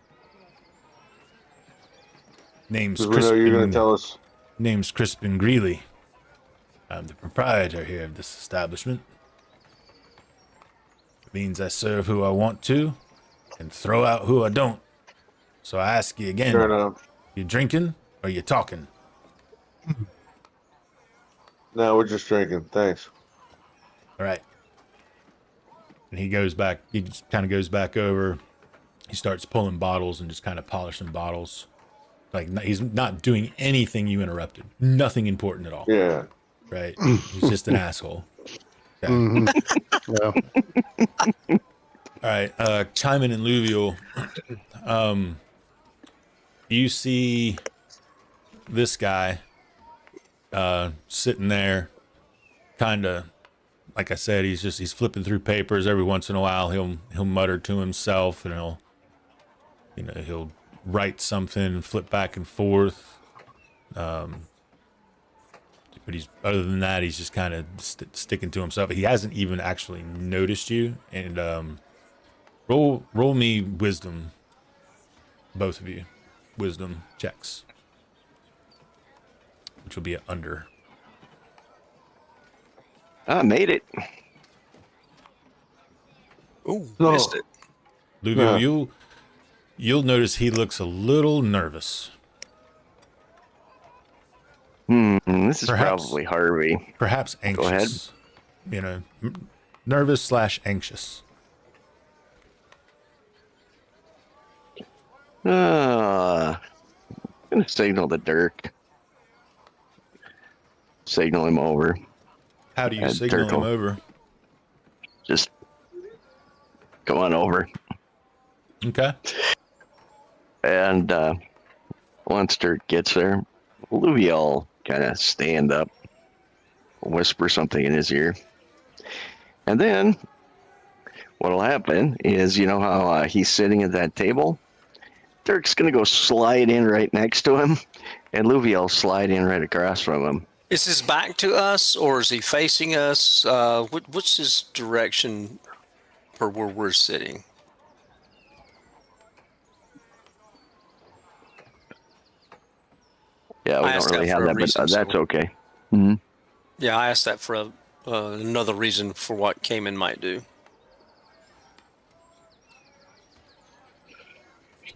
Name's Because we know you're going to Crispin. tell us. Name's Crispin Greeley. I'm the proprietor here of this establishment. It means I serve who I want to and throw out who I don't. So I ask you again, Fair enough. you drinking or you talking? No, we're just drinking. Thanks. All right. And he goes back, he just kind of goes back over. He starts pulling bottles and just kind of polishing bottles. Like he's not doing anything you interrupted. Nothing important at all. Yeah. Right? He's just an asshole. Okay. Mm-hmm. Yeah. All right, Timon and Luvial, you see this guy sitting there, kind of, like I said, he's flipping through papers. Every once in a while, he'll mutter to himself, and he'll write something and flip back and forth. But other than that, he's just kind of sticking to himself. He hasn't even actually noticed you, and roll me wisdom, both of you, wisdom checks, which will be an under. I made it. Ooh, No. missed it. Luvio, Yeah. you'll notice he looks a little nervous, This is Perhaps. probably Harvey. perhaps anxious. Go ahead. Nervous / anxious. I'm gonna signal to Dirk. Signal him over. How do you And signal him Turtle. over? Just go on over. Okay. And once Dirk gets there, Luvial kind of stand up, whisper something in his ear. And then what'll happen is, you know how he's sitting at that table? Dirk's going to go slide in right next to him, and Luvial slide in right across from him. Is his back to us, or is he facing us? What's his direction for where we're sitting? Yeah, we I asked don't really that have for a that, but reason, that's so- okay. Mm-hmm. Yeah, I asked that for another reason for what Cayman might do.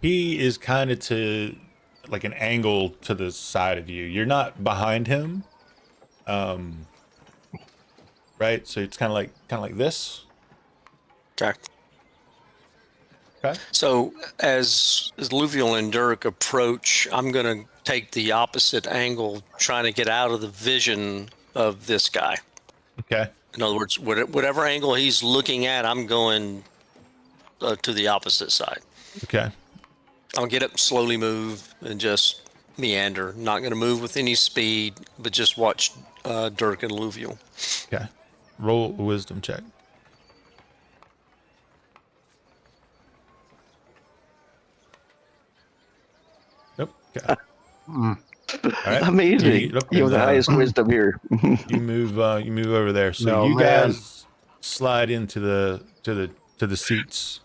He is kind of to like an angle to the side of you. You're not behind him. Right? So it's kind of like this. Okay. Okay. So as Luvial and Dirk approach, I'm going to take the opposite angle, trying to get out of the vision of this guy. Okay. In other words, whatever angle he's looking at, I'm going to the opposite side. Okay. I'll get up, slowly move, and just meander. Not going to move with any speed, but just watch Dirk and Alluvial. Okay. Roll a wisdom check. Nope. Okay. All right. Amazing. You have the highest wisdom here. You move over there. So No, you man. guys slide into the seats.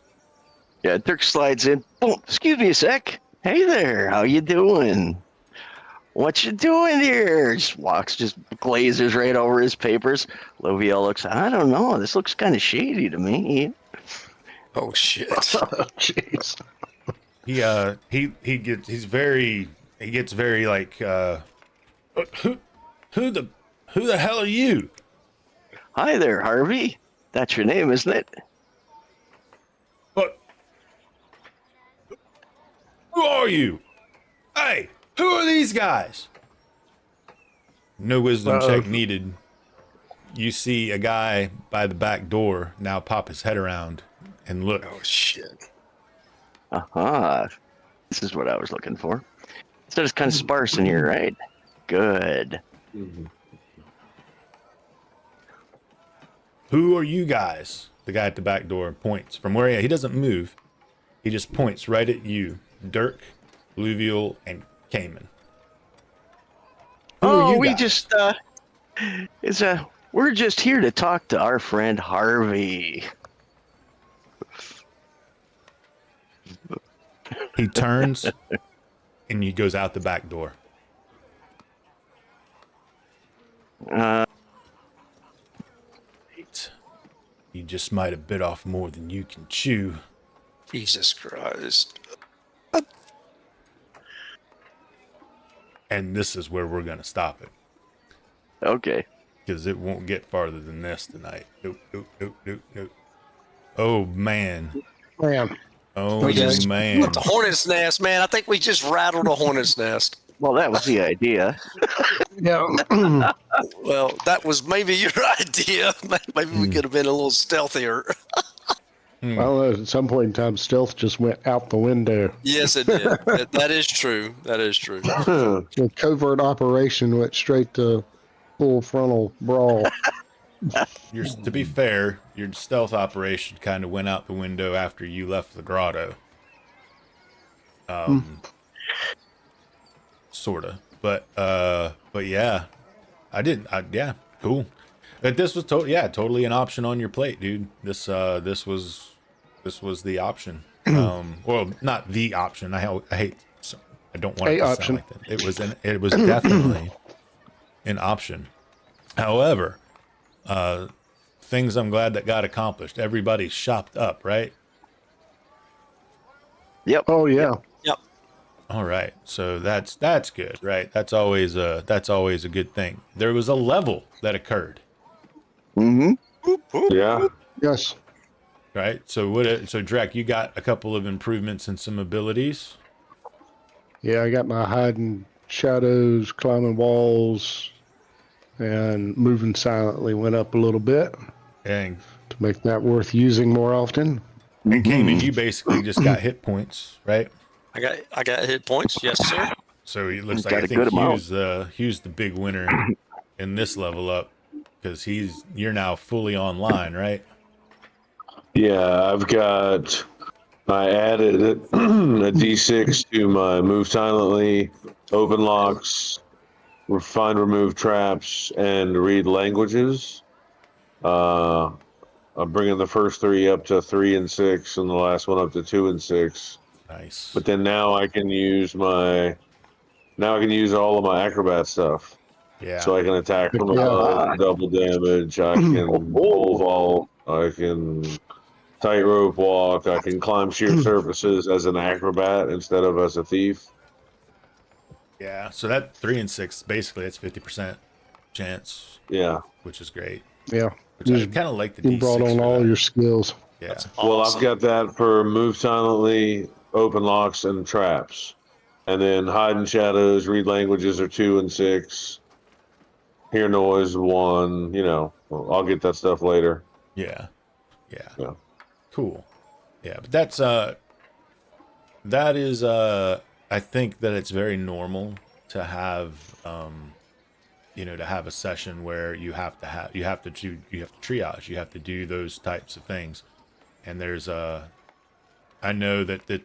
Yeah, Dirk slides in. Boom. Excuse me a sec. Hey there. How you doing? What you doing here? Just glazes right over his papers. Loviel looks, I don't know. This looks kind of shady to me. Oh shit! Oh, jeez. He gets very like who the hell are you? Hi there, Harvey. That's your name, isn't it? What? Who are you? Hey, who are these guys? No wisdom check needed. You see a guy by the back door now pop his head around and look. Oh shit! Aha. This is what I was looking for. So it's kind of sparse in here, right? Good. Who are you guys? The guy at the back door points from where he doesn't move. He just points right at you, Dirk, Alluvial, and Cayman. Who are you guys? We're just here to talk to our friend Harvey. He turns and he goes out the back door. You just might have bit off more than you can chew. Jesus Christ! And this is where we're gonna stop it, Okay. because it won't get farther than this tonight. Nope. Oh man. Man. Oh The man. hornet's nest, man. I think we just rattled a hornet's nest. Well, that was the idea. Yeah. Well, that was maybe your idea. Maybe we could have been a little stealthier. Well, at some point in time, stealth just went out the window. Yes, it did. That is true. That is true. The covert operation went straight to full frontal brawl. To be fair, your stealth operation kind of went out the window after you left the grotto. Sorta. But yeah. Yeah, cool. But this was totally an option on your plate, dude. This was the option. Well, not the option. I don't want it to sound like that. It was definitely an option. However, things I'm glad that got accomplished. Everybody's shopped up, right? Yep. Oh, yeah. Yep. All right. So that's good, right? That's always a good thing. There was a level that occurred. Mm-hmm. Yeah. Yes. Right. So Drek, you got a couple of improvements in some abilities. Yeah, I got my hiding shadows, climbing walls, and moving silently went up a little bit And to make that worth using more often. Cayman, you basically just got hit points, right? I got hit points. Yes, sir. So it looks Got like a I think good amount. Hugh's the big winner in this level up, because you're now fully online, right? Yeah, I added a D6 to my move silently, open locks, find remove traps, and read languages. I'm bringing the first 3 up to 3 and 6, and the last one up to 2 and 6. Nice. But then now I can use all of my acrobat stuff. Yeah. So I can attack from above, double damage. I can pole vault. I can tightrope walk. I can climb sheer surfaces as an acrobat instead of as a thief. Yeah. So that 3 and 6, basically it's 50% chance. Yeah. Which is great. Yeah. Which I kind of like the You D6 brought on for all that. your skills. Yeah. That's Well, awesome. I've got that for move silently, open locks, and traps. And then hide in shadows, read languages are 2 and 6. Hear noise 1. I'll get that stuff later. Yeah. Yeah. Cool. Yeah, but that is I think that it's very normal to have, to have a session where you have to triage, you have to do those types of things. And I know that the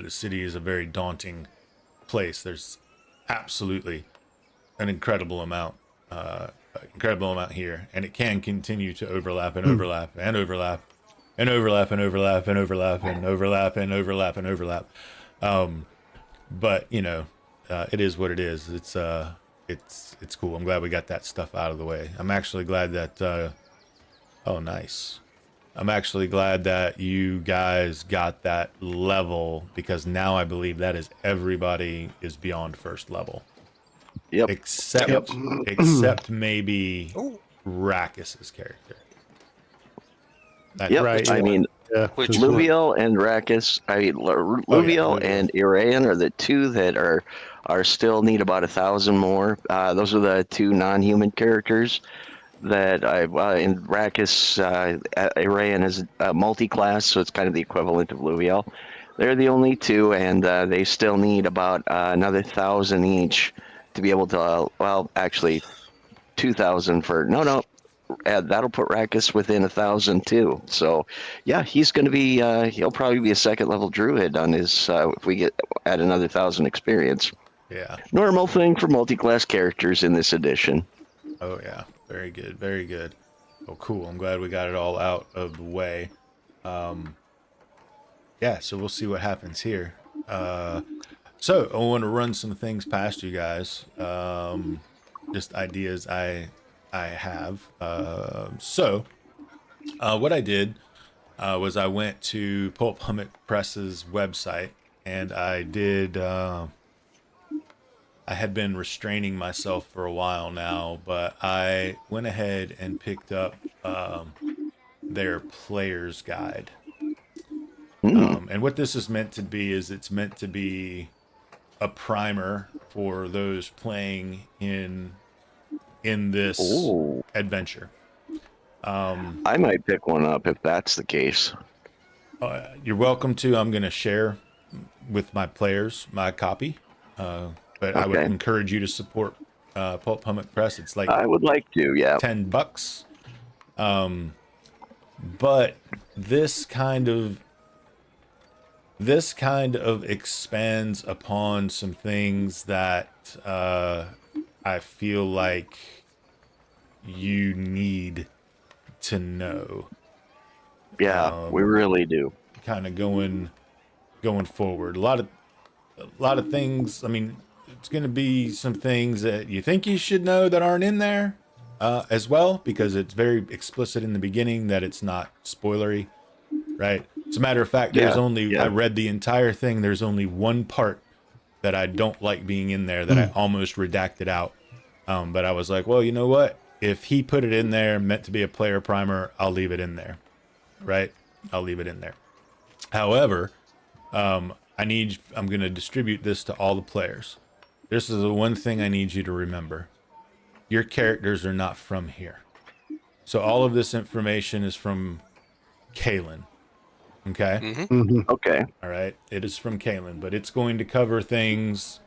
city is a very daunting place. There's absolutely an incredible amount here, and it can continue to overlap and overlap and overlap and overlap and overlap and overlap and overlap and overlap and overlap. But it is what it is. It's cool. I'm glad we got that stuff out of the way. I'm actually glad that nice. I'm actually glad that you guys got that level, because now I believe that is everybody is beyond first level. Yep. Except maybe Rakis's character. Yep. Right. I mean, Which Luviel and Rakis. Luviel and Iraean are the two that are still need about 1,000 more. Those are the two non-human characters that in Rakis, Iraean is multi-class, so it's kind of the equivalent of Luviel. They're the only two, and they still need about another 1,000 each to be able to, actually 2,000 for, that'll put Rakis within 1,000 too. So yeah, he's going to be, he'll probably be a second level druid on his, if we add another 1,000 experience. Yeah. Normal thing for multi-class characters in this edition. Oh yeah. Very good. Very good. Oh, cool. I'm glad we got it all out of the way. Yeah, so we'll see what happens here. So I want to run some things past you guys. Just ideas I have. So what I did was I went to Pulp Hummock Press's website, and I did... I had been restraining myself for a while now, but I went ahead and picked up their player's guide. And what this is meant to be is it's meant to be a primer for those playing in this adventure. I might pick one up if that's the case. You're welcome to. I'm going to share with my players my copy. But I would encourage you to support Pulp Hummock Press. It's like I would like to, yeah. $10. But this kind of expands upon some things that I feel like you need to know. Yeah, we really do. Kind of going forward. A lot of things. I mean, it's going to be some things that you think you should know that aren't in there as well, because it's very explicit in the beginning that it's not spoilery, right? As a matter of fact, I read the entire thing. There's only one part that I don't like being in there that I almost redacted out. But I was like, well, you know what? If he put it in there, meant to be a player primer, I'll leave it in there, right? I'll leave it in there. However, I'm going to distribute this to all the players. This is the one thing I need you to remember. Your characters are not from here. So all of this information is from Kalen. Okay? Mm-hmm. Okay. All right. It is from Kalen, but it's going to cover things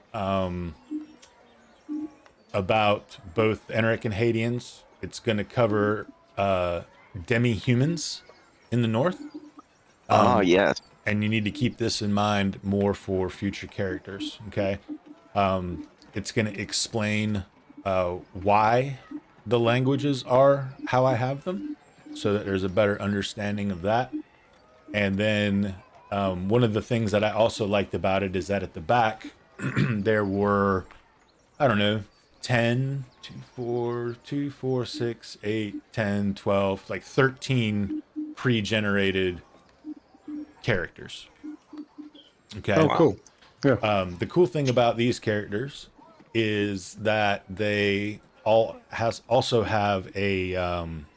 about both Enric and Hadians. It's going to cover demi-humans in the north. Yes. And you need to keep this in mind more for future characters, okay? It's going to explain why the languages are how I have them, so that there's a better understanding of that. And then one of the things that I also liked about it is that at the back, there were, 10, 2, 4, 6, 8, 10, 12, like 13 pre-generated characters. Okay. Oh, cool. Yeah. The cool thing about these characters is that they also have a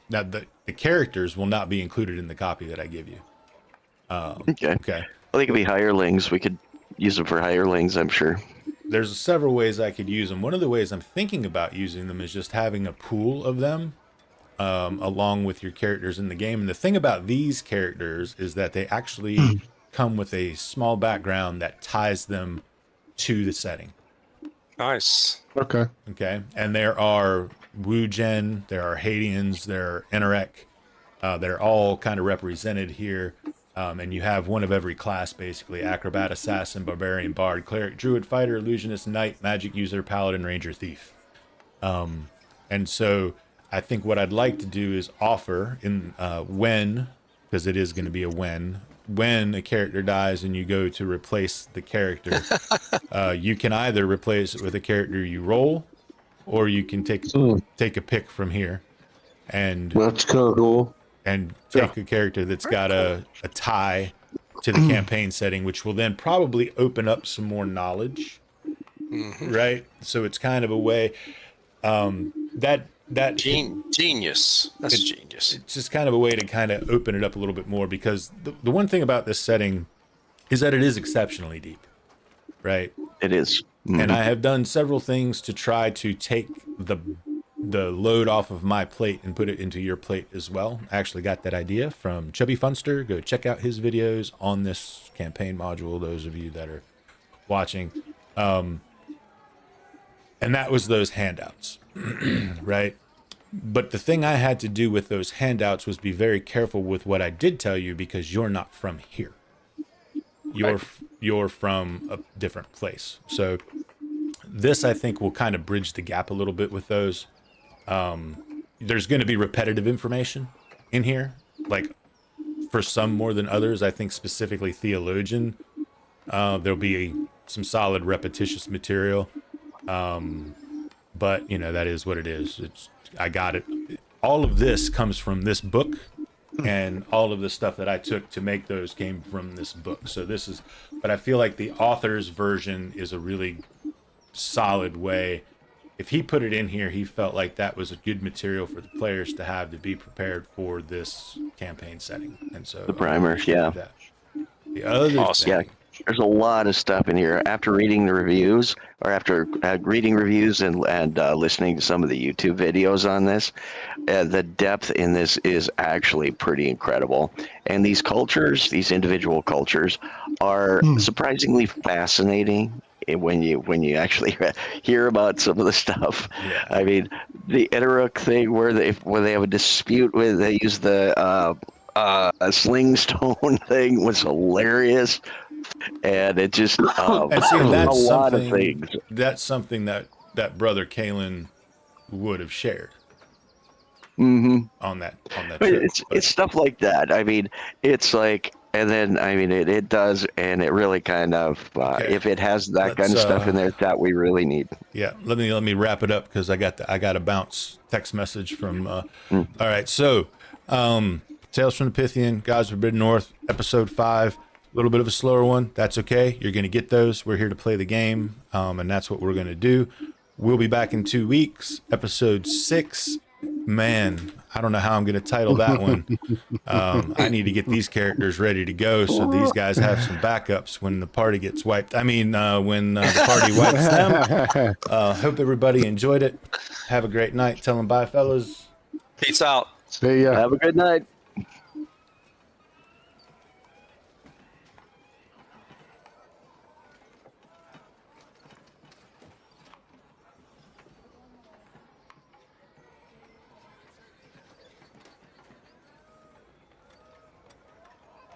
now the characters will not be included in the copy that I give you. Okay. Well, they could be hirelings. We could use them for hirelings, I'm sure. There's several ways I could use them. One of the ways I'm thinking about using them is just having a pool of them along with your characters in the game. And the thing about these characters is that they actually come with a small background that ties them to the setting. Nice. Okay. Okay. And there are Wujen, there are Haitians, there are Enerek. They're all kind of represented here. And you have one of every class, basically: acrobat, assassin, barbarian, bard, cleric, druid, fighter, illusionist, knight, magic user, paladin, ranger, thief. And so I think what I'd like to do is offer in because it is going to be a when a character dies and you go to replace the character, you can either replace it with a character you roll, or you can take a pick from here, and That's cool. and take a character that's got a tie to the campaign setting, which will then probably open up some more knowledge, right? So it's kind of a way that genius. That's genius. It's just kind of a way to kind of open it up a little bit more, because the one thing about this setting is that it is exceptionally deep, right? It is. And I have done several things to try to take the load off of my plate and put it into your plate as well. I actually got that idea from Chubby Funster. Go check out his videos on this campaign module, those of you that are watching. And that was those handouts, right? But the thing I had to do with those handouts was be very careful with what I did tell you, because you're not from here. You're from a different place. So this, I think, will kind of bridge the gap a little bit with those. There's going to be repetitive information in here, like for some more than others. I think specifically theologian, there'll be some solid repetitious material. But you know, that is what it is. I got it. All of this comes from this book, and all of the stuff that I took to make those came from this book. So this is, but I feel like the author's version is a really solid way. If he put it in here, he felt like that was a good material for the players to have to be prepared for this campaign setting. And so The primer, yeah. The other Awesome. thing, Yeah, there's a lot of stuff in here. After reading the reviews, or after reading reviews and listening to some of the YouTube videos on this, the depth in this is actually pretty incredible. And these cultures, these individual cultures, are surprisingly fascinating when you actually hear about some of the stuff. Yeah. I mean, the Eteruk thing where they have a dispute with, they use the sling stone thing was hilarious. And it just and see, that's a lot of something- things. That's something that brother Kalen would have shared Mm-hmm. on that But trip. it's stuff like that. I mean, it's like, and then I mean, it does, and it really kind of Okay. if it has that kind of Let's, stuff in there that we really need. Yeah, let me wrap it up, because I got a bounce text message from. All right, so Tales from the Pythian, Gods of Forbidden North, episode 5. A little bit of a slower one. That's okay. You're going to get those. We're here to play the game, and that's what we're going to do. We'll be back in 2 weeks. Episode 6. Man, I don't know how I'm going to title that one. I need to get these characters ready to go so these guys have some backups when the party gets wiped. I mean, when the party wipes them. Hope everybody enjoyed it. Have a great night. Tell them bye, fellas. Peace out. See ya. Have a good night.